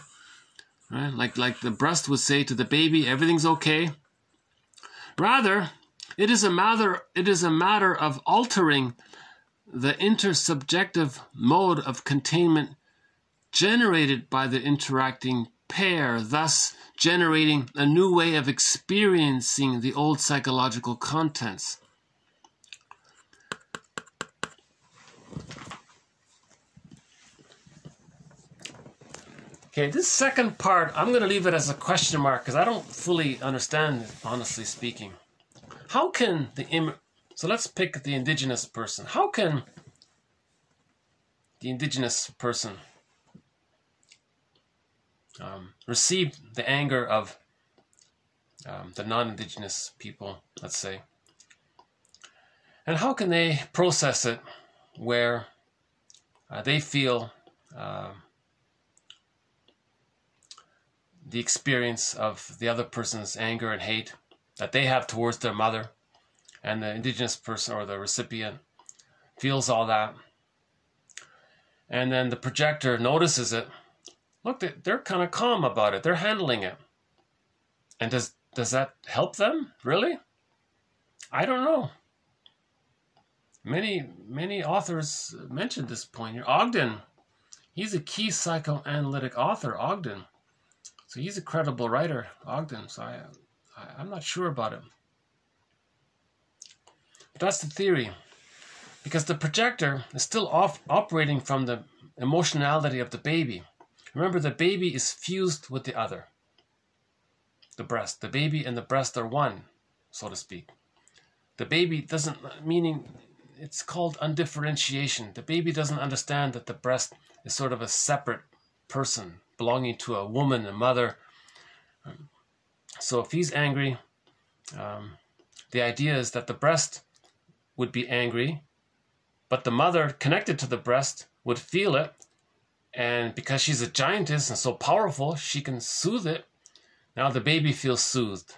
Right? Like the breast would say to the baby, everything's okay. Rather, it is a matter of altering the intersubjective mode of containment generated by the interacting pair, thus generating a new way of experiencing the old psychological contents. Okay, this second part, I'm going to leave it as a question mark because I don't fully understand it, honestly speaking. How can so let's pick the indigenous person. How can the indigenous person receive the anger of the non-indigenous people, let's say? And how can they process it where they feel the experience of the other person's anger and hate that they have towards their mother, and the indigenous person or the recipient feels all that, and then the projector notices it. Look, they're kind of calm about it. They're handling it. And does that help them? Really? I don't know. Many authors mentioned this point here. Ogden, he's a key psychoanalytic author, Ogden. So he's a credible writer, Ogden. So I'm not sure about it. That's the theory. Because the projector is still operating from the emotionality of the baby. Remember, the baby is fused with the other. The breast. The baby and the breast are one, so to speak. The baby doesn't, meaning it's called undifferentiation. The baby doesn't understand that the breast is sort of a separate person belonging to a woman, a mother. So if he's angry, the idea is that the breast would be angry, but the mother connected to the breast would feel it, and because she's a giantess and so powerful, she can soothe it. Now the baby feels soothed.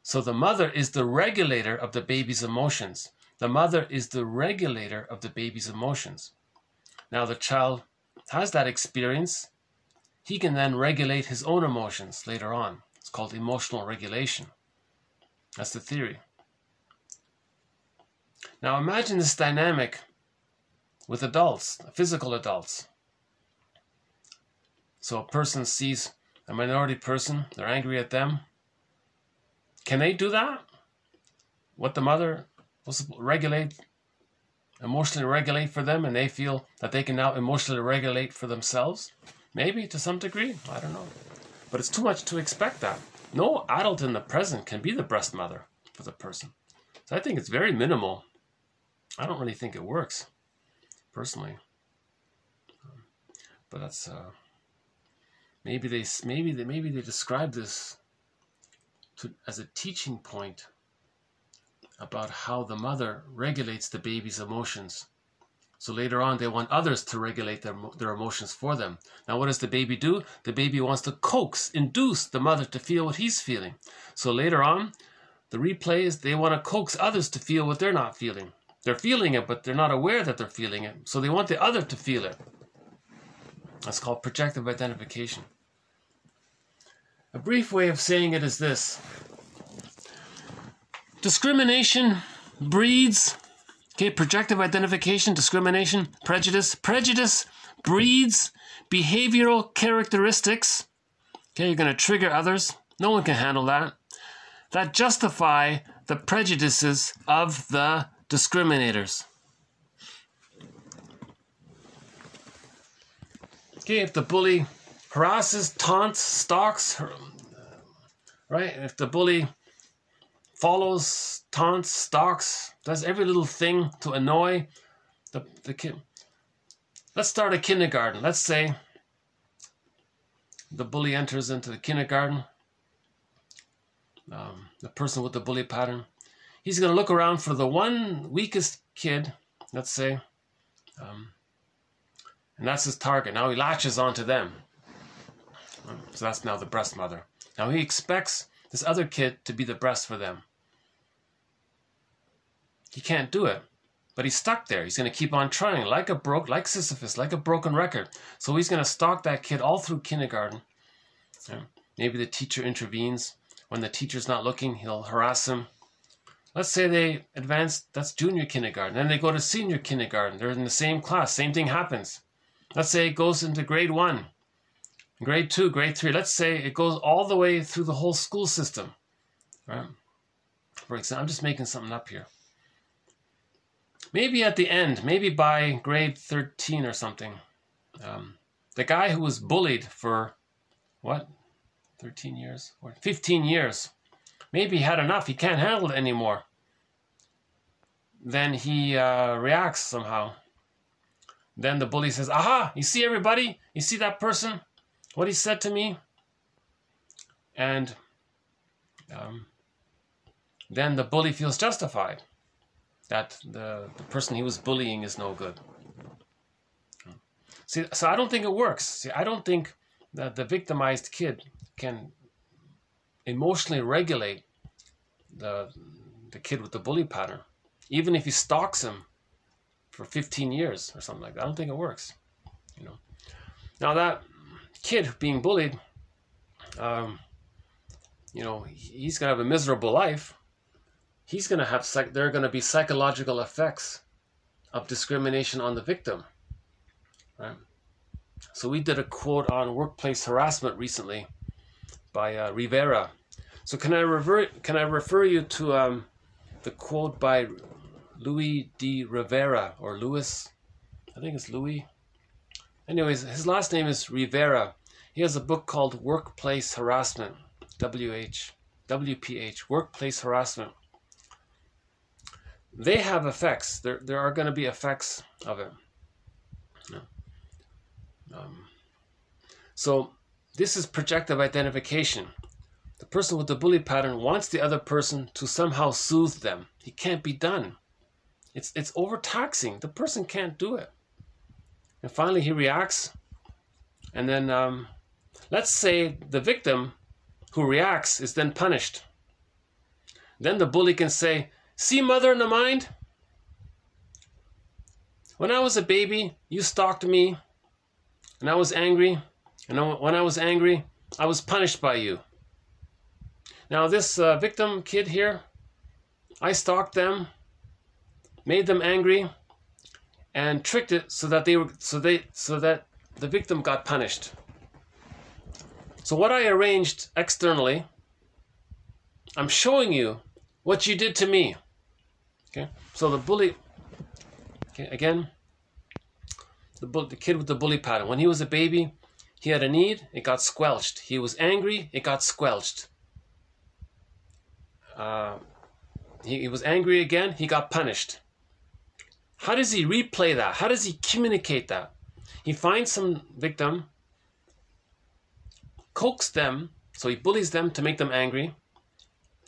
So the mother is the regulator of the baby's emotions. The mother is the regulator of the baby's emotions. Now the child has that experience. He can then regulate his own emotions later on. It's called emotional regulation. That's the theory. Now imagine this dynamic with adults, physical adults. So a person sees a minority person, they're angry at them. Can they do that? What the mother was emotionally regulate for them, and they feel that they can now emotionally regulate for themselves? Maybe to some degree, I don't know. But it's too much to expect that. No adult in the present can be the breast mother for the person. So I think it's very minimal. I don't really think it works, personally. But that's maybe they describe this as a teaching point about how the mother regulates the baby's emotions. So later on, they want others to regulate their emotions for them. Now, what does the baby do? The baby wants to induce the mother to feel what he's feeling. So later on, the replay is they want to coax others to feel what they're not feeling. They're feeling it, but they're not aware that they're feeling it. So they want the other to feel it. That's called projective identification. A brief way of saying it is this. Discrimination breeds, projective identification, discrimination, prejudice. Prejudice breeds behavioral characteristics. You're going to trigger others. No one can handle that. That justify the prejudices of the discriminators. If the bully harasses, taunts, stalks, right? If the bully follows, taunts, stalks, does every little thing to annoy the kid. Let's start a kindergarten. Let's say the bully enters into the kindergarten. The person with the bully pattern. He's going to look around for the one weakest kid, let's say, and that's his target. Now he latches onto them. So that's now the breast mother. Now he expects this other kid to be the breast for them. He can't do it, but he's stuck there. He's going to keep on trying, like Sisyphus, like a broken record. So he's going to stalk that kid all through kindergarten. Maybe the teacher intervenes. When the teacher's not looking, he'll harass him. Let's say they advance, that's junior kindergarten. Then they go to senior kindergarten. They're in the same class. Same thing happens. Let's say it goes into grade 1, grade 2, grade 3. Let's say it goes all the way through the whole school system. Right? For example, I'm just making something up here. Maybe at the end, maybe by grade 13 or something, the guy who was bullied for, 13 years? Or 15 years. Maybe he had enough. He can't handle it anymore. Then he reacts somehow. Then the bully says, aha, you see everybody? You see that person? What he said to me? And then the bully feels justified that the person he was bullying is no good. See, so I don't think it works. See, I don't think that the victimized kid can emotionally regulate the kid with the bully pattern, even if he stalks him for 15 years or something like that. I don't think it works. Now that kid being bullied, he's gonna have a miserable life. He's gonna have there are gonna be psychological effects of discrimination on the victim, right? So we did a quote on workplace harassment recently by Rivera. So can I refer you to the quote by Louis de Rivera, or Louis, I think it's Louis. Anyways, his last name is Rivera. He has a book called Workplace Harassment, WPH, Workplace Harassment. They have effects. There are going to be effects of it. So this is projective identification. The person with the bully pattern wants the other person to somehow soothe them. It can't be done. It's overtaxing. The person can't do it. And finally he reacts. And then let's say the victim who reacts is then punished. Then the bully can say, "See, mother in the mind? When I was a baby, you stalked me, and I was angry. And when I was angry, I was punished by you. Now this victim kid here, I stalked them, made them angry, and tricked it so that the victim got punished. So what I arranged externally, I'm showing you what you did to me." Okay, so the bully, okay, again, the kid with the bully pattern. When he was a baby, he had a need, it got squelched. He was angry, it got squelched. He was angry again, he got punished. How does he replay that? How does he communicate that? He finds some victim, coaxes them, so he bullies them to make them angry,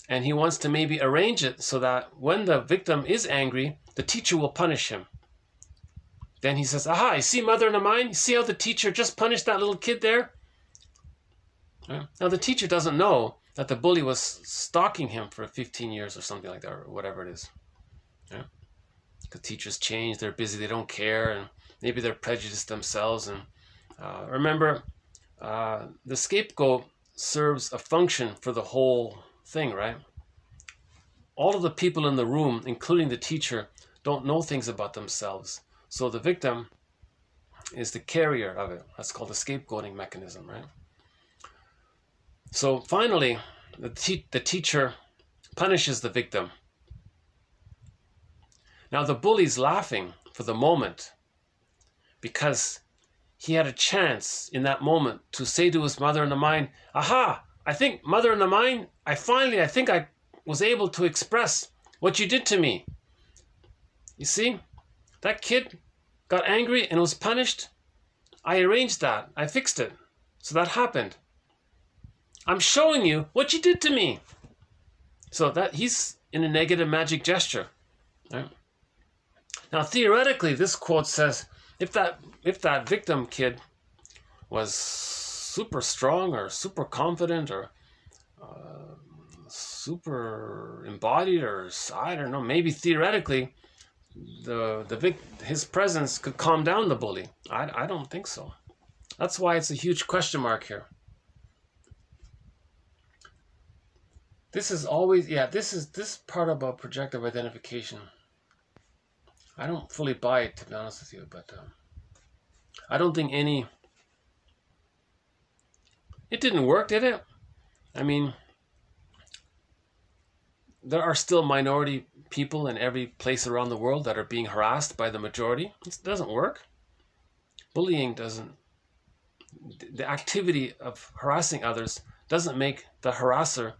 and he wants to maybe arrange it so that when the victim is angry, the teacher will punish him. Then he says, "Aha, you see, mother in the mind? You see how the teacher just punished that little kid there?" Now the teacher doesn't know that the bully was stalking him for 15 years or something like that, or whatever it is. The teachers change, they're busy, they don't care, and maybe they're prejudiced themselves. And remember, the scapegoat serves a function for the whole thing, right? All of the people in the room, including the teacher, don't know things about themselves. So the victim is the carrier of it. That's called the scapegoating mechanism, right? So finally, the teacher punishes the victim. Now the bully's laughing for the moment because he had a chance in that moment to say to his mother in the mind, "Aha, I think, mother in the mind, I think I was able to express what you did to me. You see, that kid got angry and was punished. I arranged that. I fixed it. So that happened. I'm showing you what you did to me." So that he's in a negative magic gesture. Right? Now theoretically, this quote says, if that victim kid was super strong or super confident or super embodied, or I don't know, maybe theoretically his presence could calm down the bully. I don't think so. That's why it's a huge question mark here. This is always, this part about projective identification, I don't fully buy it, to be honest with you, but I don't think it didn't work, did it? I mean, there are still minority people in every place around the world that are being harassed by the majority. It doesn't work. Bullying doesn't, the activity of harassing others doesn't make the harasser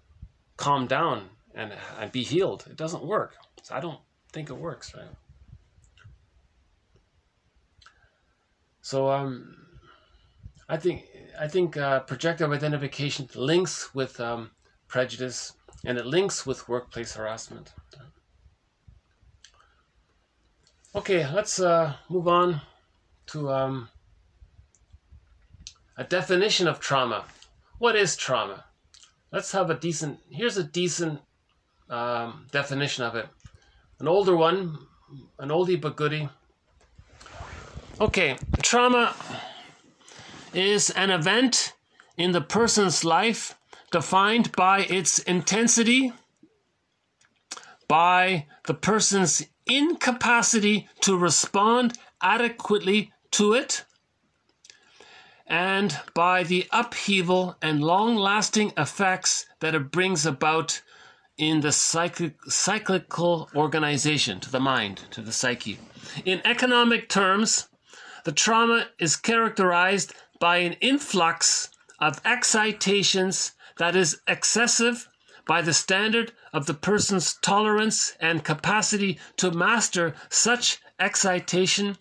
calm down and be healed. It doesn't work. So I don't think it works, right? So I think projective identification links with prejudice, and it links with workplace harassment. Okay, let's move on to a definition of trauma. What is trauma? Let's have here's a decent definition of it. An older one, an oldie but goodie. Okay, trauma is an event in the person's life defined by its intensity, by the person's incapacity to respond adequately to it, and by the upheaval and long-lasting effects that it brings about in the cyclical organization, to the mind, to the psyche. In economic terms, the trauma is characterized by an influx of excitations that is excessive by the standard of the person's tolerance and capacity to master such excitation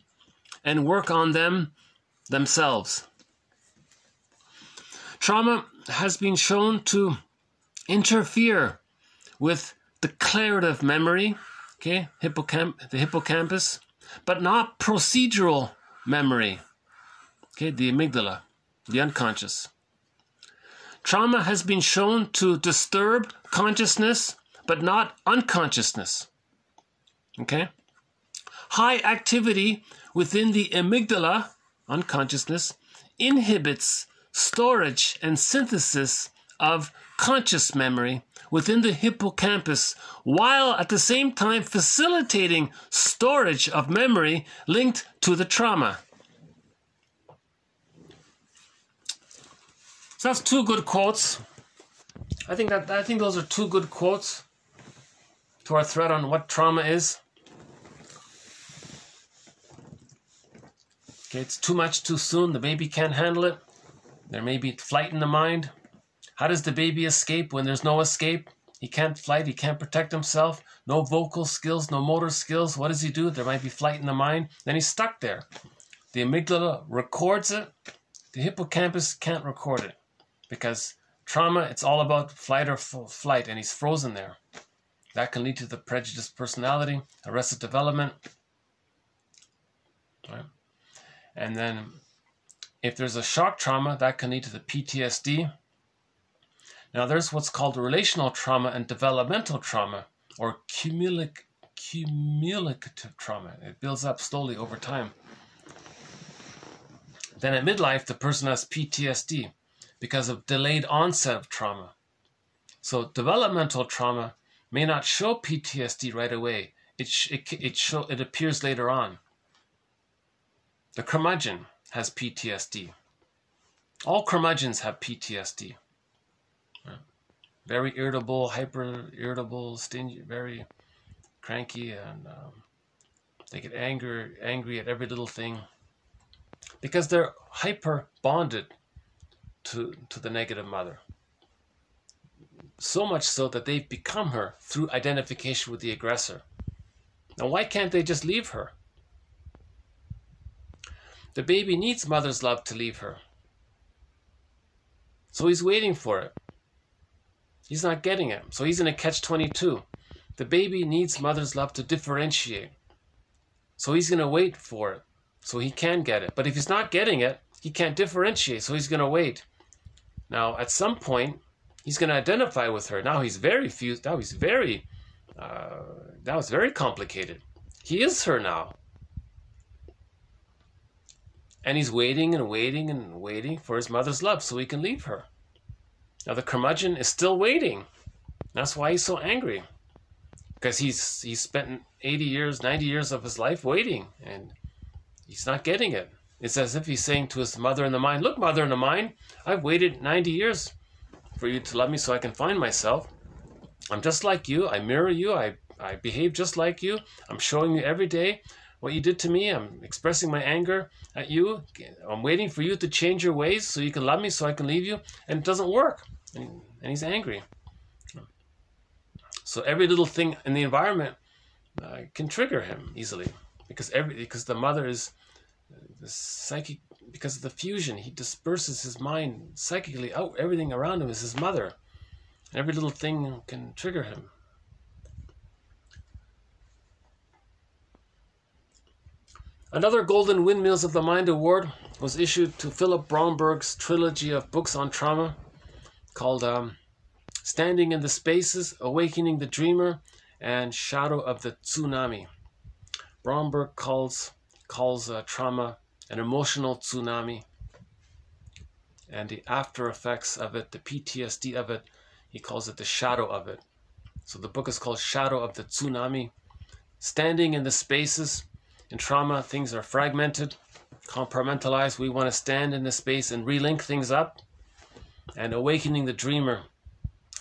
and work on them themselves. Trauma has been shown to interfere with declarative memory, okay, the hippocampus, but not procedural memory, okay, the amygdala, the unconscious. Trauma has been shown to disturb consciousness, but not unconsciousness, okay? High activity within the amygdala, unconsciousness, inhibits storage and synthesis of conscious memory within the hippocampus, while at the same time facilitating storage of memory linked to the trauma. So that's two good quotes. I think those are two good quotes to our thread on what trauma is. Okay, it's too much too soon. The baby can't handle it. There may be flight in the mind. How does the baby escape when there's no escape? He can't flight. He can't protect himself. No vocal skills, no motor skills. What does he do? There might be flight in the mind. Then he's stuck there. The amygdala records it. The hippocampus can't record it because trauma, it's all about flight or flight, and he's frozen there. That can lead to the prejudice personality, arrested development. Right? And then if there's a shock trauma, that can lead to the PTSD. Now there's what's called relational trauma and developmental trauma, or cumulative trauma. It builds up slowly over time. Then at midlife, the person has PTSD because of delayed onset of trauma. So developmental trauma may not show PTSD right away. It appears later on. The curmudgeon has PTSD. All curmudgeons have PTSD. Very irritable, hyper irritable, stingy, very cranky, and they get angry at every little thing because they're hyper bonded to the negative mother. So much so that they've become her through identification with the aggressor. Now, why can't they just leave her? The baby needs mother's love to leave her. So he's waiting for it. He's not getting it. So he's in a catch-22. The baby needs mother's love to differentiate. So he's going to wait for it so he can get it. But if he's not getting it, he can't differentiate. So he's going to wait. Now, at some point, he's going to identify with her. Now he's very fused. Now it's very complicated. He is her now. And he's waiting and waiting and waiting for his mother's love so he can leave her. Now the curmudgeon is still waiting. That's why he's so angry. Because he's spent 80 years, 90 years of his life waiting, and he's not getting it. It's as if he's saying to his mother in the mind, look, mother in the mind, I've waited 90 years for you to love me so I can find myself. I'm just like you. I mirror you. I behave just like you. I'm showing you every day what you did to me. I'm expressing my anger at you. I'm waiting for you to change your ways so you can love me so I can leave you. And it doesn't work. And he's angry. So every little thing in the environment can trigger him easily because the mother is the psychic, because of the fusion. He disperses his mind psychically out. Everything around him is his mother. Every little thing can trigger him. Another Golden Windmills of the Mind Award was issued to Philip Bromberg's trilogy of books on trauma called Standing in the Spaces, Awakening the Dreamer, and Shadow of the Tsunami. Bromberg calls trauma an emotional tsunami, and the after effects of it, the PTSD of it, he calls it the shadow of it. So the book is called Shadow of the Tsunami. Standing in the spaces. In trauma, things are fragmented, compartmentalized. We want to stand in the space and relink things up. And awakening the dreamer.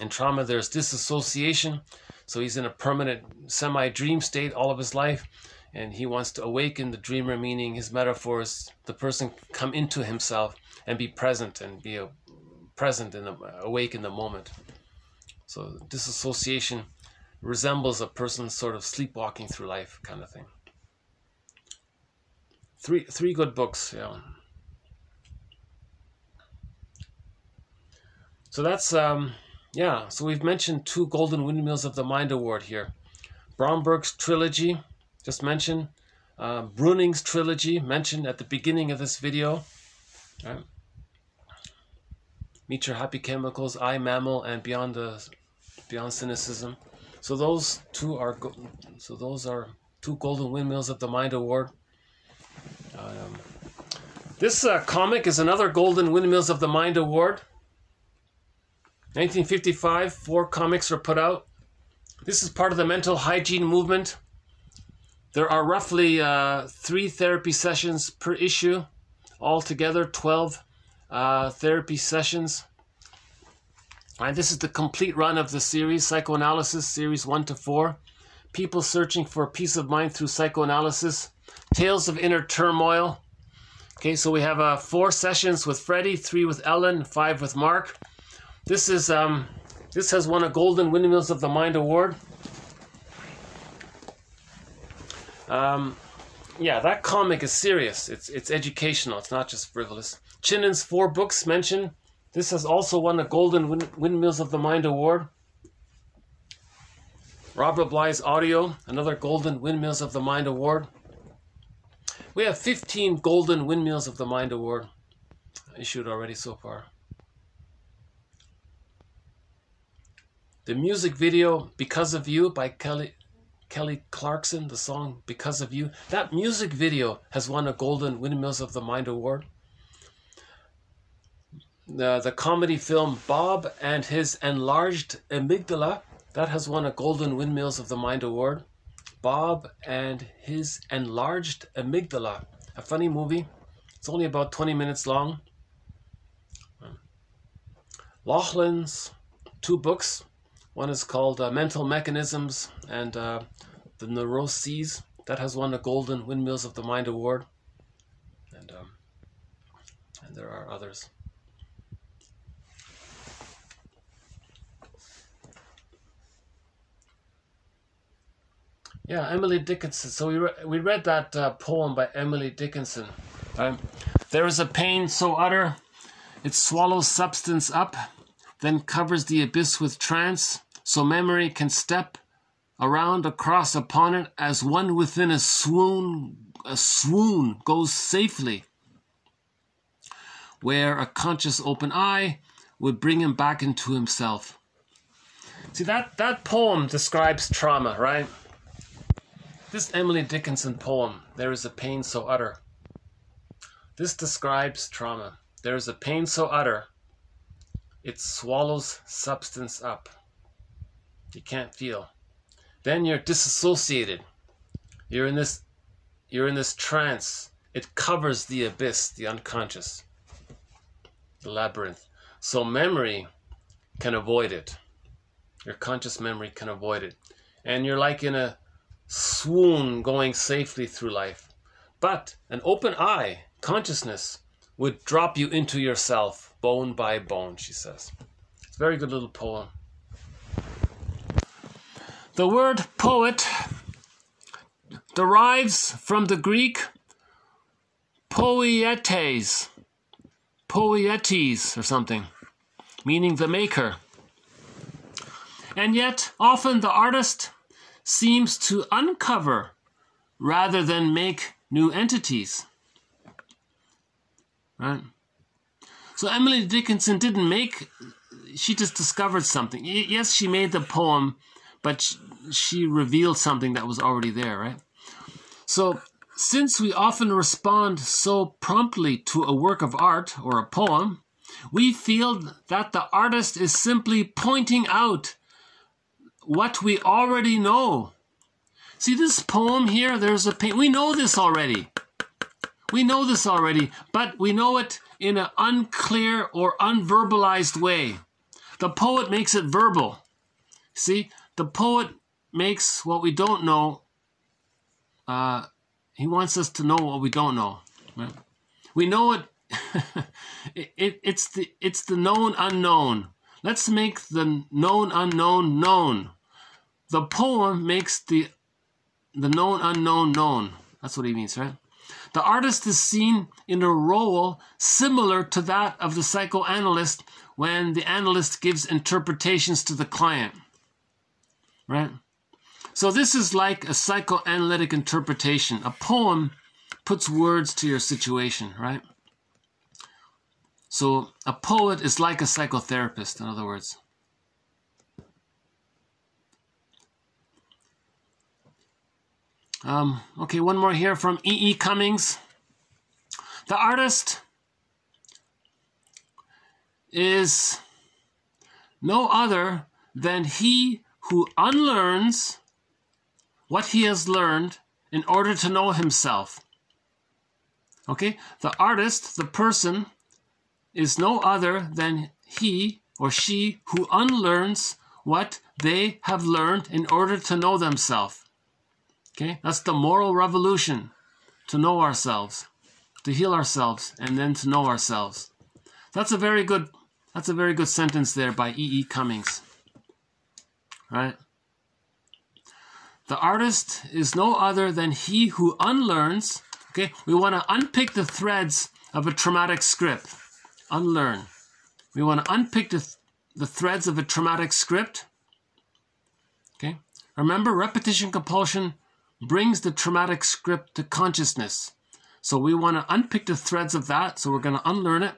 In trauma, there's disassociation. So he's in a permanent semi-dream state all of his life, and he wants to awaken the dreamer, meaning his metaphor is the person come into himself and be present and be present and awake in the moment. So disassociation resembles a person sort of sleepwalking through life kind of thing. Three good books, yeah. So that's yeah, so we've mentioned 2 Golden Windmills of the Mind Award here. Bromberg's trilogy, just mentioned. Bruning's trilogy, mentioned at the beginning of this video. Right. Meet Your Happy Chemicals, I, Mammal, and Beyond Cynicism. So those are 2 Golden Windmills of the Mind Award. This comic is another Golden Windmills of the Mind Award. 1955, 4 comics were put out. This is part of the mental hygiene movement. There are roughly 3 therapy sessions per issue. Altogether, 12 therapy sessions. And this is the complete run of the series, Psychoanalysis, series 1 to 4. People searching for peace of mind through psychoanalysis. Tales of inner turmoil. Okay, so we have 4 sessions with Freddie, 3 with Ellen, 5 with Mark. This has won a Golden Windmills of the Mind Award. Yeah, that comic is serious. It's educational. It's not just frivolous. Chinnon's 4 books mentioned. This has also won a Golden Windmills of the Mind Award. Robert Bly's audio, another Golden Windmills of the Mind Award. We have 15 Golden Windmills of the Mind Award issued already so far. The music video, Because of You, by Kelly Clarkson, the song Because of You. That music video has won a Golden Windmills of the Mind Award. The comedy film Bob and His Enlarged Amygdala, that has won a Golden Windmills of the Mind Award. Bob and His Enlarged Amygdala, a funny movie. It's only about 20 minutes long. Laughlin's 2 books. One is called Mental Mechanisms and The Neuroses. That has won a Golden Windmills of the Mind Award. And there are others. Yeah, Emily Dickinson. So we read that poem by Emily Dickinson. There is a pain so utter, it swallows substance up, then covers the abyss with trance, so memory can step around across upon it as one within a swoon goes safely, where a conscious open eye would bring him back into himself. See, that poem describes trauma, right? This Emily Dickinson poem, There is a pain so utter. This describes trauma. There is a pain so utter, it swallows substance up. You can't feel. Then you're disassociated. You're in this trance. It covers the abyss, the unconscious, the labyrinth. So memory can avoid it. Your conscious memory can avoid it. And you're like in a swoon going safely through life. But an open eye, consciousness, would drop you into yourself, bone by bone, she says. It's a very good little poem. The word poet derives from the Greek poietes or something, meaning the maker. And yet, often the artist seems to uncover rather than make new entities. Right? So Emily Dickinson didn't make, she just discovered something. Yes, she made the poem, but she revealed something that was already there, right? So since we often respond so promptly to a work of art or a poem, we feel that the artist is simply pointing out what we already know. See this poem here, there's a pain. We know this already. We know this already, but we know it in an unclear or unverbalized way. The poet makes it verbal. See, the poet makes what we don't know. He wants us to know what we don't know. Right? We know it. It's the known unknown. Let's make the known unknown known. The poem makes the known unknown known. That's what he means, right? The artist is seen in a role similar to that of the psychoanalyst when the analyst gives interpretations to the client, right? So this is like a psychoanalytic interpretation. A poem puts words to your situation, right? So a poet is like a psychotherapist, in other words. Okay, one more here from E.E. Cummings. The artist is no other than he who unlearns what he has learned in order to know himself. Okay, the artist, the person, is no other than he or she who unlearns what they have learned in order to know themselves. Okay, that's the moral revolution, to know ourselves, to heal ourselves, and then to know ourselves. That's a very good sentence there by E.E. Cummings. Right? The artist is no other than he who unlearns. Okay, we want to unpick the threads of a traumatic script. Unlearn. We want to unpick the threads of a traumatic script. Okay, remember, repetition compulsion brings the traumatic script to consciousness. So we want to unpick the threads of that. So we're going to unlearn it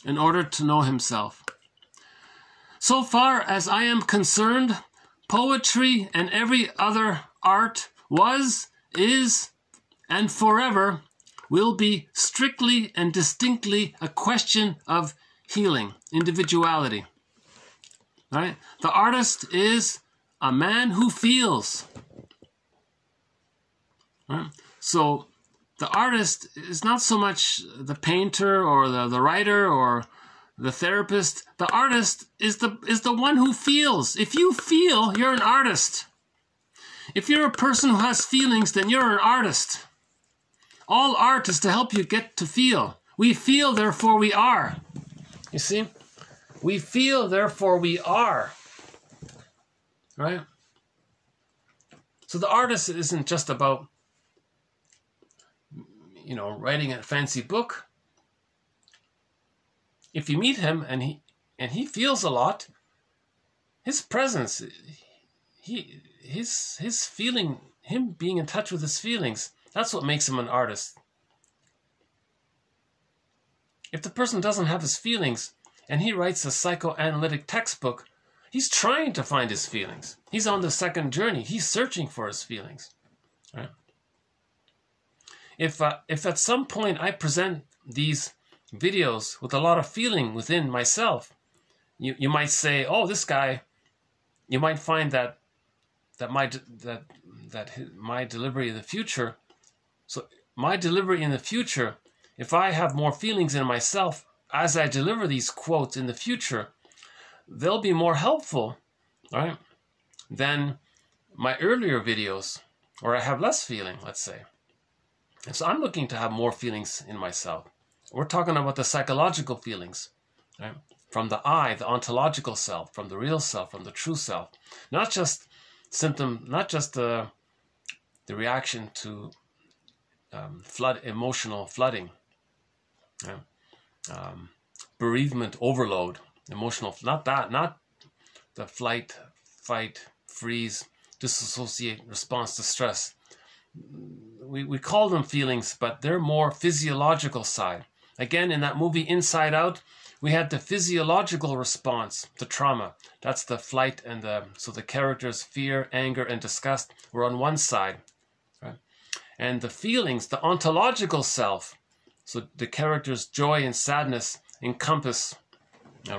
in order to know himself. So far as I am concerned, poetry and every other art was, is, and forever will be strictly and distinctly a question of healing, individuality. Right? The artist is a man who feels. Right? So the artist is not so much the painter or the writer or the therapist. The artist is the one who feels. If you feel, you're an artist. If you're a person who has feelings, then you're an artist. All art is to help you get to feel. We feel, therefore we are. You see? We feel, therefore we are. Right? So the artist isn't just about, writing a fancy book. If you meet him and he feels a lot, his presence, his feeling, him being in touch with his feelings, that's what makes him an artist. If the person doesn't have his feelings and he writes a psychoanalytic textbook, he's trying to find his feelings. He's on the second journey. He's searching for his feelings. Right? If at some point I present these videos with a lot of feeling within myself, you might say, "Oh, this guy." You might find that my delivery in the future. So my delivery in the future, if I have more feelings in myself as I deliver these quotes in the future, they'll be more helpful, right, than my earlier videos, where I have less feeling, let's say. And so I'm looking to have more feelings in myself. We're talking about the psychological feelings, right? From the I, the ontological self, from the real self, from the true self. Not just the reaction to emotional flooding, right? Bereavement overload, emotional, not the flight, fight, freeze, disassociate response to stress. We call them feelings, but they're more physiological side. Again, in that movie Inside Out, we had the physiological response to trauma. That's the flight and so the characters' fear, anger, and disgust were on one side, right? And the feelings, the ontological self, so the characters' joy and sadness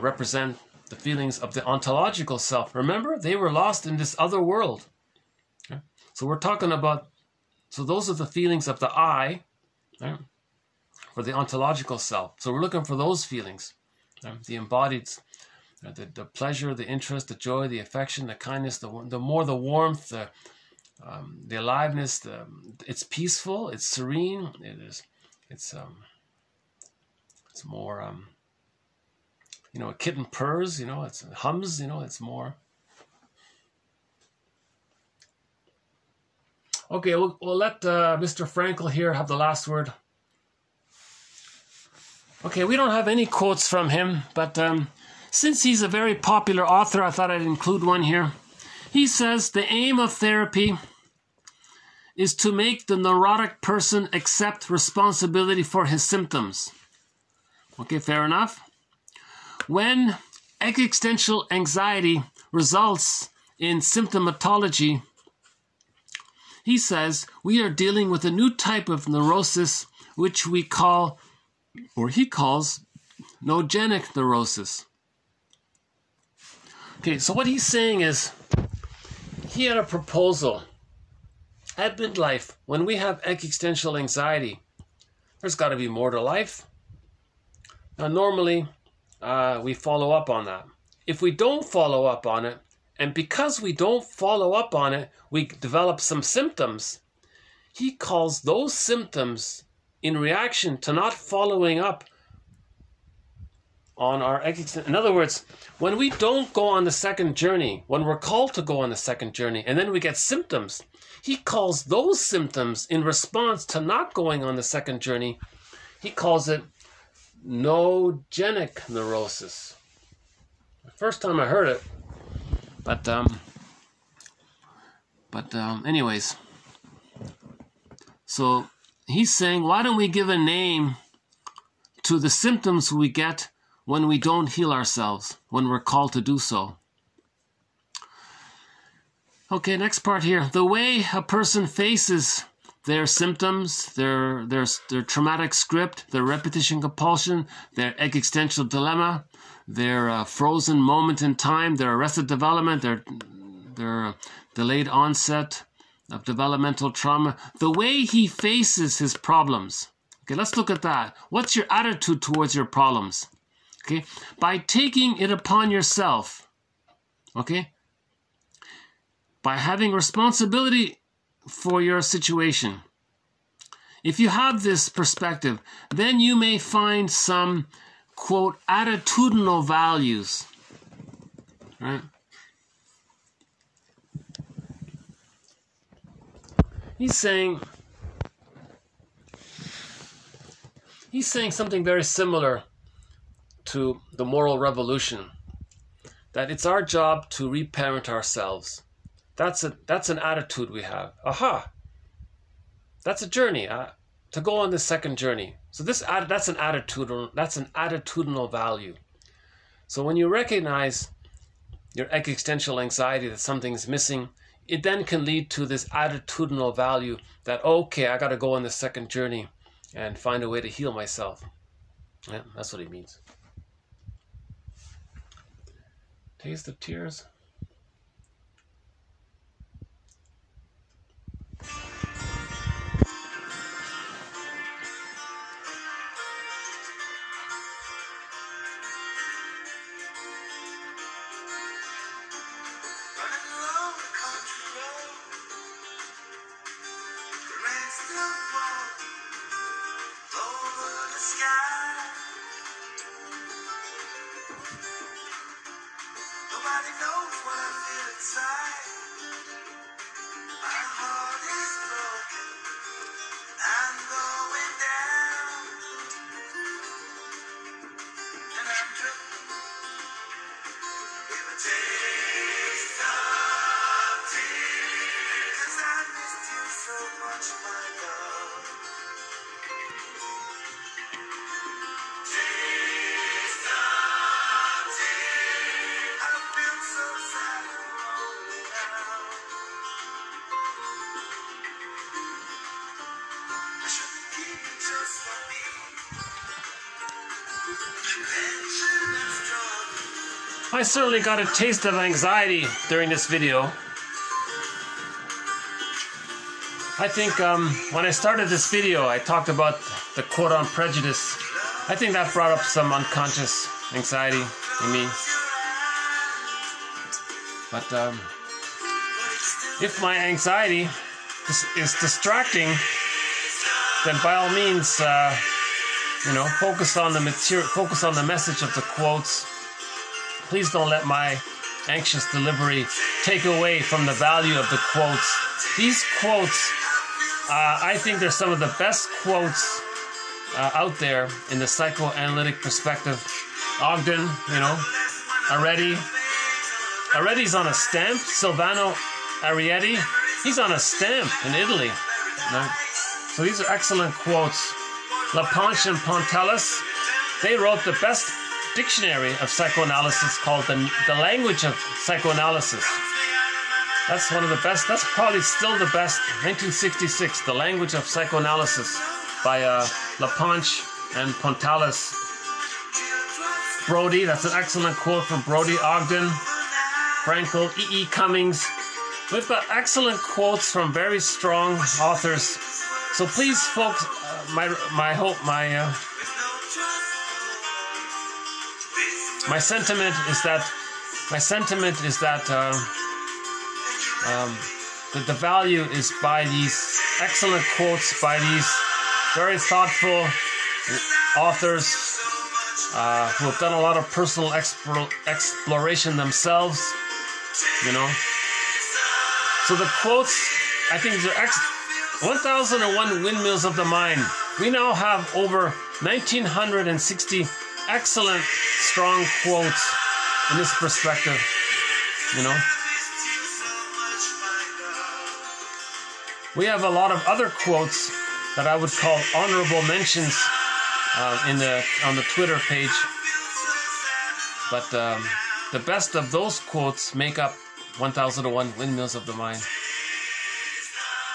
represent the feelings of the ontological self. Remember, they were lost in this other world. Okay? So we're talking about, so those are the feelings of the I, right? For the ontological self. So we're looking for those feelings, the embodied. the pleasure, the interest, the joy, the affection, the kindness, the more the warmth, the aliveness, it's peaceful, it's serene, it's more, you know, a kitten purrs, you know, it hums, you know, it's more. Okay, we'll let Mr. Frankel here have the last word. Okay, we don't have any quotes from him, but since he's a very popular author, I thought I'd include one here. He says, the aim of therapy is to make the neurotic person accept responsibility for his symptoms. Okay, fair enough. When existential anxiety results in symptomatology, he says, we are dealing with a new type of neurosis, which we call, or he calls, nogenic neurosis. Okay, so what he's saying is, he had a proposal. At midlife, when we have existential anxiety, there's got to be more to life. Now, normally, we follow up on that. If we don't follow up on it, and because we don't follow up on it, we develop some symptoms. He calls those symptoms in reaction to not following up on our existence. In other words, when we don't go on the second journey, when we're called to go on the second journey, and then we get symptoms, he calls those symptoms in response to not going on the second journey, he calls it nogenic neurosis. The first time I heard it, but anyways, so he's saying, why don't we give a name to the symptoms we get when we don't heal ourselves, when we're called to do so? Okay, next part here. The way a person faces their symptoms, their traumatic script, their repetition compulsion, their existential dilemma, their frozen moment in time, their arrested development, their delayed onset of developmental trauma, the way he faces his problems. Okay, let's look at that. What's your attitude towards your problems? Okay, by taking it upon yourself, okay, by having responsibility for your situation. If you have this perspective, then you may find some, quote, attitudinal values, right? He's saying something very similar to the moral revolution, that it's our job to reparent ourselves. That's an attitude we have. Aha! That's a journey to go on this second journey. So that's an attitudinal value. So when you recognize your existential anxiety that something's missing, it then can lead to this attitudinal value that, okay, I got to go on this second journey and find a way to heal myself. Yeah, that's what he means. Taste of tears. I certainly got a taste of anxiety during this video. I think when I started this video, I talked about the quote on Prejudice. I think that brought up some unconscious anxiety in me. But if my anxiety is distracting, then by all means, you know, focus on the material, focus on the message of the quotes. Please don't let my anxious delivery take away from the value of the quotes. These quotes, I think they're some of the best quotes out there in the psychoanalytic perspective. Ogden, you know, Areti's on a stamp. Silvano Arieti, he's on a stamp in Italy. Right? So these are excellent quotes. Laponche and Pontalis, they wrote the best dictionary of psychoanalysis called the Language of Psychoanalysis. That's one of the best, that's probably still the best, 1966, The Language of Psychoanalysis by Laponche and Pontalis. Brody, that's an excellent quote from Brody. Ogden, Frontal, E.E. Cummings. We've got excellent quotes from very strong authors. So please, folks, my sentiment is that the value is by these excellent quotes by these very thoughtful authors who have done a lot of personal exploration themselves, you know. So the quotes, I think, these are 1001 Windmills of the Mind. We now have over 1960 excellent, strong quotes in this perspective, you know. We have a lot of other quotes that I would call honorable mentions on the Twitter page, but the best of those quotes make up 1001 Windmills of the Mind.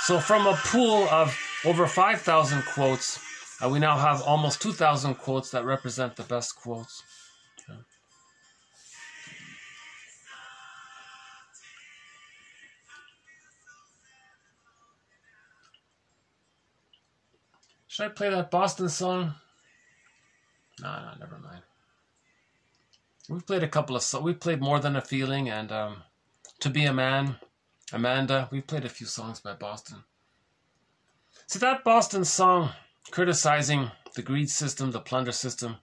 So from a pool of over 5,000 quotes, we now have almost 2,000 quotes that represent the best quotes. Yeah. Should I play that Boston song? No, never mind. We've played a couple of songs. We played More Than a Feeling and To Be a Man, Amanda. We've played a few songs by Boston. See, that Boston song criticizing the greed system, the plunder system,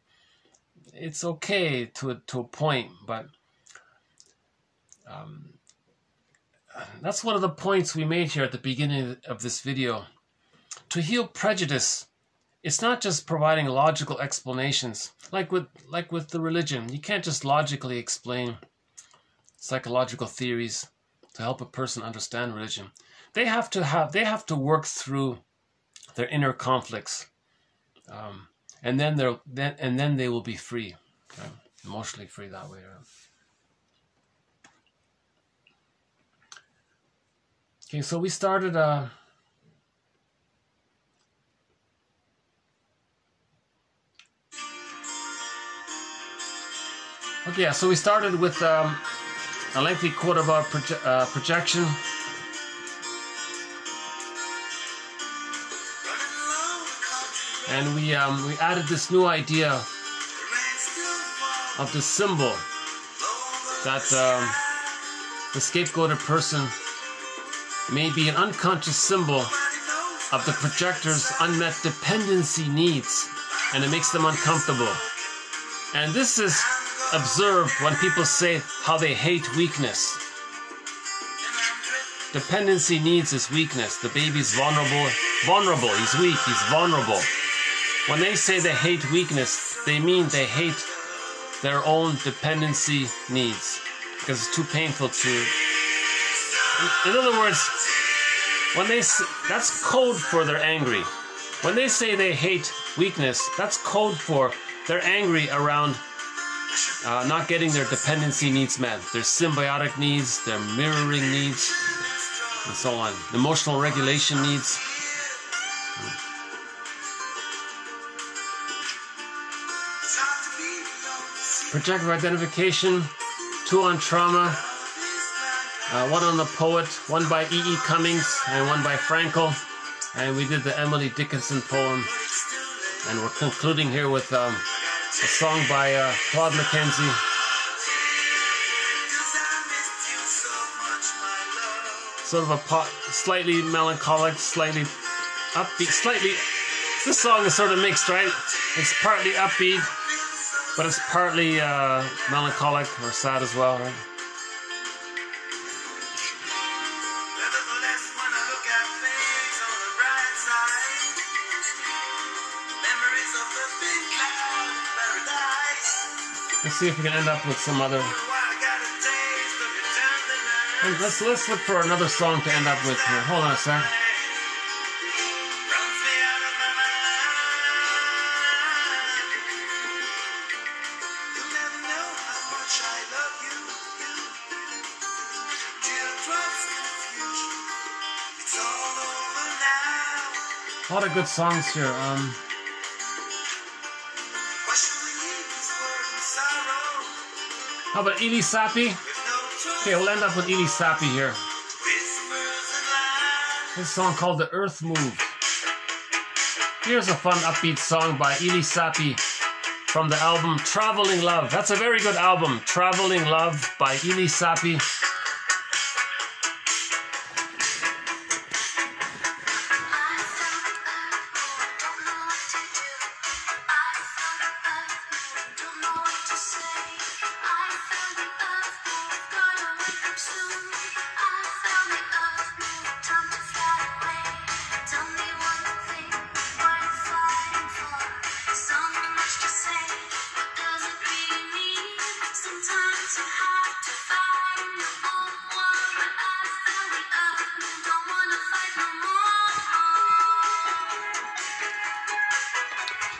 it's okay to a point, but that's one of the points we made here at the beginning of this video. To heal prejudice, it's not just providing logical explanations, like with the religion. You can't just logically explain psychological theories to help a person understand religion. They have to work through their inner conflicts, and then they will be free, okay? Emotionally free that way around. Okay, so we started. Okay, so we started with a lengthy quote about projection. And we added this new idea of the symbol that the scapegoated person may be an unconscious symbol of the projector's unmet dependency needs, and it makes them uncomfortable. And this is observed when people say how they hate weakness. Dependency needs is weakness. The baby's vulnerable. He's weak. He's vulnerable. When they say they hate weakness, they mean they hate their own dependency needs because it's too painful to. In other words, when that's code for they're angry. When they say they hate weakness, that's code for they're angry around not getting their dependency needs met, their symbiotic needs, their mirroring needs, and so on. Emotional regulation needs. Projective identification, 2 on trauma, 1 on the poet, 1 by E.E. Cummings, and 1 by Frontal. And we did the Emily Dickinson poem. And we're concluding here with a song by Claude McKenzie. sort of a slightly melancholic, slightly upbeat, this song is sort of mixed, right? It's partly upbeat, but it's partly melancholic or sad as well, right? Let's see if we can end up with some other. Let's look for another song to end up with here. Hold on a sec. A lot of good songs here. How about Ili Sapi? Okay, we'll end up with Ili Sapi here. This song called The Earth Move. Here's a fun upbeat song by Ili Sapi from the album Traveling Love. That's a very good album, Traveling Love by Ili Sapi.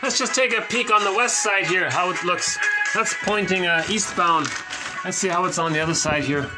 Let's just take a peek on the west side here, how it looks. That's pointing eastbound. Let's see how it's on the other side here.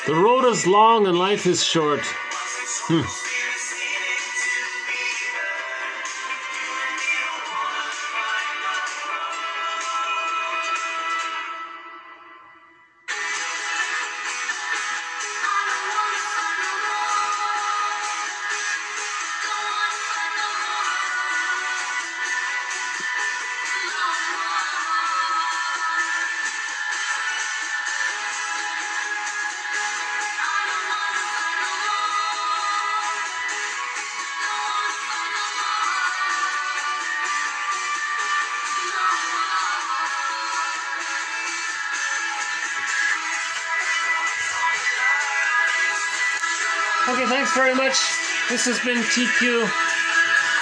The road is long and life is short. Okay, thanks very much. This has been TQ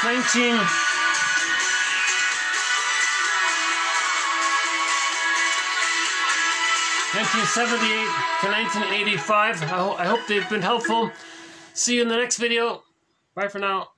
1978 to 1985. I hope they've been helpful. See you in the next video. Bye for now.